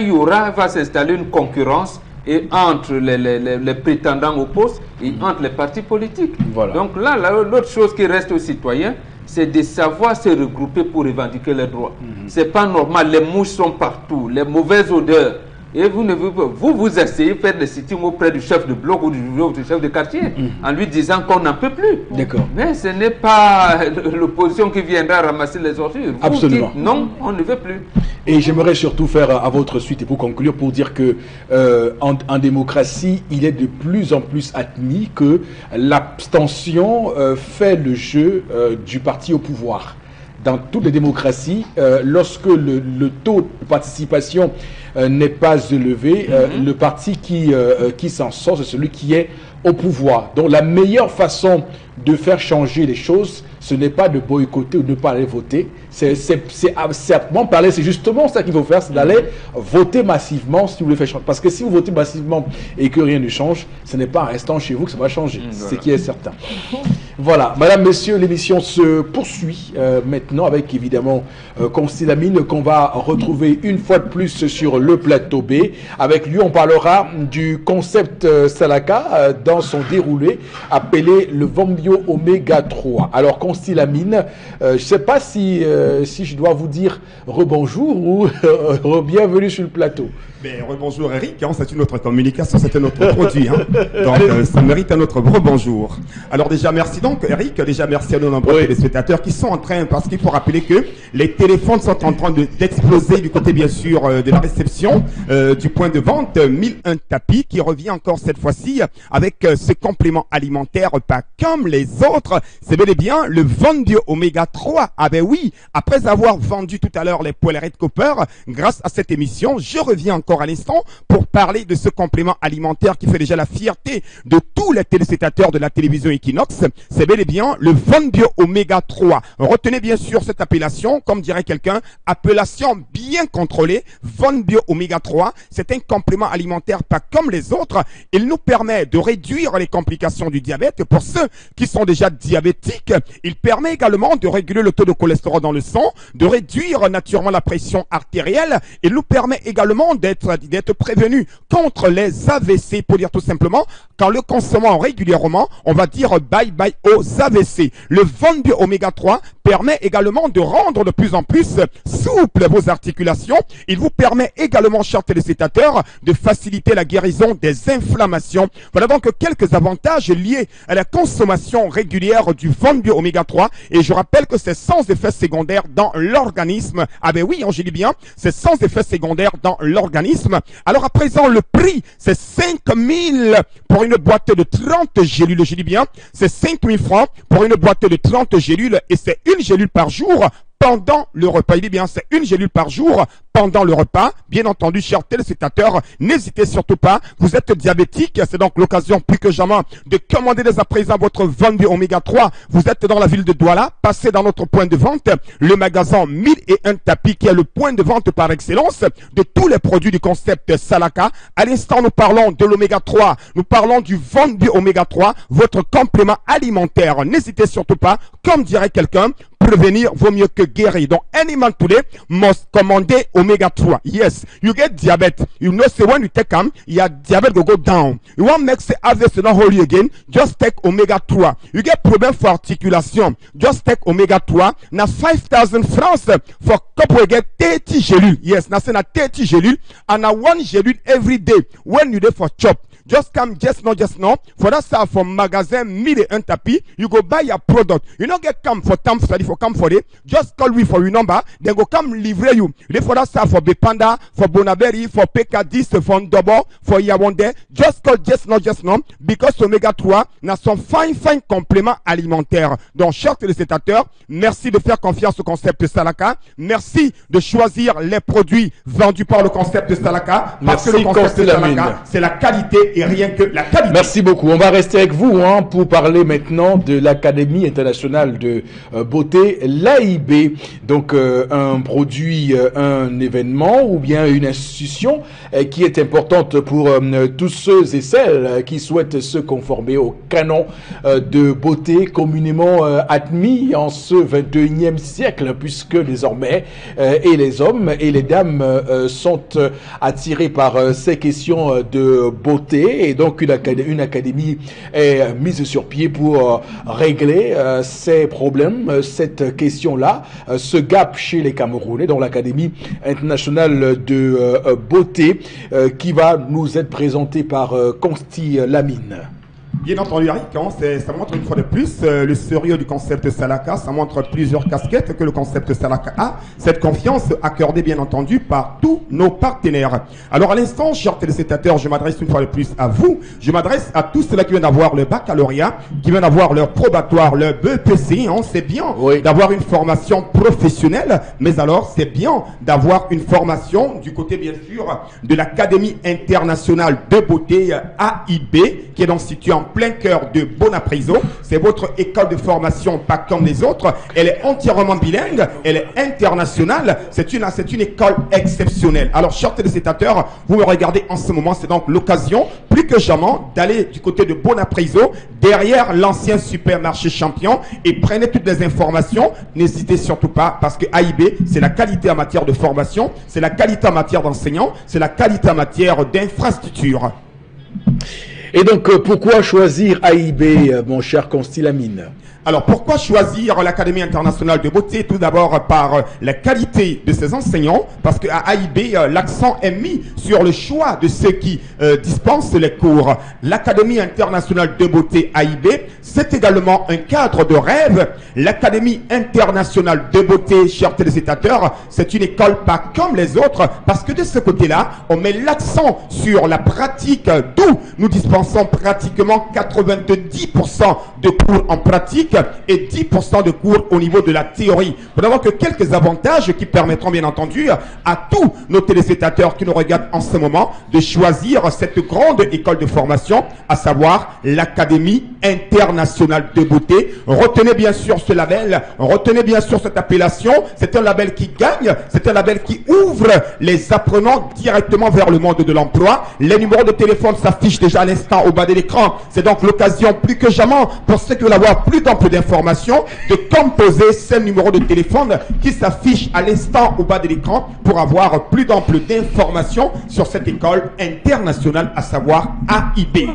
va s'installer une concurrence et entre les prétendants au poste et entre les partis politiques. Voilà. Donc là, l'autre chose qui reste aux citoyens, c'est de savoir se regrouper pour revendiquer leurs droits. C'est pas normal, les mouches sont partout, les mauvaises odeurs. Et vous essayez de faire des sittings auprès du chef de bloc ou du chef de quartier en lui disant qu'on n'en peut plus. D'accord. Mais ce n'est pas l'opposition qui viendra ramasser les ordures. Vous Absolument. dites non, on ne veut plus. Et j'aimerais surtout faire à votre suite et pour conclure, pour dire que en démocratie, il est de plus en plus admis que l'abstention fait le jeu du parti au pouvoir. Dans toutes les démocraties, lorsque le taux de participation n'est pas élevé, le parti qui s'en sort, c'est celui qui est au pouvoir. Donc la meilleure façon de faire changer les choses, ce n'est pas de boycotter ou de ne pas aller voter. C'est justement ça qu'il faut faire, c'est d'aller voter massivement si vous voulez faire changer. Parce que si vous votez massivement et que rien ne change, ce n'est pas en restant chez vous que ça va changer. Voilà. Ce qui est certain. Voilà, madame, monsieur, l'émission se poursuit maintenant avec évidemment Consti Lamine qu'on va retrouver une fois de plus sur le plateau B. Avec lui, on parlera du concept Salaka dans son déroulé appelé le Vombio Oméga 3. Alors, Consti Lamine, je ne sais pas si je dois vous dire rebonjour ou bienvenue sur le plateau. Mais rebonjour Eric, hein, c'est une autre communication, c'est un autre produit. Hein. Donc ça mérite un autre rebonjour. Alors déjà merci donc Eric, déjà merci à nos nombreux téléspectateurs qui sont en train, parce qu'il faut rappeler que les téléphones sont en train d'exploser du côté bien sûr de la réception du point de vente 1001 tapis qui revient encore cette fois-ci avec ce complément alimentaire pas comme les autres. C'est bel et bien le Vombio Oméga 3. Ah ben oui, après avoir vendu tout à l'heure les poêles Red Copper, grâce à cette émission, je reviens encore à l'instant pour parler de ce complément alimentaire qui fait déjà la fierté de tous les téléspectateurs de la télévision Equinox. c'est bel et bien le Von Bio Oméga 3. Retenez bien sûr cette appellation, comme dirait quelqu'un, appellation bien contrôlée. Von Bio Oméga 3, c'est un complément alimentaire pas comme les autres. Il nous permet de réduire les complications du diabète pour ceux qui sont déjà diabétiques. Il permet également de réguler le taux de cholestérol dans le sang, de réduire naturellement la pression artérielle. Il nous permet également d'être prévenu contre les AVC, pour dire tout simplement, qu'en le consommant régulièrement, on va dire bye bye aux AVC. Le Von Bio Oméga 3 permet également de rendre de plus en plus souple vos articulations. Il vous permet également, chers téléspectateurs, de faciliter la guérison des inflammations. Voilà donc quelques avantages liés à la consommation régulière du Von Bio Oméga 3. Et je rappelle que c'est sans effet secondaire dans l'organisme. Ah ben oui, je dis bien, c'est sans effet secondaire dans l'organisme. Alors à présent, le prix, c'est 5 000 pour une boîte de 30 gélules. Je dis bien, c'est 5 000 francs pour une boîte de 30 gélules et c'est une gélule par jour pendant le repas. Il dit bien, c'est une gélule par jour pendant le repas. Bien entendu, chers téléspectateurs, n'hésitez surtout pas. Vous êtes diabétique, c'est donc l'occasion plus que jamais de commander dès à présent votre Von Bio Oméga 3. Vous êtes dans la ville de Douala, passez dans notre point de vente, le magasin 1001 Tapis, qui est le point de vente par excellence de tous les produits du concept Salaka. À l'instant, nous parlons de l'Oméga 3, nous parlons du Von Bio Oméga 3, votre complément alimentaire. N'hésitez surtout pas, comme dirait quelqu'un, prévenir vaut mieux que guérir. Donc, any man today must commander Omega 3. Yes, you get diabetes. You know, say when you take them, your diabetes will go down. You want to make the harvest not holy again, just take Omega 3. You get problem for articulation, just take Omega 3. Now 5,000 francs for couple you get 30 gélule. Yes, now say na 30 gélule and now 1 gélule every day when you dey for chop. Just come, just now. For that stuff from magazine 1001 Tapis, you go buy your product. You don't get come for time study for come for it. Just call me for your number. Then go come livre you. They for that stuff for Bepanda, for Bonaberry, for PK10, for Ndobo, for Yawande. Just call just now. Because Omega 3 n'a son fine complément alimentaire. Donc, chers téléspectateurs, merci de faire confiance au concept Salaka. Merci de choisir les produits vendus par le concept Salaka. Parce que le concept Salaka, c'est la qualité et rien que la qualité. Merci beaucoup. On va rester avec vous pour parler maintenant de l'Académie internationale de beauté, l'AIB. Donc un produit, un événement ou bien une institution qui est importante pour tous ceux et celles qui souhaitent se conformer au canon de beauté communément admis en ce 21e siècle, puisque désormais et les hommes et les dames sont attirés par ces questions de beauté. Et donc une académie est mise sur pied pour régler ces problèmes, cette question-là, ce gap chez les Camerounais, dans l'Académie internationale de beauté qui va nous être présentée par Consti Lamine. Bien entendu, Eric, ça montre une fois de plus le sérieux du concept Salaka. Ça montre plusieurs casquettes que le concept Salaka a. Cette confiance accordée, bien entendu, par tous nos partenaires. Alors, à l'instant, chers téléspectateurs, je m'adresse une fois de plus à vous. Je m'adresse à tous ceux-là qui viennent d'avoir le baccalauréat, qui viennent d'avoir leur probatoire, leur BEPC. C'est bien d'avoir une formation professionnelle, mais alors, c'est bien d'avoir une formation du côté, bien sûr, de l'Académie internationale de beauté AIB, qui est donc située en plein cœur de Bonapriso. C'est votre école de formation, pas comme les autres. Elle est entièrement bilingue, elle est internationale. C'est une école exceptionnelle. Alors, chers téléspectateurs, vous me regardez en ce moment, c'est donc l'occasion, plus que jamais, d'aller du côté de Bonapriso, derrière l'ancien supermarché Champion, et prenez toutes les informations. N'hésitez surtout pas, parce que AIB, c'est la qualité en matière de formation, c'est la qualité en matière d'enseignants, c'est la qualité en matière d'infrastructure. Et donc, pourquoi choisir AIB, mon cher Consti Lamine? Alors, pourquoi choisir l'Académie internationale de beauté? Tout d'abord par la qualité de ses enseignants, parce qu'à AIB, l'accent est mis sur le choix de ceux qui dispensent les cours. L'Académie internationale de beauté AIB, c'est également un cadre de rêve. L'Académie internationale de beauté, chers téléspectateurs, c'est une école pas comme les autres, parce que de ce côté-là, on met l'accent sur la pratique, d'où nous dispensons pratiquement 90% de cours en pratique. pratique et 10% de cours au niveau de la théorie. Nous n'avons que quelques avantages qui permettront bien entendu à tous nos téléspectateurs qui nous regardent en ce moment de choisir cette grande école de formation, à savoir l'Académie internationale de beauté. Retenez bien sûr ce label, retenez bien sûr cette appellation. C'est un label qui gagne, c'est un label qui ouvre les apprenants directement vers le monde de l'emploi. Les numéros de téléphone s'affichent déjà à l'instant au bas de l'écran. C'est donc l'occasion plus que jamais pour ceux qui veulent avoir plus d'ample d'informations de composer ces numéros de téléphone qui s'affichent à l'instant au bas de l'écran pour avoir plus d'ample d'informations sur cette école internationale, à savoir AIB.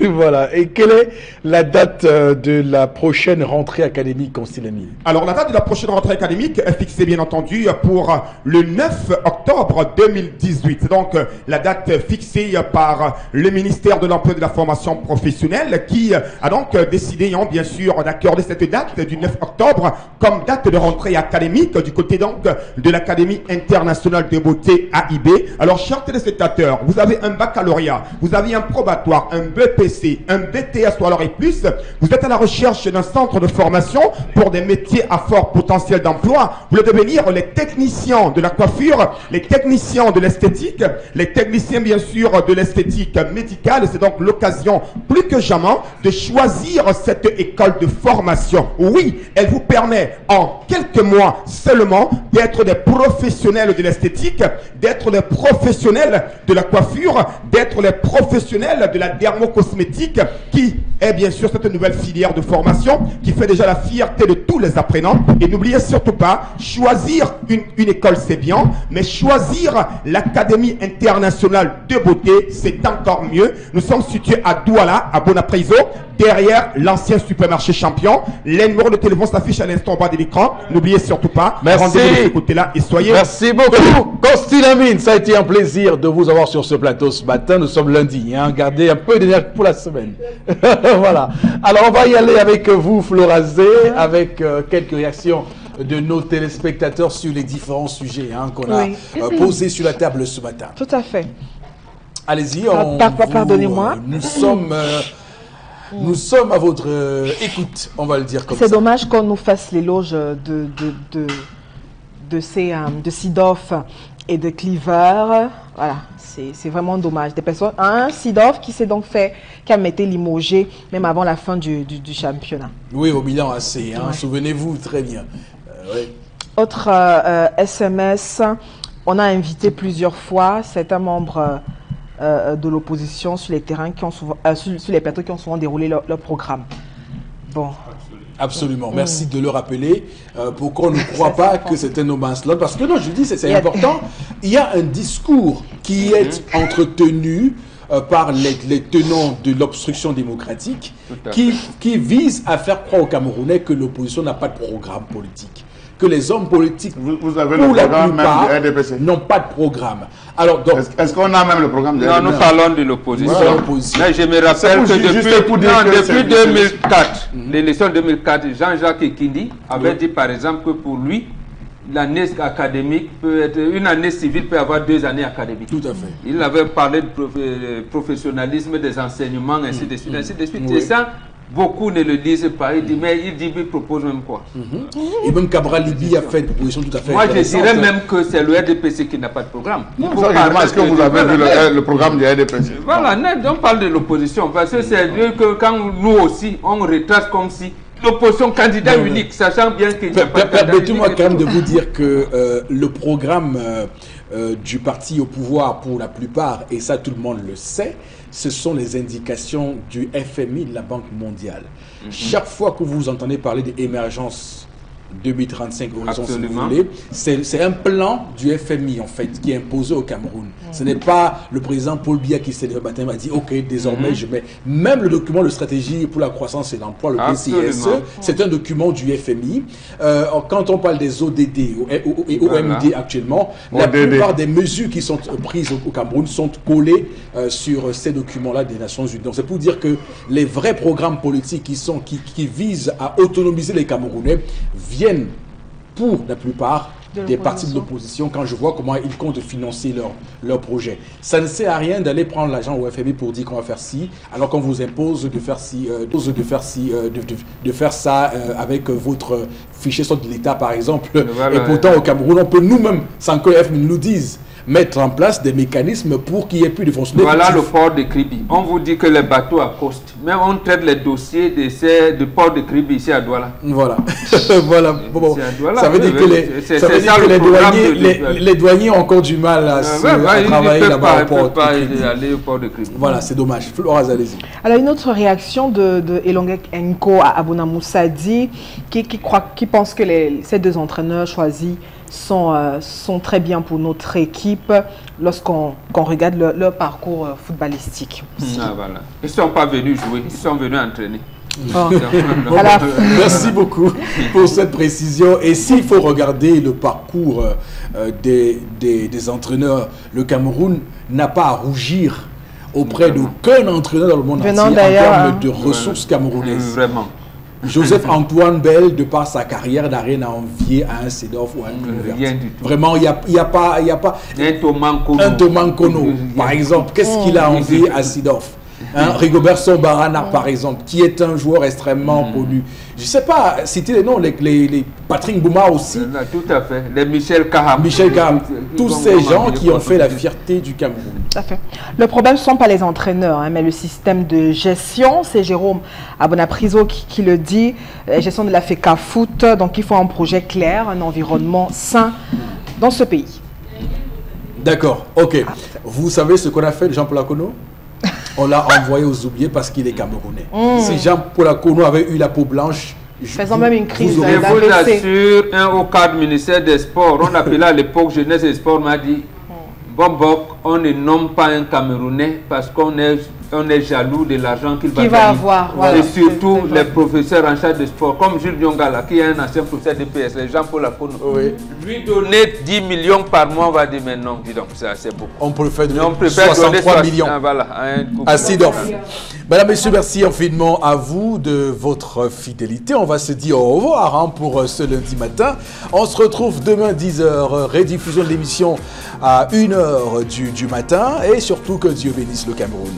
Voilà. Et quelle est la date de la prochaine rentrée académique, Constilami? Alors, la date de la prochaine rentrée académique est fixée, bien entendu, pour le 9 octobre 2018. C'est donc la date fixée par le ministère de l'Emploi et de la Formation professionnelle qui a donc décidé, bien sûr, d'accorder cette date du 9 octobre comme date de rentrée académique du côté donc de l'Académie internationale de beauté AIB. Alors, chers téléspectateurs, vous avez un baccalauréat, vous avez un probatoire, un BPC, un BTS ou alors et plus, vous êtes à la recherche d'un centre de formation pour des métiers à fort potentiel d'emploi. Vous voulez devenir les techniciens de la coiffure, les techniciens de l'esthétique, les techniciens bien sûr de l'esthétique médicale. C'est donc l'occasion plus que jamais de choisir cette école de formation. Oui, elle vous permet en quelques mois seulement d'être des professionnels de l'esthétique, d'être des professionnels de la coiffure, d'être les professionnels de la dermocosmétique, qui est bien sûr cette nouvelle filière de formation qui fait déjà la fierté de tous les apprenants. Et n'oubliez surtout pas, choisir une école c'est bien, mais choisir l'Académie internationale de beauté c'est encore mieux. Nous sommes situés à Douala, à Bonapriso, derrière l'ancien supermarché Champion. Les numéros de téléphone s'affichent à l'instant en bas de l'écran. N'oubliez surtout pas, rendez-vous de ce côté-là et soyez... Merci beaucoup, Constilami. Ça a été un plaisir de vous avoir sur ce plateau ce matin. Nous sommes lundi, gardez un peu d'énergie pour la semaine. Voilà. Alors, on va y aller avec vous, Florazé, avec quelques réactions de nos téléspectateurs sur les différents sujets qu'on a posés sur la table ce matin. Tout à fait. Allez-y. Pardonnez-moi. Nous sommes à votre écoute, on va le dire comme ça. C'est dommage qu'on nous fasse l'éloge de Sidoff et de Cleaver. Voilà, c'est vraiment dommage. Des personnes, Sidoff qui s'est donc fait, qui a été limogé même avant la fin du championnat. Oui, au bilan assez, souvenez-vous très bien. Autre SMS, on a invité plusieurs fois certains membres de l'opposition sur les terrains qui ont souvent, sur les plateaux qui ont souvent déroulé leur programme. Bon. Absolument. Merci de le rappeler pour qu'on ne croit pas que c'est un no man's land. Parce que non, je dis, c'est important. Il y a un discours qui est entretenu par les tenants de l'obstruction démocratique qui vise à faire croire aux Camerounais que l'opposition n'a pas de programme politique. Que les hommes politiques, vous avez le programme même du RDPC, n'ont pas de programme. Alors, est-ce qu'on a même le programme de RDPC? Non, nous parlons de l'opposition. Mais je me rappelle que depuis 2004, l'élection 2004, Jean-Jacques Ekindi avait dit par exemple que pour lui, l'année académique peut être, une année civile peut avoir 2 années académiques. Tout à fait. Il avait parlé de professionnalisme des enseignements, ainsi de suite, ainsi de suite. Et ça, beaucoup ne le disent pas. Il dit, mais il propose même quoi. Et même Cabral Libi a fait une proposition tout à fait Moi, je dirais même que c'est le RDPC qui n'a pas de programme. Est-ce que vous avez vu le programme du RDPC? Voilà, on parle de l'opposition. Parce que c'est vrai que quand nous aussi, on retrace comme si l'opposition candidat unique, sachant bien qu'il n'y a pas de candidat. Permettez-moi quand même de vous dire que le programme du parti au pouvoir, pour la plupart, et ça tout le monde le sait, ce sont les indications du FMI, de la Banque mondiale. Chaque fois que vous entendez parler d'émergence 2035, horizon, si vous voulez, c'est un plan du FMI en fait qui est imposé au Cameroun. Ce n'est pas le président Paul Biya qui s'est levé le matin et m'a dit ok, désormais je mets même le document de stratégie pour la croissance et l'emploi, le PCSE, c'est un document du FMI. Quand on parle des ODD et OMD actuellement, la plupart des mesures qui sont prises au Cameroun sont collées sur ces documents-là des Nations Unies. Donc c'est pour dire que les vrais programmes politiques qui visent à autonomiser les Camerounais viennent pour la plupart de partis de l'opposition quand je vois comment ils comptent financer leur projet. Ça ne sert à rien d'aller prendre l'argent au FMI pour dire qu'on va faire ci, alors qu'on vous impose de faire ci, de faire ça avec votre fichier de l'État par exemple. Voilà, et pourtant au Cameroun, on peut nous-mêmes, sans que le FMI nous dise, mettre en place des mécanismes pour qu'il n'y ait plus de fonctionnaires. Voilà le port de Kribi. On vous dit que les bateaux accostent. Mais on traite les dossiers de port de Kribi ici à Douala. Voilà. Voilà. Bon, Douala, ça veut dire que les douaniers ont encore du mal à travailler là-bas au port de Kribi. Voilà, c'est dommage. Flora, allez-y. Alors, une autre réaction de Elongek Enko à Abona Moussadi qui pense que ces deux entraîneurs choisis sont très bien pour notre équipe lorsqu'on regarde leur parcours footballistique. Voilà. Ils ne sont pas venus jouer, ils sont venus entraîner. Merci beaucoup pour cette précision. Et s'il faut regarder le parcours des entraîneurs, le Cameroun n'a pas à rougir auprès d'aucun entraîneur dans le monde entier en termes de ressources camerounaises. Vraiment. Joseph-Antoine Bell, de par sa carrière, n'a rien à envier à un Seedorf ou à un Kluivert. Vraiment, il n'y a pas un Thomas Nkono, par exemple. Qu'est-ce qu'il a envié à Seedorf? Rigobert Sombarana, par exemple, qui est un joueur extrêmement connu. Je ne sais pas, citer les noms, les Patrick Bouma aussi. Tout à fait. Les Michel Kaham. Tous ces gens qui ont fait la fierté du Cameroun. Tout à fait. Le problème ne sont pas les entraîneurs, mais le système de gestion. C'est Jérôme Abonapriso qui le dit. La gestion de la FECA Foot. Donc il faut un projet clair, un environnement sain dans ce pays. D'accord, ok. Vous savez ce qu'on a fait de Jean-Paul Akono? On l'a envoyé aux oubliés parce qu'il est camerounais. Si Jean-Paul Akono avait eu la peau blanche, faisant même une crise. Je vous assure, un haut cadre ministère des Sports, on appelait à l'époque Jeunesse et Sport, m'a dit Bombok, on ne nomme pas un Camerounais parce qu'on est jaloux de l'argent qu'il va avoir. Voilà. Et surtout les professeurs en charge de sport, comme Jules Diongala, qui est un ancien professeur de PS, les Jean-Paul Akono. Lui donner 10 millions par mois, on va dire mais non, dis donc, c'est assez beaucoup. On préfère donner 63 millions à Seedorf. Madame, messieurs, merci infiniment à vous de votre fidélité. On va se dire au revoir pour ce lundi matin. On se retrouve demain 10h, rediffusion de l'émission à 1h du matin. Et surtout que Dieu bénisse le Cameroun.